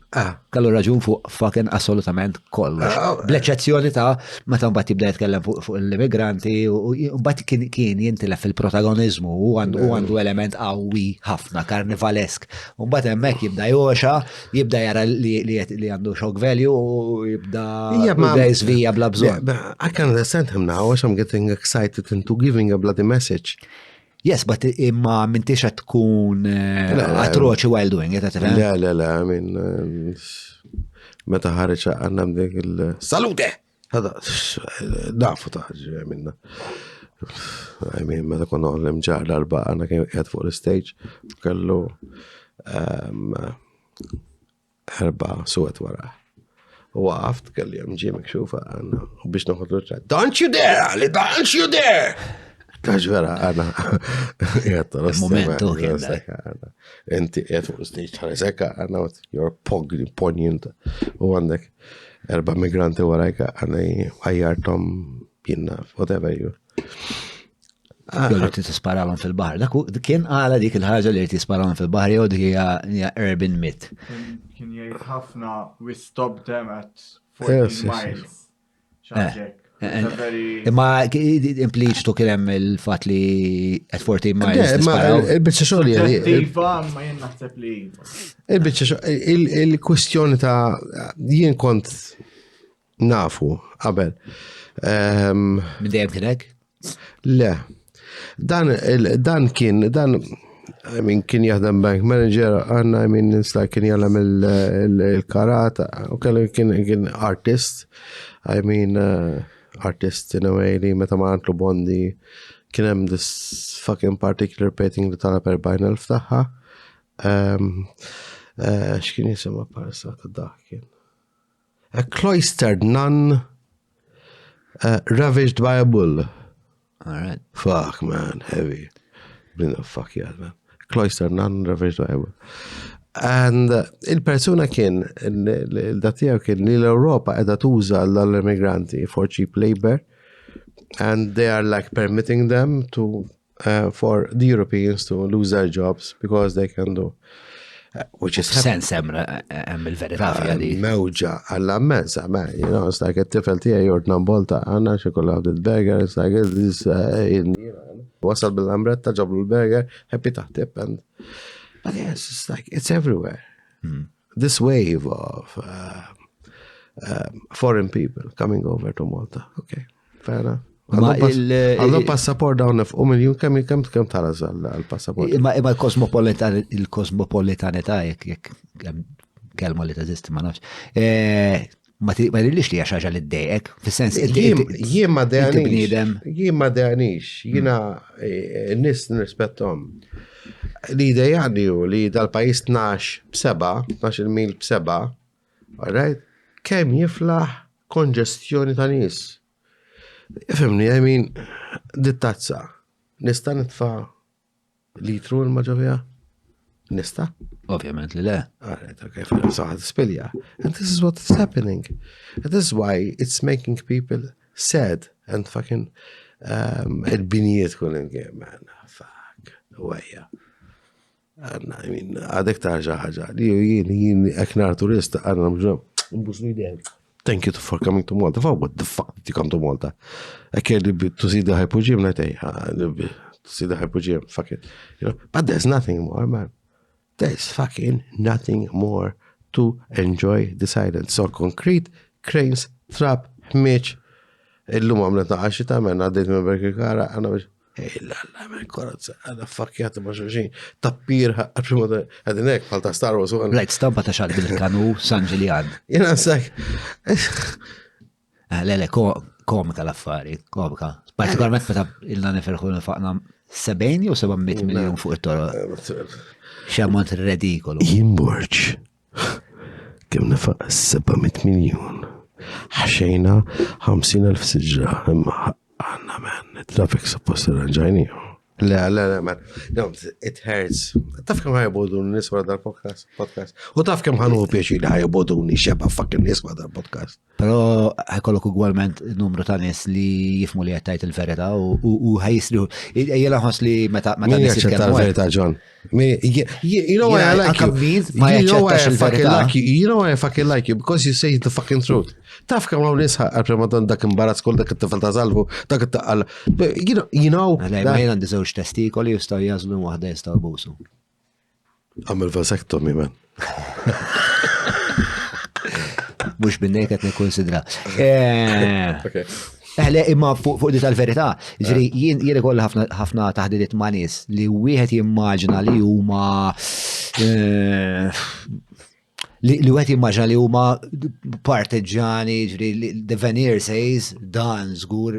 Kallu raġun fuq fucking assolutament kollox. Bl-eċezzjoni ta' meta mbagħad jibda jitkellem fuq l-immigranti u mbagħad kien jintilef il-protagonizmu u għandu element qawwi ħafna karnivalesk. U mbagħad hemmhekk jibda joxa, jibda jara li għandu shock value u jibda jizvija bla bżonn. I can understand him now, I'm getting excited into giving a bloody message. Yes, but imma mintixa tkun atroċi while doing it, La, I mean, meta ħareċ għannam dik il-salute! Għada, nafu taħġi, I mean, meta konna għallim ġar l-arba għanna kien għed fuq l-stage, kellu erba suwet wara. U għaft, kelli għamġi mekxufa għanna, u biex noħodlu ċa, don't you dare, Ali, don't you dare! Taġvera għanna, jgħatta momentu inti jgħat fuq stage ħareseka għanna, you're poignant, u għandek erba migranti warajka għanna għajjartom jinna, whatever you. Jollu tisparalhom fil-bahar. Kien għala dik il-ħaġa li tisparalhom fil-bahar jew dik hija urban myth. Kien jgħid ħafna we stopped them at 14 miles. Imma impliċtu kien hemm il-fatt li at 14 miles tisparaw. Il-biċċa xogħol ma jien naħseb li. Il-biċċa xogħol il-kwistjoni ta' jien kont nafu qabel. Minn dejjem kien hekk? Le. Dan kien jaħdem bank manager għanna kien jgħalem il-karata u kien artist artist in a way li meta ma għantlu bondi kien hemm this fucking particular painting li talab 40,000 taħħa x'kien jisimha parsa ta' dak kien a cloistered nun ravaged by a bull. All right. Fuck, man, heavy. Bring the fuck yeah, man. Cloister, non-ravaged by a bull. And il-persuna kien, il-datijaw kien li l-Europa edha tuża l-immigranti for cheap labor and they are like permitting them to, for the Europeans to lose their jobs because they can do which is sens hemm il-verità fija di. Mewġa għall-ammenza, man, you know, it's like it-tifel tija jordna bolta għanna xokolaw burger, it's like this wasal bil-ambretta ġablu l-burger, happy taħtib and but yes, it's like it's everywhere. This wave of foreign people coming over to Malta. Okay, fair enough. Għallu passaport dawn f miljon kem taraz għal-passaport? Imma il-kosmopolitanità jek kelma li tażisti ma nafx. Ma rillix li għaxħaġa li d-dejek, fil-sens jien ma dejanix, jiena nis nirrispettom. Li dejani ju li dal-pajis 12 mil b-7, right? Kem jiflaħ konġestjoni ta' nis. Ifimni, I mean, dit-tazza, nista nitfa litru l-maġavija? Nista? Ovvjament li le. Alright, okay, fine, so għad spilja. And this is what is happening. And this is why it's making people sad and fucking il-binijiet kullin game, man. Fuck, wajja. I mean, għadek taħġa ħagġa. Jien eknar turista, għanna mġom, mbusnu id-dien. Thank you for coming to Malta. What the fuck did you come to Malta? I can't to see the hypogym, to see the hypogym, fuck it. You know, but there's nothing more, man. There's fucking nothing more to enjoy this island. So concrete, cranes, trap, ħmieċ. Illum għamlet naqaxita, man, għaddejt minn Berki Kara, għana biex, la, man, korazza, għana fuckjata ma xaxin, tappir, għadinek, għalta Star Wars. Rajt stampa ta' xad bil-kanu San Ġiljan. Jena s-sak. Lele, komika l-affari, komika. Partikolarment meta il-na neferħu nifaqna 70 u 700 miljon fuq it-toroq. X'ammont redikolu. Jimborġ. Kem nefaq 700 miljon. Ħaxejna 50,000 siġra. Imma għanna man, traffic suppost ranġajni. La, man. No, it hurts. Taf kem ħajbodu niswa dal-podcast? U taf kem ħanu pieċi li ħajbodu xeba fucking niswa dal-podcast. Pero ħajkollok ugwalment numru ta' nies li jifmu li għattajt il-verita u ħajisriħu. Jela ħos li meta Min jaċċetta l-verita, John? You know why I like you? You know why I fucking like you? You know why I fucking like you? Because you say the fucking truth. Taf kem għaw nisħa għal-prematon dak imbarazz kol dak it-tifel ta' salvu, dak it-taqal. You know. Għalaj, ma jena għandi żewġ testikoli jistaw jazlu waħda jistaw busu. Għamil vasectomy, man. Mux binnek għet nekonsidra. Imma fuq di tal-verità, ġiri jien ikolli ħafna taħdidiet ma' nies li wieħed jimmaġina li huma li wieħed jimmaġina li huma partiġani, ġiri the veneer says dan żgur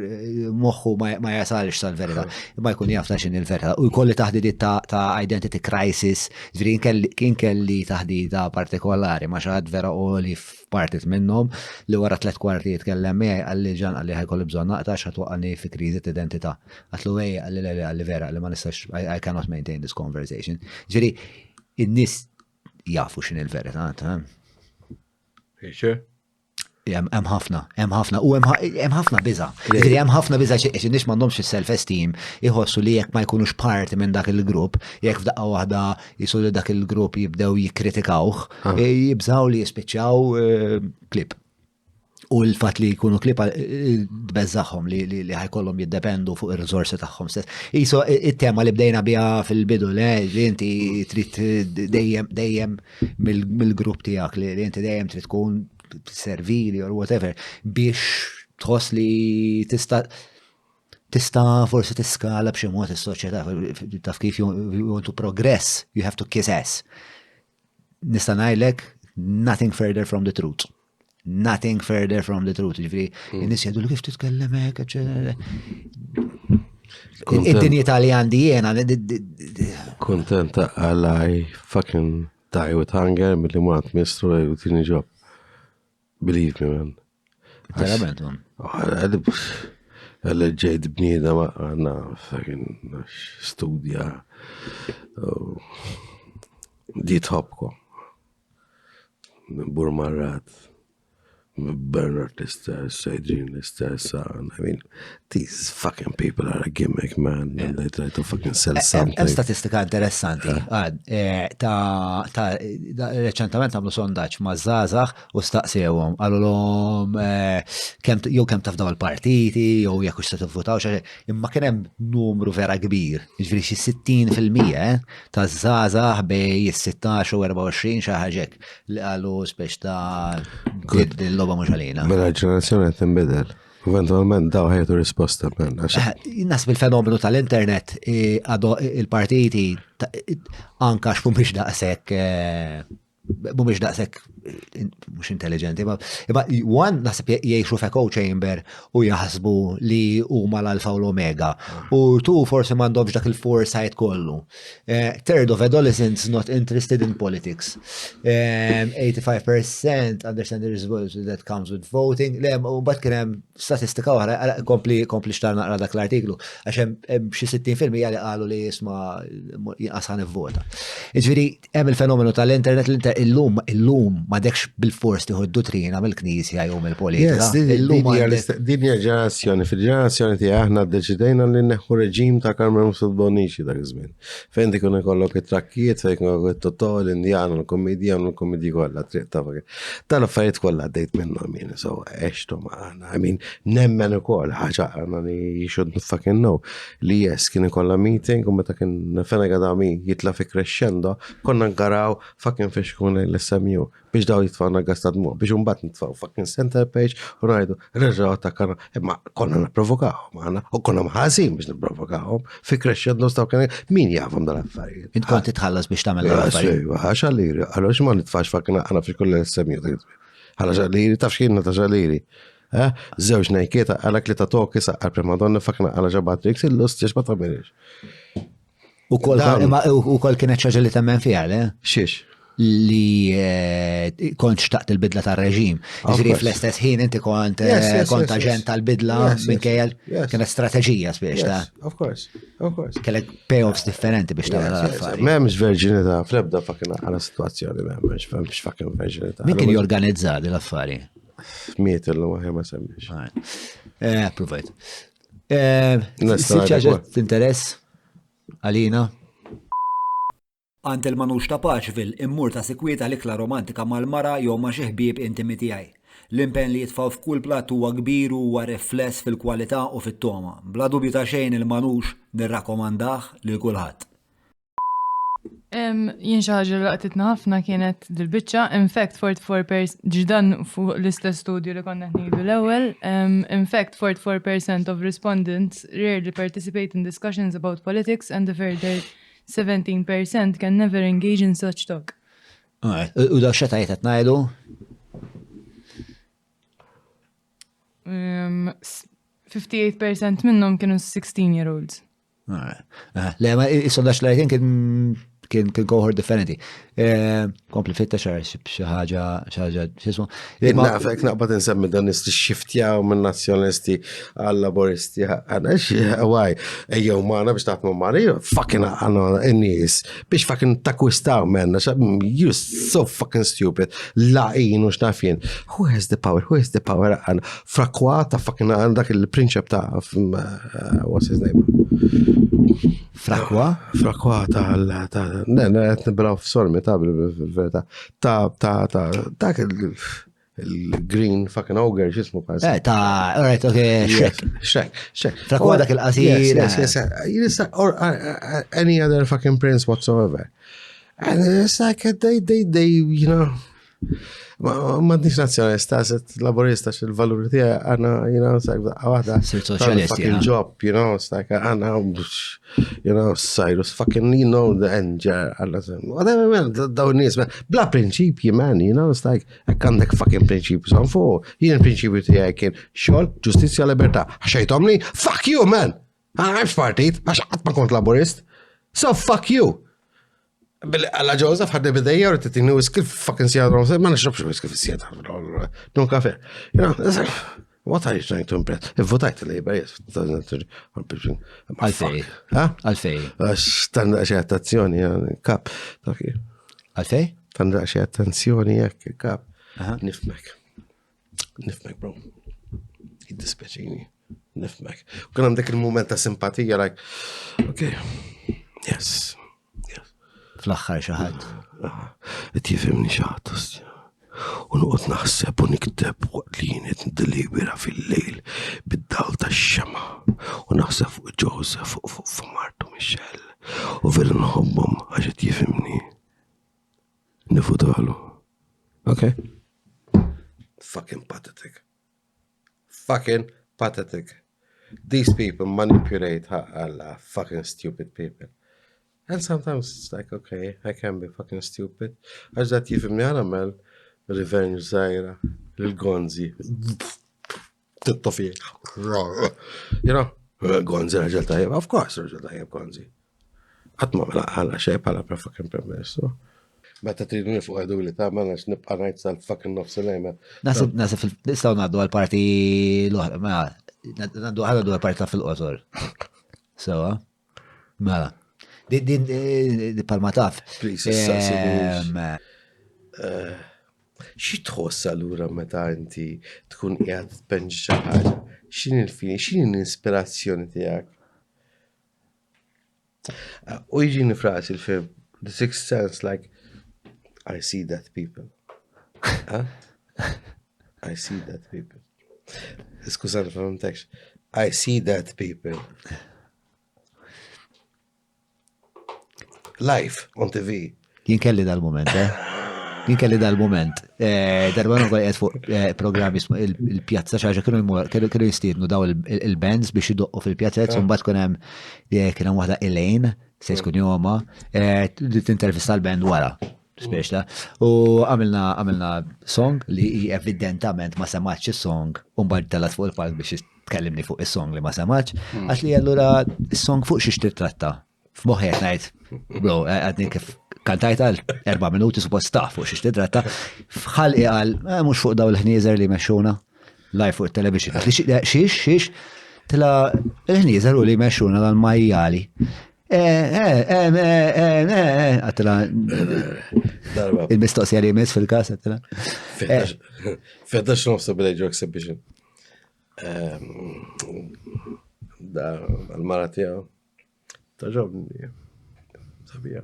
moħħu ma jasalx tal-verità. Ma jkun jaf x'in il-verità. U jkolli taħdidiet ta' identity crisis, ġiri kien kelli taħdida partikolari ma' xi ħadd vera qoli f'partit minnhom li wara 3 kwarti jitkellem miegħi għalli ġan għalli ħajkolli bżonn naqtax ħatwaqqani fi kriżi identità. Għatlu għalli vera li ma nistax I cannot maintain this conversation. Ġiri, in-nies jafu xin il-verità, hemm ħafna u hemm ħafna biża. Hemm ħafna biża x'inhiex m'għandhomx is-self-esteem, iħossu li jekk ma jkunux parti minn dak il-grupp, jekk f'daqqa waħda jisu li dak il-grupp jibdew jikkritikawh, jibżaw li jispiċċaw klip. U l-fat li jkunu klipa d-bezzaħħom li ħajkollhom jiddependu fuq ir-riżorsi tagħhom stess. Iso it-tema li bdejna biha fil-bidu li inti trid dejjem mill-grupp tiegħek li inti dejjem trid tkun servili or whatever biex tħoss li tista' forsi tiskala b'xi mod is-soċjetà taf kif you want to progress, you have to kiss ass. Nista' ngħidlek nothing further from the truth. Nothing further from the truth. Ġifiri, n-nis jgħidu li kif titkellem hekk, id-dinja li għandi jena. Kontenta I fucking die with hunger mill-li muħat mistru u tini job. Believe me, man. Verament, man. Għalli ġejd bnieda ma għanna fucking studja. Dit hopko. Burmarrat. Bernard l-istess, Adrian l-istess, I mean, these fucking people are a gimmick, man, and they try to fucking sell something. Statistika interessanti, reċentament għamlu sondaċ ma' zazax u staqsewhom, għallulhom jew kemm taf daw il-partiti, jew jekk se tivvotaw imma kien hemm numru vera kbir, jiġifieri xi 60% ta' zazax bej is-16 u 24 xi ħaġek li qalu spex ta' l-logħba mhux għalina. Mela ġenerazzjoni qed tinbidel. Eventualment daw ħejtu risposta men. Nasb il-fenomenu tal-internet il-partiti anka x'fu mhux daqshekk mhux intelligenti, imma one naħseb jgħixu f'echo chamber u jaħsbu li huma l-alfa u l-omega. U two forsi m'għandhomx dak il-foresight kollu. Third of adolescents not interested in politics. 85% understand the responsibility that comes with voting. U bad kien hemm statistika oħra, kompli xtar naqra dak l-artiklu, għax hemm xi 60% li qalu li jisma' jinqas ħanivvota. Jiġifieri hemm il-fenomenu tal-internet illum ma dekx bil-fors tiħu d-dottrina mill-knisja jew mill-politika. Din hija ġenerazzjoni, fil-ġenerazzjoni tiegħi aħna ddeċidejna li neħu reġim ta' Carmen Mussoliniċi dak iż-żmien. Fejn dik ikollok it-trakkijiet, fejn ikollok it-totò, l-Indjan, l-komedji kollha triq ta' tal-affarijiet kollha għaddejt minnhom jien, so għextu magħna. I mean, nemmen ukoll ħaġa għandna li you should fucking know li yes kien ikollha meeting u meta kien Fena Gadami jitla fi crescendo konna nkaraw fucking fiex kun l-SMU biex daw jitfawna għastadmu, biex unbat nitfaw fucking center page u najdu reġaw ta' kanna, imma konna naprovokaw maħna, u konna maħazin biex naprovokaw, fi crescendo staw kanna, min jafam dal-affarijiet. Int konti tħallas biex tamel dal-affarijiet. Għaxaliri, għallu ma nitfax fucking għana fi kull l-SMU, għala ġaliri, taf xkienna ta' ġaliri. Żewġ nejkieta għalek li ta' toki saqqar primadonna fakna għala ġabat Rix il-lust ġiex ma tamirix. U kol kienet ċaġa li temmen fija, le? Xiex? Li kont xtaqt il-bidla tar-reġim. Ġiri fl-istess ħin inti kont aġent tal-bidla minkejja kienet strateġija spiex ta' Of course. kellek payoffs differenti biex tagħmel l-affarijiet. M'hemmx verġinità, fl-ebda fakna għala situazzjoni m'hemmx fucking verġinità. Min kien jorganizza din l-affari? Miet illum ma semmix. Provajt. Ċaġa t-interess għalina? Għand il-manux ta' Paċville immur ta' sikwieta l-ikla romantika mal-mara jew ma' xi ħbieb intimi tiegħi. L-impenn li jitfaw f'kull platt huwa kbir u huwa rifless fil-kwalità u fit-toma. Bla dubju ta' xejn il-manux nirrakkomandah lil kulħadd. Jien xi ħaġa li laqtitna ħafna kienet dil-biċċa, in fact 44% ġdan fuq l-istess studju li konna ngħidu l-ewwel, in fact 44% of respondents rarely participate in discussions about politics and a further 17% can never engage in such talk. U da xetajiet qed ngħidu? 58% minnhom kienu 16-year-olds. Le, ma is-sondaġġ li kien cohort differenti. Kompli fitta xi ħaġa x'ismu. Nafek naqbad insemmi dan xiftjaw minn nazzjonalisti għal laboristi għana għaj ejjew maħna biex taħtmu maħna fucking għana n-nies biex fucking takwistaw menna you're so fucking stupid laqin u xnafjen who has the power għana frakwata fucking għana dak il-prinċip ta' what's his name Frakwa ta' niblaw f-sormi ta' bil-verita dak il-green fucking ogre xismu pas. Alright, okay, Shrek. Frakwa dak il-qasir. Yes. Or any other fucking prince whatsoever. And it's like they you know, ma d-nix nazjonalista, laborista, il-valuri tija għana, you know, għawada, fucking job, you know, għana, you know, Cyrus, fucking, you know, the engine, whatever, man, daw nis, bla prinċipji, man, you know, għandek fucking prinċipji, son fuq, jien prinċipju tija kien, xol, ġustizja, libertà, għaxajtomni, fuck you, man, għax partit, għax għatma kont laborist, so fuck you. Għalla Joseph ħadde bidejja u t-tini whisky fucking sijadra, ma nixrobx whisky f-sijadra, non kafe. You know, what are you trying to impress? Votajt l-Labor, yes. Għalfej. Għalfej. Tanda xie attenzjoni, kap. Għalfej? Tanda xie attenzjoni, kap. Nifmek, bro. Id-dispeċini. Nifmek. U kan għandek il-moment ta' simpatija, like, okay, yes. Fl-axħar xaħat. Tifimni xaħat, u nuqot naħseb u nikteb waqt li jienet delibera fil-lejl bid-dal ta' xema u naħseb fuq Joseph fuq Martu Michelle u veru nħobbom għaxet jifimni. Nifutalu. Okay? Fucking pathetic. These people manipulate fucking stupid people. And sometimes it's like, okay, I can be fucking stupid. Għax dat jifimni għanamel revenge zaħira, l-gonzi. T-tofi. You know, gonzi raġel tajib. Of course raġel tajib gonzi. Għatma mela għala xej pala pra fucking permesso. Meta tridu nifuq għadu li ta' manna xnibqa najt sal-fucking nofsilejma. Nasib nistaw naddu għal-parti naddu għal-parti ta' fil-qosor. Sawa? Mela. Di palma taf. Xi tħoss allura meta inti tkun qiegħed tpenġi xi ħaġa? X'inhi l-fini, x'inhi l-ispirazzjoni tiegħek? U jiġini frasi l-film, The Sixth Sense, like, I see that people. I see that people. Skużani, fahmtekx. I see that people. Live on TV. Jien kelli dal-moment, Darba għu għed fuq programmi il-pjazza xaġa kienu jistidnu daw il-bands biex jidoqqu fil-pjazzet, un-bat kunem wahda Elaine, se jkun joma, t-intervista l-band wara. speċla. U għamilna song li evidentament ma semax il-song un-bad talat fuq il-palk biex tkellimni fuq il-song li ma semax, għax li allura il-song fuq xiex titratta. F'moħħet najt, bro, għadni kif kantajt għal 4 minuti suppost ta' fuq xiex titratta, fħalqi għal, mux fuq daw l-ħnieżer li meċxuna, live fuq il-television. Xiex, tila l-ħnieżer u li meċxuna dal-majjali. Għatila il-mistoqsija li jmiss fil-kas, għatila. Feddax nofsa bil-age exhibition. Da, għal-mara tijaw. Taġobni. Sabija.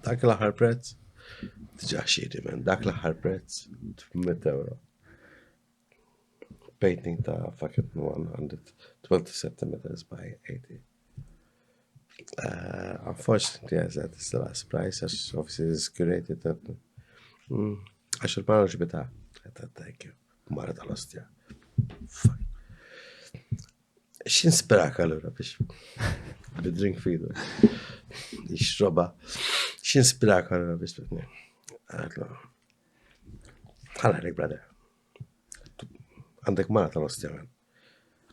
Dak l-ħar prezz. Tġa xiri, man. Dak l-ħar prezz. 100 euro. Painting ta' fucking 120 centimeters by 80. Unfortunately, yes, that is the last price. As obviously is curated. I should manage bit that. Thank you. Mara tal-ostja. Fuck. X'inspirak allura biex bid-drink fidu. Ixroba. X'inspirak allura biex bidni. Ħalla lek, brother. Għandek mara tal-ostja, man.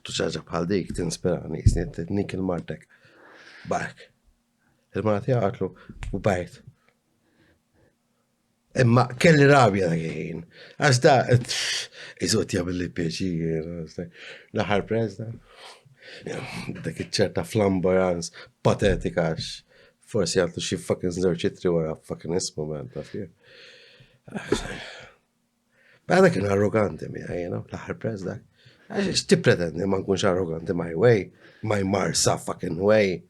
Tu ċaġa bħal dik, tinspirani, nik il-martek. Bark. Il-mara tija għatlu u bajt. Imma kelli rabja dak ħin. Għax da, iżot jgħamil li pieċi, laħar prez da. Dak iċċerta flamboyance patetika għax forsi għatlu xie fucking zerċitri wara fucking ismu, man, ta' fjer. Bada kien arroganti mi, laħar prez dak. Għax ti pretendi ma nkunx arroganti my way, my Marsa fucking way.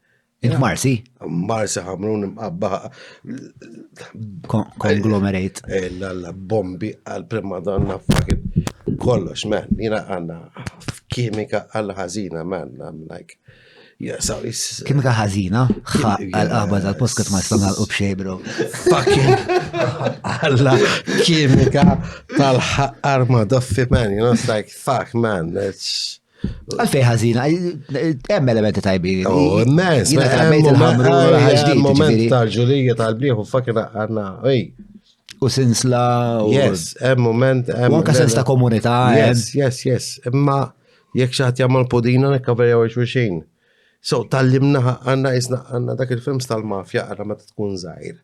Marsi? Marsi ħamrun imqabba. Conglomerate. La bombi għal-primadonna fucking kollox, man. Jina għanna kimika għal-ħazina, man. I'm like, yeah, so it's... Kimika ħazina? Għal-qabba tal-poskat ma stanna l-ubxej, bro. Fucking għalla kimika tal-ħarma doffi, man. You know, it's like, fuck, man. Għalfej ħazina, hemm elementi tajbi. Immens, moment tal-ġulija tal-bliħu fucking għanna, u sinsla. Yes, hemm moment. U anka sens ta' komunità. Yes. Imma jekk xaħat jagħmel podina nekkaverjaw xulxin. So tal-limna għanna dak il-films tal-mafja għanna ma tkun zaħir.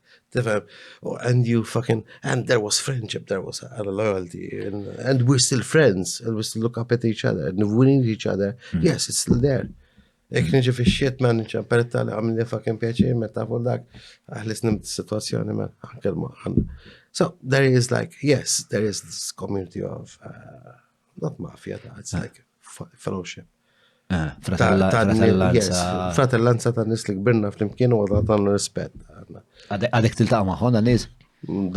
And you fucking, and there was friendship, there was a loyalty, and we're still friends, and we still look up at each other, and if we need each other, yes, it's still there. Ek nġi fi shit, man, nġi peretta li għamli fucking pjaċir, meta fuq dak, għahlis nimt situazzjoni, man, għankelma. So there is like, yes, there is this community of, not mafia, it's like fellowship. Fratellanza ta' nis li kbirna fl-imkien u għadan rispet. Għadek tiltaqa maħon għan nis?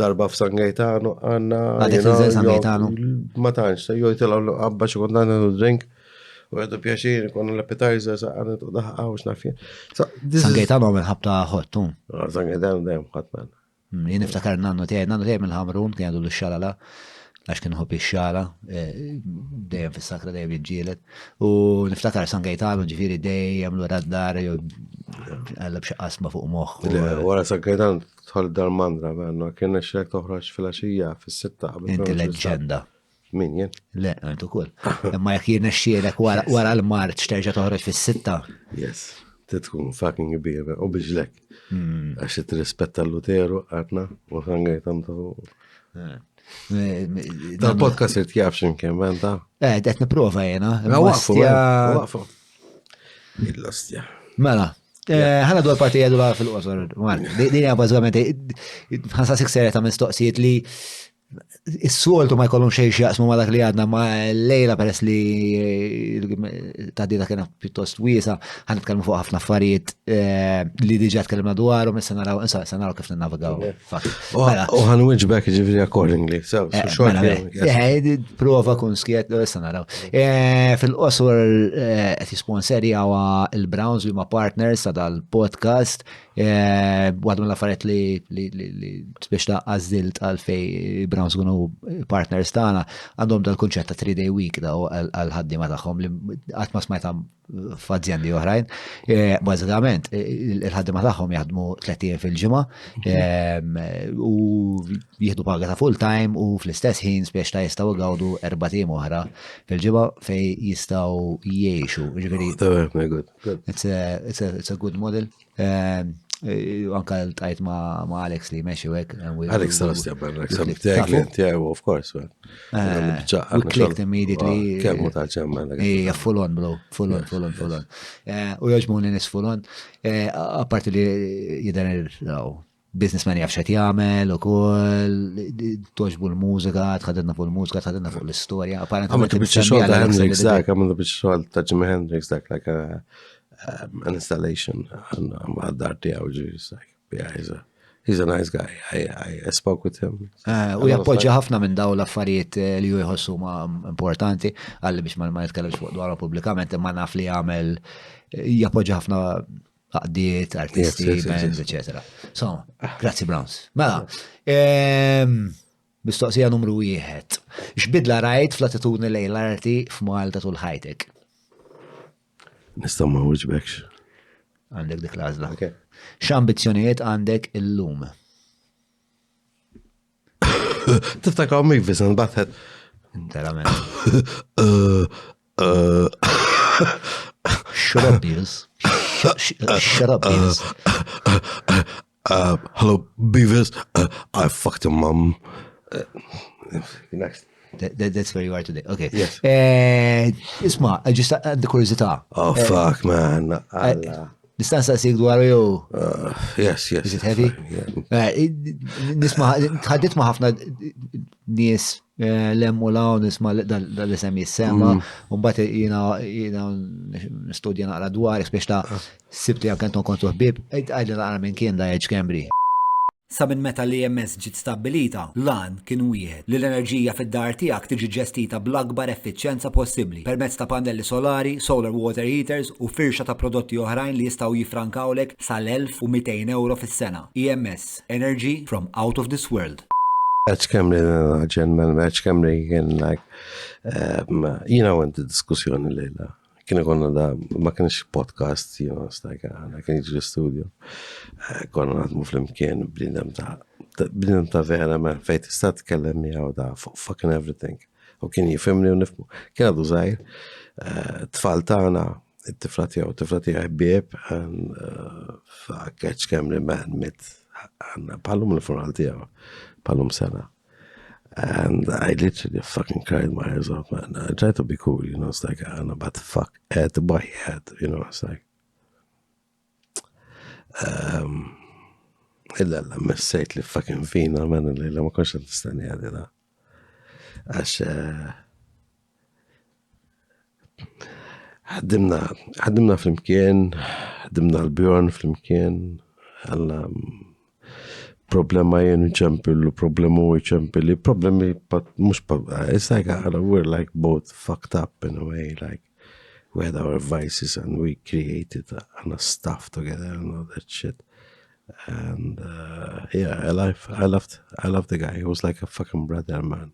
Darba f'San Gaetano għanna. Għadek tiltaqa San Gaetano? Ma tanċ, ta' joj tilaw għabba xikontana drink u għedu pjaċir, konna l-appetizer saqqanet u daħqa u xnafjen. San Gaetano għamil ħabta ħottu. San Gaetano dajem ħatman. Jien niftakar nannu tiegħi mill-ħamrun kien għadu l-xalala. Għax kien hobbi x-xala, dejjem fis-sakra dejjem jiġġieled. U niftakar San Gaetano ġifieri dejjem lura d-dar għalla b'xi qasma fuq moħħ. Wara San Gaetano tħol dar-mandra, ma kien xrek toħroġ fil-għaxija fis-sitta. Inti leġġenda. Min jien? Le, għantu kull. Imma jekk jien nexxielek wara l-Mart terġa' toħroġ fis-sitta. Yes, tkun fucking kbir u biġlek. Għax tirrispetta l-Luteru għatna u San Gaetano. Tal-podcast irt jaf ximkien, benta? Det niprofa jena. Waqfu. Il-ostja. Mela, ħana dwar partija dwar fil-qosor, Mark. Dini għabazgħament, ħansa sikserieta mistoqsijiet li is-soltu ma jkollhom xejn x'jaqsmu ma dak li għadna ma lejla peress li taddida kienet pjuttost wiesa, ħan nitkellmu fuq ħafna affarijiet li diġà tkellimna dwarhom, issa naraw kif ninnavigaw. U ħan wieġbek ġifieri accordingly. Prova kun skiet, issa naraw. Fil-qosor qed jisponserjaw il-Browns li huma partners ta' dal-podcast Għadmu l-affarijiet li biex ta' għazzilt għalfej Browns kunu partners tagħna għandhom dal-kunċett ta' 3-day week da' għal-ħaddima tagħhom li qatt ma smajta f'azzjendi oħrajn. Bażikament, il-ħaddima tagħhom jaħdmu 3 fil-ġimgħa u jieħdu paga ta' full time u fl-istess ħin biex ta' jistgħu għawdu 4 oħra fil-ġimgħa fej jistgħu jgħixu. It's a good model. Anka l-tajt ma' Alex li meċi wek. Alex tal-astjabban, of course. We clicked immediately. Kelmu tal-ġemma. Yeah, full on, bro. Full on. U joġmuni nis full on. Apparti li jidan businessman jafxet jgħamel u kol, toġbu l-mużika, tħadedna fuq l-mużika, tħadedna fuq l-istoria. Għamiltu bieċi xogħol ta' Hendrix dak, għamiltu bieċi xogħol ta' Jimi Hendrix dak, like an installation għad-dar tiegħu ġiġ, he's a nice guy, I spoke with him. U jappoġġa ħafna minn daw l-affarijiet li ju jħossu ma importanti, għalli biex ma jitkellimx fuq dwarha pubblikament, imma naf li jagħmel jappoġġa ħafna għaddiet, artisti, bands, etc. So, grazzi Browns. Mela, mistoqsija numru 1. X'bidla rajt fl-attitudni lejn l-arti f'Malta tul ħajtek? Nista' ma wieġbekx. Għandek dik l-għażla. X'ambizzjonijiet għandek illum? Tiftakar Mavis and Bathead. Interament. Shut up, Beavis. Shut up, Beavis. Hello, Beavis. I fucked your mom. Next. That's where you are today. Okay. Yes. Isma, just the curiosità. Oh, fuck, man. Distanza sik dwar jow. Yes. Is it heavy? Nisma, tħaddit ma ħafna nies lemmu law nisma dal-isem jissema, un-bat jina studja naqra dwar, spiex ta' sibti għan kanton kontu ħbib, għajli naqra minn kien da Edge Cambry. Sa minn meta l-EMS ġiet stabbilita, lan kien wieħed li l-enerġija fid-dar tiegħek tiġi ġestita bl-akbar effiċjenza possibbli permezz ta' pannelli solari, solar water heaters u firxa ta' prodotti oħrajn li jistgħu jifrankawlek sal-€1,200 fis-sena. EMS, energy from out of this world. Edge Cambry, ġenman, Edge Cambry kien like, inti diskussjoni lejla. Kien ikonna da, ma kienx podcast, stajka, kien iġi studio. Konna għadmu fl-imkien, b'dinem ta' vera, ma fejt tista' tkellem miegħu da fucking everything. U kien jifhimni u nifmu. Kien għadu żgħir, tfal tagħna, it-tifla tiegħu, ħbieb, fuck Edge Cambry man mit, bħallum l-funeral tiegħu, bħallum sena. And I literally fucking cried my eyes off, man. I tried to be cool, it's like, but fuck, the boy had, it's like, illa messejt li fucking fina, man, li ma konx t-istani għadi da. Għax, ħaddimna fl-imkien, ħaddimna l-Bjorn fl-imkien, għalla, problema jen ċempil, problemu ċempil, problemi, but mux, it's like, we're like both fucked up in a way, like, we had our vices and we created stuff together and all that shit. And, yeah, I loved the guy. He was like a fucking brother, man.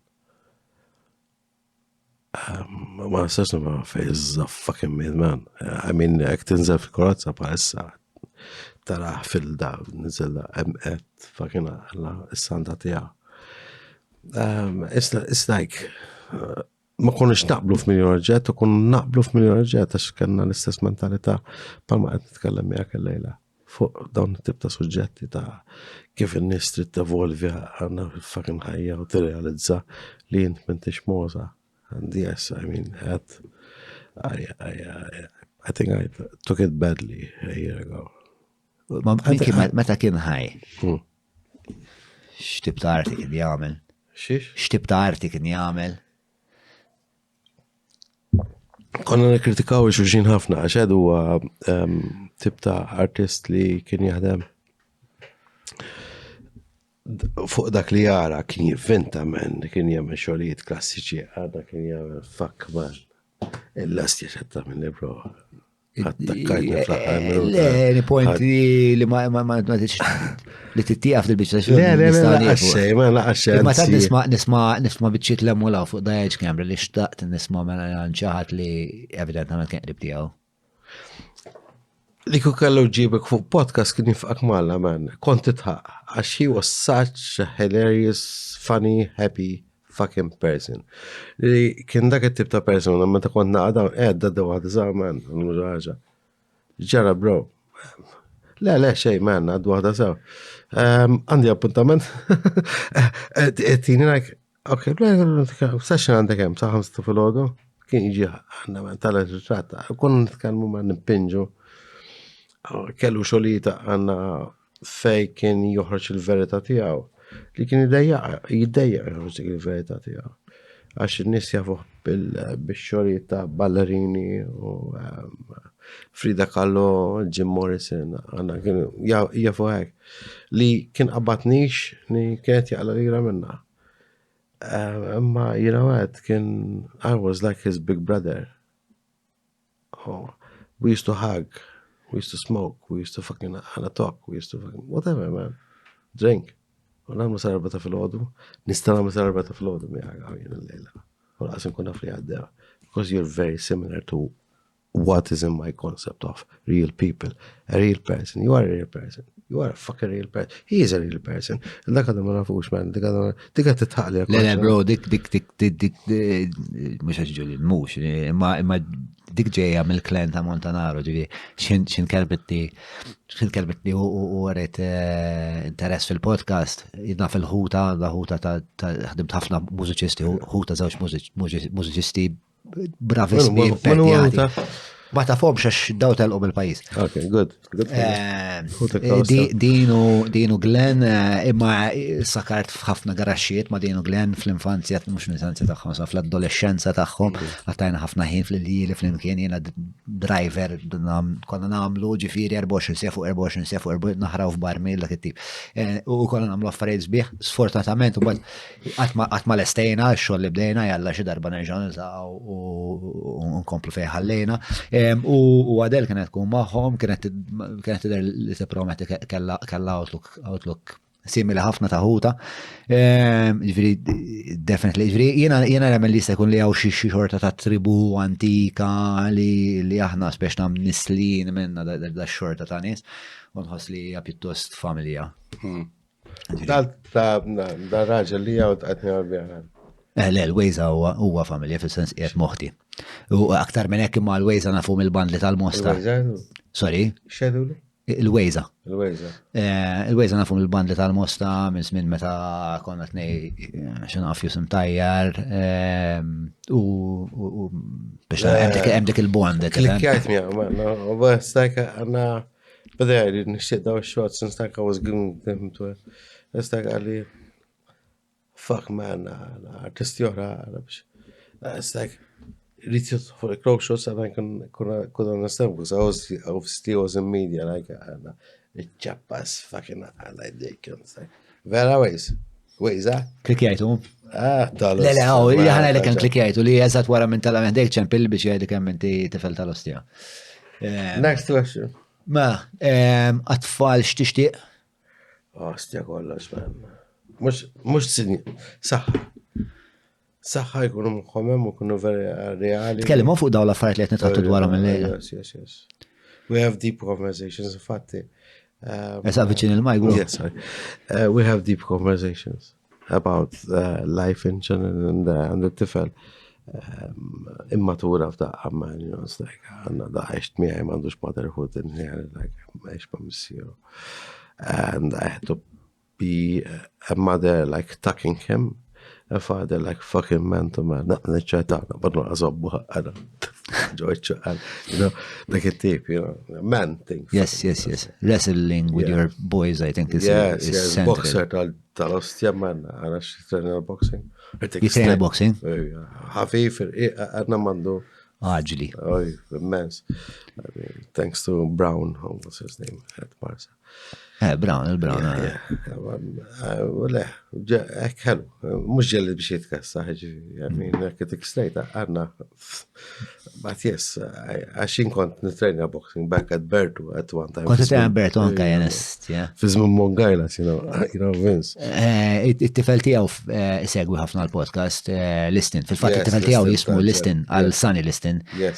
Ma nistax ma is a fucking made man. I mean, tinżel fil-Korazza pa issa, tara fil-da, nizella, fucking s-sanda tijaw. It's like, ma konniex naqblu f-miljon ġet, u kun naqblu f-miljon ġet, għax kanna l-istess mentalità, palma għed nitkellem miegħek il-lejla, fuq dawn tip ta' suġġetti ta' kif in-nies trid tevolvi għandna fucking ħajja u tirrealizza li jint m'intix moża. And yes, I mean, I think I took it badly a year ago. Meta kien ħaj? X'tib ta' arti kien jagħmel? X'tib ta' arti kien jagħmel? Konna nikkritikaw xulxin ħafna, għax għadu tip ta' artist li kien jaħdem fuq dak li jara kien jivventa men, kien jagħmel xogħlijiet klassiċi, għadna kien jagħmel fuck man. Il-lastja xetta minn libro. Attakkajtni fl-aħħar minuta. Le, point li ma li tittijaf dil-bicċa Le, laqaxxej, ma laqaxxej. Ma ta' nisma biċċiet l-emmulaw fuq daħġ kamra li xtaqt nisma mela nċaħat li evidentament kien qrib tiegħu. Li kellu ġibek fuq podcast kien jifqak malla, man. Konti tħaq. Għax he was such a hilarious, funny, happy fucking person. Li kien dak it-tip ta' persona, ma ta' kont naqda, dadda waħda zaħ, man, ħaġa. Ġara, bro. Le, xej, man, għad waħda zaħ. Għandi appuntament. Tini like, ok, session għandek hemm, sa' 5 fil-ħodu. Kien iġi għanna, man, tal-ritratta. Kun nitkellmu ma' nimpinġu. Kellu xolita għanna fej kien joħroġ il-verita tijaw. Li kien jiddejja joħroġ il-verita tijaw. Għax il-nis jafu bil-xolita ballerini u Frida Kahlo, Jim Morrison, għanna kien jafu għek. Li kien qabatnix li kienet jaqla lira minna. Imma, you know what, I was like his big brother. Oh, we used to hug. We used to smoke, we used to fucking talk, we used to fucking whatever, man. Drink. U namlu sarbata fil-ħodu, nistamlu sarbata fil-ħodu mi għagħawin l-lejla. U laqsim kuna fli għaddew. Because you're very similar to what is in my concept of real people. A real person. You are a real person. You are a fucking real person. He is a real person. Dak għadda ma nafux, man. Dik għadda titħaqli. Le, bro, dik, mux għaxġuli, mux, imma dik ġeja mill-klen ta' Montanaro, ġivi, xin kelbitni u għaret interess fil-podcast, jidna fil-ħuta, da ħuta ta' ħdimt ħafna mużiċisti, ħuta zawx mużiċisti bravissimi, petjati. Ma ta' fom xax daw tal-qom il-pajis. Ok, good. Dinu Glenn, imma sakart f'ħafna garaxiet ma dinu Glenn fl-infanzja, mux l-infanzja taħħom, fl-adolescenza taħħom, għattajna ħafna ħin fl-lili, fl-imkien jena driver, konna namlu ġifiri 24 sija fuq 24 sija fuq naħraw f'barmil dak it-tip. U konna namlu affarijiet sbieħ, sfortunatament, u għatma l-estejna, x-xogħol li bdejna, jalla xi darba nerġgħu niltaqgħu u nkomplu fejn ħallejna. U għadel kienet tkun magħhom, kienet tidher li tipprometi kellha outlook simili ħafna ta' ħuta. Ġifieri definitely, ġifieri jiena nemmen li se jkun li hawn xi xorta ta' tribu antika li aħna spex nam nislin minna da xorta ta' nies, u nħoss li hija pjuttost familja. Da raġel li għaw tqatni għal-bjaħan. Le, l-Wejza huwa familja fil-sens qiegħed moħħti. U aktar minn hekk imma l-Wejza nafu mill-bandli tal-Mosta. Sorry? Xedu li? Il-Wejza. Il-Wejza. Il-Wejza nafu mill-bandli tal-Mosta minn żmien meta konna tnej x'naf jusim tajjar u biex hemm dik il-bond. Klikkjajt miegħu, man. U bas stajka għandna bdejja nixtieq daw ix-shots and stajka was giving them to it. Stajka għalli fuck man, artisti oħra biex. It's like rrit for the crowd shows and I could understand because I obviously was in media like it-ċappas fucking like dick. Vera Wejza? Klikjajtu? Tal-ostja. Le, jħana li kan klikjajtu li jeżat wara minn tal-ament dek ċempil biex jgħidik hemm inti tifel tal-ostja. Next question. Ma, għatfall x'tixtieq? Ostja kollox, man. Mux t-sidni, saħħa jkunu mħomem u kunu veri reali. Tkellimu fuq daw l-affarijiet li qed nitħattu dwarhom il-lejla. Yes. We have deep conversations, infatti. Esa viċin il-majgru. Yes, sorry. We have deep conversations about life in general and the tifel. Immatura f'daqqa ma' għanna da' għaxt miħaj mandux motherhood in here, għax ma' missiru. And I had to be a mother like tucking him, a father like fucking man to man. Not ċajtana, but not azobbu ħaqqana. Ġoċu għal, like a tip, man thing. Yes. Wrestling with your boys, I think, is central. Boxer tal-ostja man, għana x-trainer boxing. You boxing? Ħafif, għanna mandu. Aġli. Immense. Thanks to Brown, what's his name, at Marsa. Brown. Le, ek ħelu, mux ġelli biex jitkassa, ħġi, għamin, ek straight, għanna But yes, għaxin kont nitrejna boxing back at Bertu at one time. Kont t-għan Bertu anka jenest, yeah. Fizmin Mongajlas, you know, Vince. It-tifel tijaw segwi ħafna l-podcast, Listin. Fil-fat Yes, it-tifel tijaw Listin, jismu Listin, yeah. għal Sunny Listin. Yes.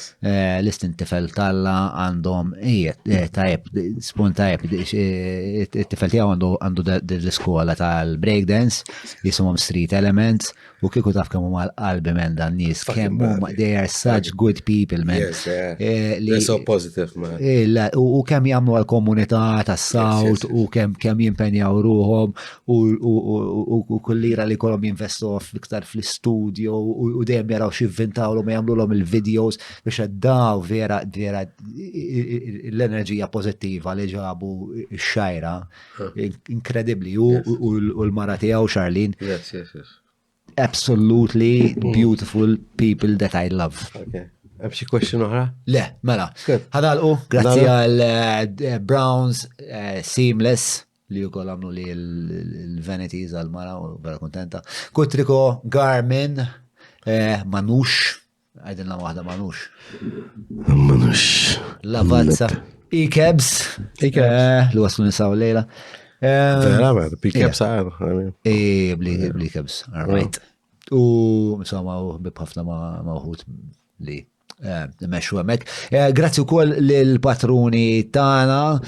Listin tifel talla għandhom, tajab, spun tajab, it-tifel tijaw għandu d-skola tal-breakdance, jisumom Street Elements, u kiku taf kemmu mal-qalbi men dan nis, they are such good people, man. Yes, yeah. They're so positive, man. U kem jamlu għal-komunità tas-South, u kem jimpenjaw ruħom, u kullira li kolom jinvestu iktar fl-studio, u dejjem jaraw xivvintaw l-om jamlu l-om il-videos, biex għaddaw vera l-enerġija pozittiva li ġabu xajra, incredibly, u l-mara tijaw Charlene. Yes. Absolutely beautiful people that I love. Okay. Għabxie question oħra? Le, mela. Good. Ħadalqu, grazzi għal Browns Seamless li u għamlu li l-Vanities għal-mara u vera kontenta. Kutriko, Garmin, Manux, għajdinna waħda Manux. Manux. Lavazza, E-Cabs, li waslu nisaw lejla. Vera, man, P-Cabs għal. Bli Cabs, all right. U insomma, bibħafna maħut li meċu għamek. Grazzi u koll l-patruni tana,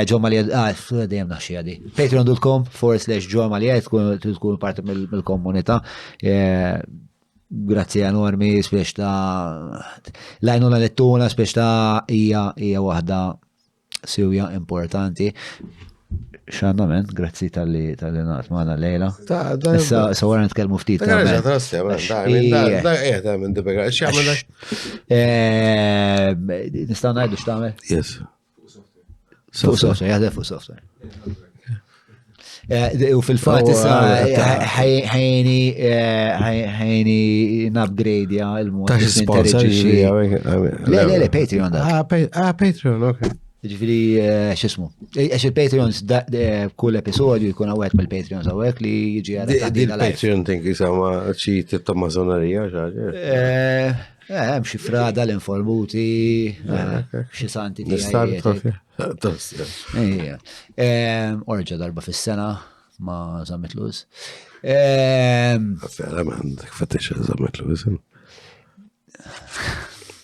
John Maliet, dajem naħxie għadi. Patreon.com/John Maliet, tkun parti mill-komunità. Grazzi enormi, spiex ta' lajnu l-lettuna, spiex ta' ija wahda siwja importanti. Xanna men, grazzi tal-li naqt maħna lejla. Issa għara nitkellmu ftit. Nistaw najdu xtamel? Yes. Fuq software, jahdef fuq software. U fil-fat issa ħajni n-upgradeja il-mod. Tax sponsor. Le, Patreon da. Patreon, ok. Ġifiri, xismu. Għax il-Patreons, kull episodju jkun għawek mill-Patreons għawek li jiġi għadda. Patreon think jisama ċi t-Amazonerija, ġaġi. Xi frada l-informuti, xi santi Orġa darba fis-sena ma zammet luz. Vera man, fattex zammet luz.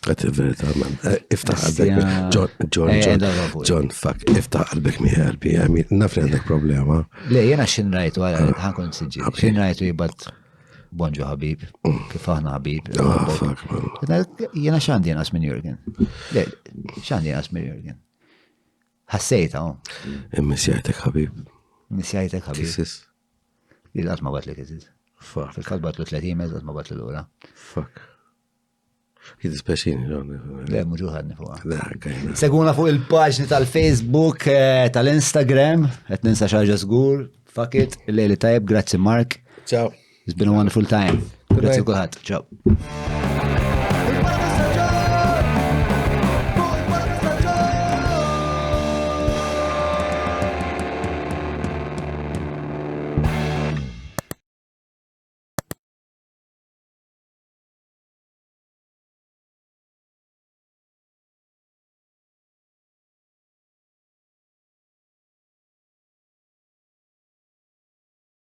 Għati verita man, iftaħ qalbek, John, fuck, iftaħ qalbek mi qalbi, nafri għandek problema. Le, jena xinrajtu, ħankun s-sġi, xinrajtu jibat bonġu ħabib, kif aħna ħabib. Fuck, man. Jena xandi jenas minn Jürgen. Le, xandi jenas minn Jürgen. Ħassejta, Missjajtek ħabib. Missjajtek ħabib. Kissis. Il-għat ma bat li kissis. Fuck. Fil-kalbat lu 30 mezz, ma bat li l-ura. Fuck. Jidispeċini, Le, muġu ħadni fuqa. għajna. Seguna fuq il-paġni tal-Facebook, tal-Instagram, għet ninsa xaġa zgur, fuck it, il-lejli tajb, grazzi Mark. Ciao. It's been a wonderful time. Grazzi kulħadd. Ciao.